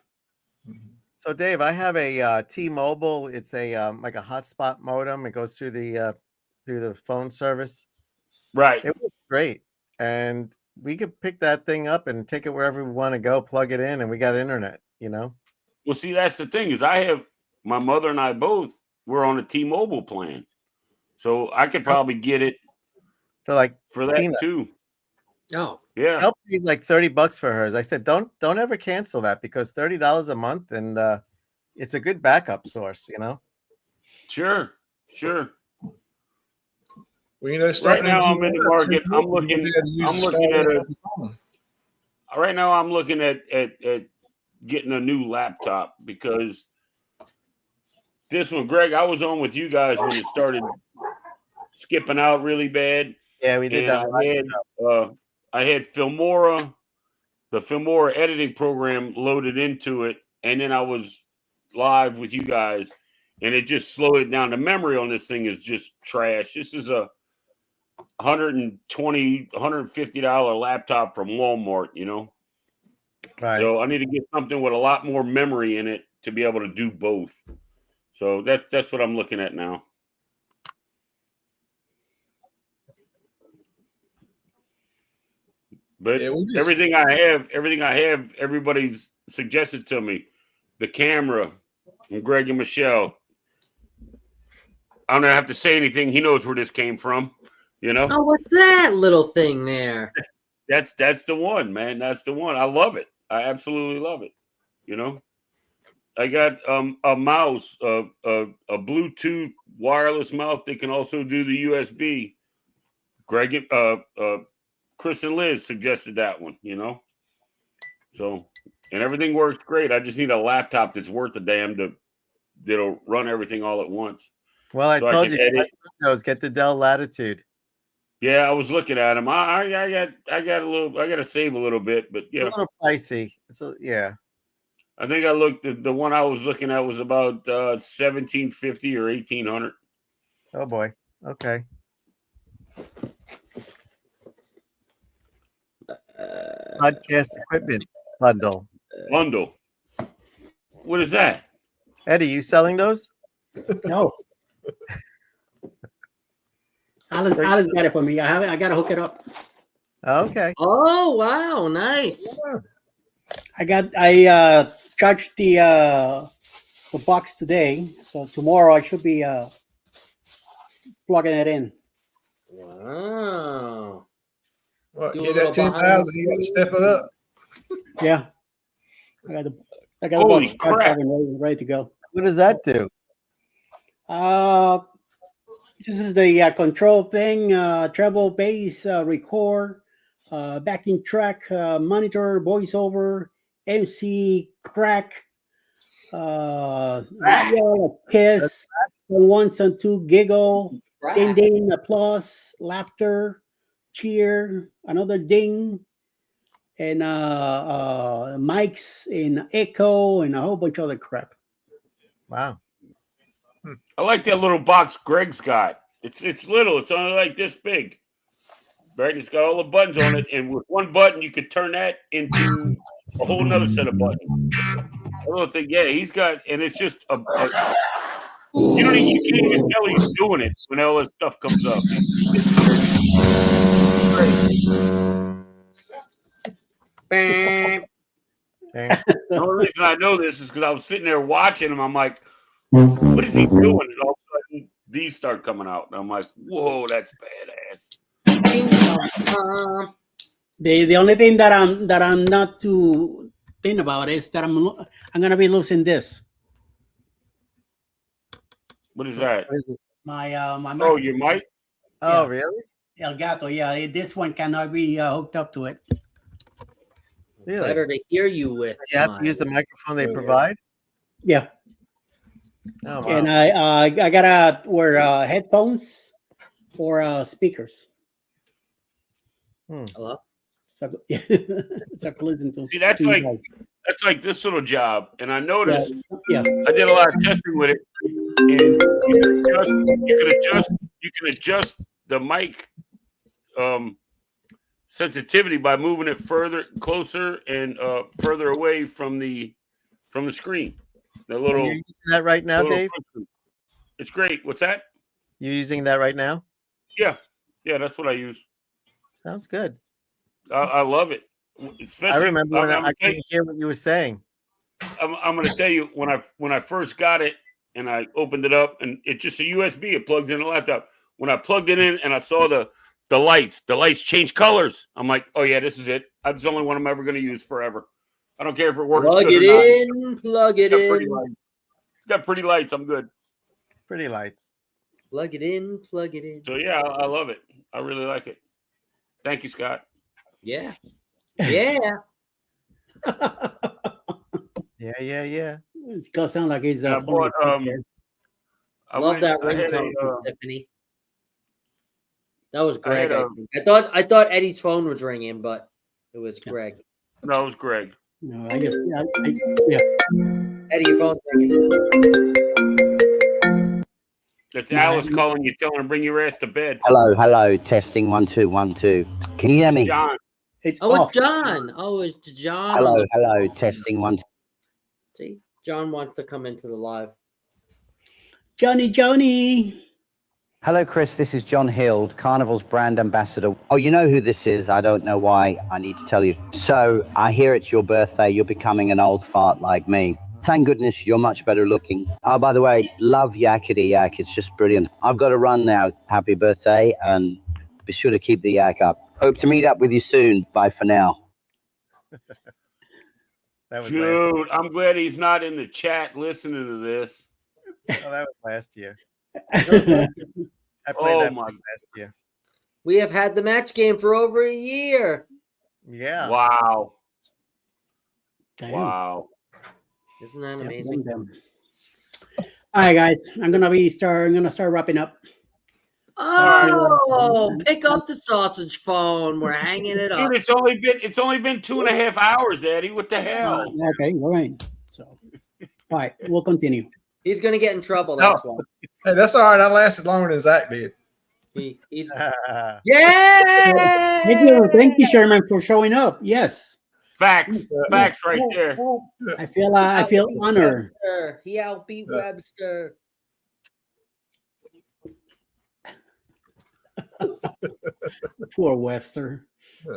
So Dave, I have a T-Mobile. It's a like a hotspot modem. It goes through the phone service. Right. It was great, and we could pick that thing up and take it wherever we want to go. Plug it in, and we got internet. Well, see, that's the thing is my mother and I both were on a T-Mobile plan, so I could probably get it for that peanuts. too. Oh, yeah. Shelby is like $30 for hers. I said, don't ever cancel that because $30 a month, and it's a good backup source. Sure. Well, right now I'm in the market. Right now I'm looking at getting a new laptop because this one, Greg, I was on with you guys when it started skipping out really bad. Yeah, we did that. I had Filmora, the Filmora editing program loaded into it, and then I was live with you guys, and it just slowed it down. The memory on this thing is just trash. This is a $120, $150 laptop from Walmart, Right. So I need to get something with a lot more memory in it to be able to do both. So that's what I'm looking at now. But everything I have, everybody's suggested to me. The camera from Greg and Michelle. I don't have to say anything. He knows where this came from. Oh, what's that little thing there? That's the one, man. That's the one. I love it. I absolutely love it. I got a mouse, a Bluetooth wireless mouse that can also do the USB. Greg, Chris and Liz suggested that one, So, and everything works great. I just need a laptop that's worth a damn that'll run everything all at once. Well, I told you, get the Dell Latitude. Yeah, I was looking at them. I got to save a little bit, but yeah, a little pricey. So yeah, I think I looked at the one I was looking at was about $1,750 or $1,800. Oh boy. Okay. Podcast equipment bundle. What is that? Eddie, you selling those? No. Alice got it for me. I got to hook it up. Okay. Oh wow, nice. I charged the box today, so tomorrow I should be plugging it in. Wow. What, Do a get little that 10,000, you got to step it up. Yeah. I got Holy about crap. ready to go. What does that do? This is the control thing, treble, bass, record, backing track, monitor, voiceover, MC, crack, yell, kiss, some one, some two, giggle, ding, ding, applause, laughter, cheer, another ding, and mics and echo and a whole bunch of other crap. Wow. I like that little box Greg's got. It's little. It's only like this big. Right? It's got all the buttons on it, and with one button, you could turn that into a whole nother set of buttons. A little thing, yeah. He's got, and it's just you can't even tell he's doing it when all this stuff comes up. The only reason I know this is because I was sitting there watching him. I'm like, what is he doing? And all of a sudden, these start coming out, and I'm like, whoa, that's badass. The only thing that I'm not too thin about is that I'm gonna be losing this. What is that? What is it? My Oh, your mic? Oh, really? El Gato, yeah. This one cannot be hooked up to it. Really? Better to hear you with. You have to use the microphone they provide? Yeah. Oh, wow. And I gotta wear headphones or speakers. Hello? So, so listen to. See, that's like this little job, and I noticed. Yeah. I did a lot of testing with it, and you can adjust the mic sensitivity by moving it closer and further away from the screen. The little. Are you using that right now, Dave? It's great. What's that? You using that right now? Yeah, that's what I use. Sounds good. I love it. Especially, I remember when I couldn't hear what you were saying. I'm going to tell you when I first got it and I opened it up and it's just a USB. It plugs in the laptop. When I plugged it in and I saw the lights change colors. I'm like, oh yeah, this is it. That's the only one I'm ever going to use forever. I don't care if it works. Plug good it or not. in. Plug it in. It's got pretty lights. I'm good. Pretty lights. Plug it in. Plug it in. So yeah, I love it. I really like it. Thank you, Scott. Yeah. Yeah. Yeah. It's gonna sound like he's I bought, Love that I had ringtone, Tiffany. That was I had Greg. I thought Eddie's phone was ringing, but it was Greg. No, it was Greg. No, I just yeah. Eddie, your phone's ringing. It's Alice calling you, telling her to bring your ass to bed. Hello. Testing 1 2 1 2. Can you hear me? John. It's John. Oh, it's John. Hello. Testing 1 2. See, John wants to come into the live. Johnny. Hello, Chris. This is John Hild, Carnival's brand ambassador. Oh, you know who this is. I don't know why I need to tell you. So I hear it's your birthday. You're becoming an old fart like me. Thank goodness you're much better looking. Oh, by the way, love Yakety Yak. It's just brilliant. I've got to run now. Happy birthday, and be sure to keep the yak up. Hope to meet up with you soon. Bye for now. Dude, I'm glad he's not in the chat listening to this. Oh, that was last year. I played that last year. We have had the match game for over a year. Yeah. Wow. Damn. Wow. Isn't that amazing? All right, guys. I'm gonna start wrapping up. Oh, pick up the sausage phone. We're hanging it up. Dude, it's only been 2.5 hours, Eddie. What the hell? Okay, all right. So, all right, we'll continue. He's gonna get in trouble. That's why. Hey, that's all right. I lasted longer than Zach did. He's Yeah. Thank you, Sherman, for showing up. Yes. Facts right there. I feel honored. Webster. He outbeat Webster. Poor Webster.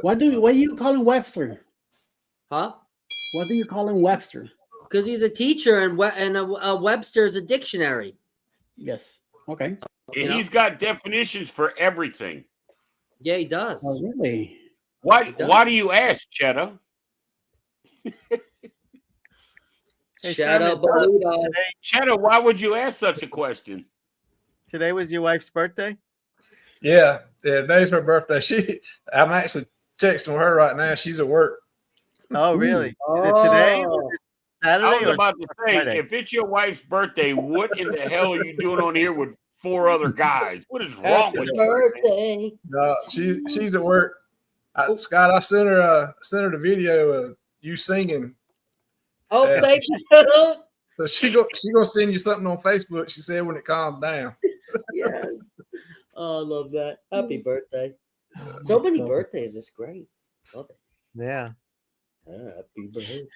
What do you call him Webster? Huh? What do you call him Webster? Because he's a teacher and a Webster is a dictionary. Yes. Okay. He's got definitions for everything. Yeah, he does. Oh, really? Why do you ask, Cheddar? Hey, Shadow Shannon, Baluda. Cheddar, why would you ask such a question? today was your wife's birthday? Yeah, today's her birthday. I'm actually texting her right now. She's at work. Oh, really? Is it today? Oh. Saturday? I was or about to say, Friday? if it's your wife's birthday, what in the hell are you doing on here with 4 other guys? What is wrong Happy with you? birthday. No, she's at work. Scott, I sent her the video of you singing. Oh, Yeah. thank you. So she gonna send you something on Facebook. She said when it calms down. Yes. Oh, I love that. Happy birthday. So many birthdays. It's great. Love it. Yeah. Happy birthday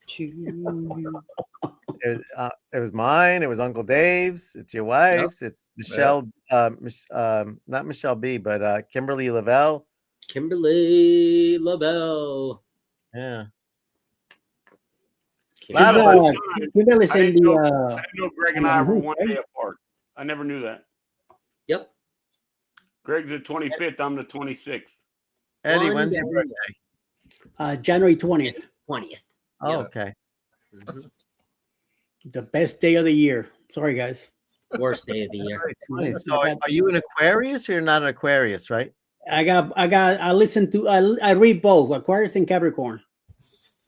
to you. It was mine. It was Uncle Dave's. It's your wife's. It's Michelle. Not Michelle B, but Kimberly Lavelle. Kimberly Lavelle. Yeah. Kimberly's I in didn't the. know Greg and I were one day apart. I never knew that. Yep. Greg's the 25th. I'm the 26th. Eddie, One when's your day. birthday? January 20th. 20th. Oh, Yeah. okay. The best day of the year. Sorry, guys. Worst day of the year. So are you an Aquarius or you're not an Aquarius, right? I listen to, I read both Aquarius and Capricorn.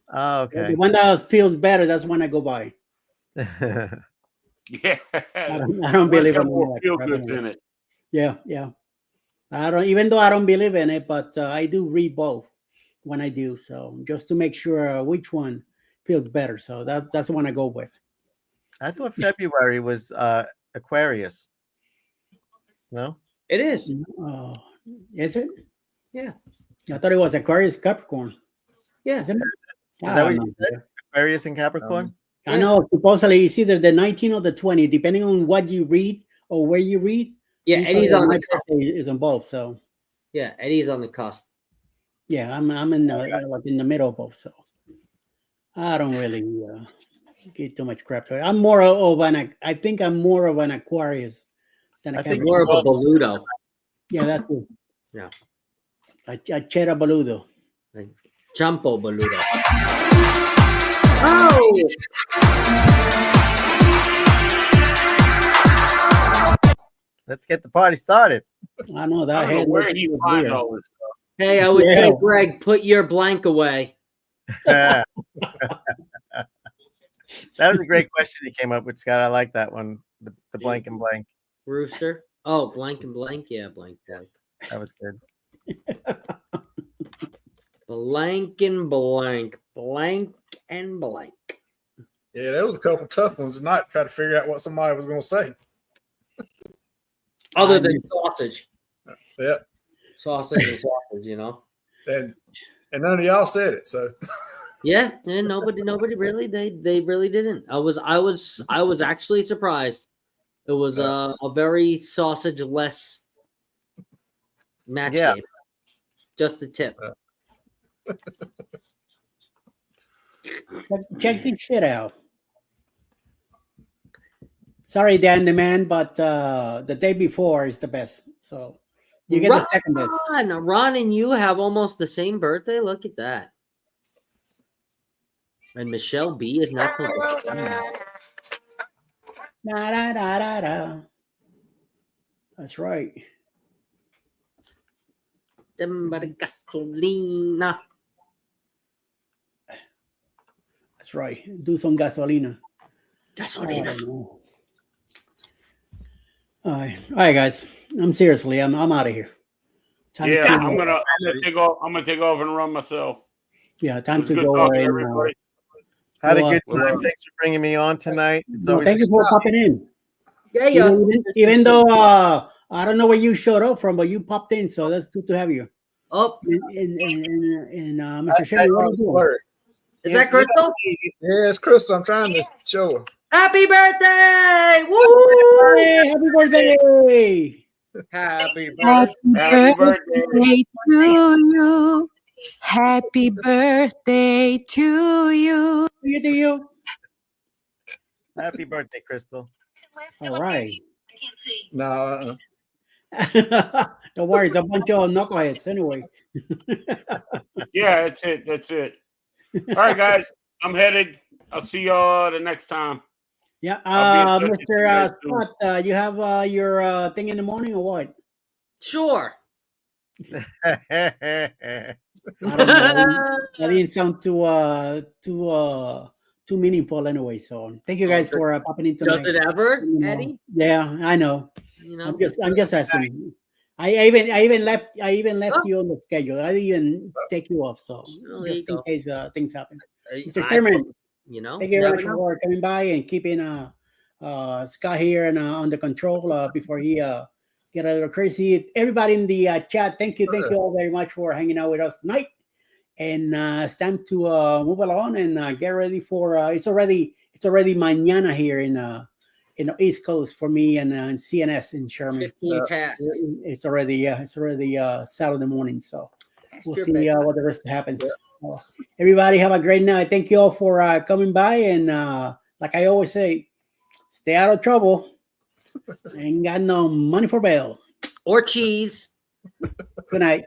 Oh, okay. The one that feels better, that's when I go by. Yeah. I don't believe in more that feel crap goods anyway. in it. Yeah. I don't, even though I don't believe in it, but I do read both when I do. So just to make sure which one feels better. So that's the one I go with. I thought February was Aquarius. No? It is. Is it? Yeah. I thought it was Aquarius Capricorn. Yeah. Isn't it? Is that what you said? Aquarius and Capricorn? I know supposedly it's either the 19 or the 20, depending on what you read or where you read. Yeah, Eddie's on my the cusp. birthday is on both. So Yeah, Eddie's on the cusp. yeah, I'm in like in the middle of both. So I don't really get too much crap to it. I'm more of I think I'm more of an Aquarius than a I think Capricorn. more of a Boludo. Yeah, that's it. Yeah. A Chera Boludo. Champo Boludo. Oh! Let's get the party started. I know that. I don't know where he finds all this stuff. Hey, I would say, Greg, put your blank away. That was a great question he came up with, Scott. I like that one. The blank and blank. Rooster. Oh, blank and blank. Yeah, blank. That was good. Blank and blank. Blank and blank. Yeah, there was a couple tough ones tonight to try to figure out what somebody was going to say. Other than sausage. Yeah. Sausage and sausage, you know. And none of y'all said it, so Yeah, nobody really. They really didn't. I was actually surprised. It was a very sausage less match game. Just a tip. Check this shit out. Sorry, Dan the man, but the day before is the best. So you get the second best. Ron and you have almost the same birthday. Look at that. And Michelle B is not till That's right. Gasolina. That's right. Do some gasolina. Gasolina. All right, guys. I'm out of here. I'm gonna take off. I'm gonna take off and run myself. Yeah, time to Good go. talking to everybody. Had a good time. Thanks for bringing me on tonight. It's always thank you for popping in. Yeah. Even though I don't know where you showed up from, but you popped in, so that's good to have you. Oh, and Mr. Shelby, what are you doing? Is that Crystal? Yeah, it's Crystal. I'm trying to show her. Happy birthday! Woo! Happy birthday! Happy birthday to you. Happy birthday to you. To you. Happy birthday, Crystal. All right. No. Don't worry, it's a bunch of knuckleheads anyway. Yeah, that's it. That's it. All right, guys. I'm headed. I'll see y'all the next time. Yeah, I'll be in touch with you Mr. guys soon. Scott, you have your thing in the morning or what? Sure. I don't know. That didn't sound too meaningful anyway. So thank you guys for popping in tonight. Does it ever, Eddie? Yeah, I know. You know, I'm just asking. I even left you on the schedule. I didn't even take you off, so Oh, there just you in go. case things happen. Mr. I- Sherman, you know, thank you very never much know. for coming by and keeping Scott here and under control before he get a little crazy. Everybody in the chat, thank you all very much for hanging out with us tonight. And it's time to move along and get ready for. It's already mañana here in the East Coast for me and CNS in Sherman. 15 past. It's already Saturday morning, so we'll your see bedtime. what the rest happens. So, everybody have a great night. Thank you all for coming by, and like I always say, stay out of trouble. Ain't got no money for bail or cheese. Good night.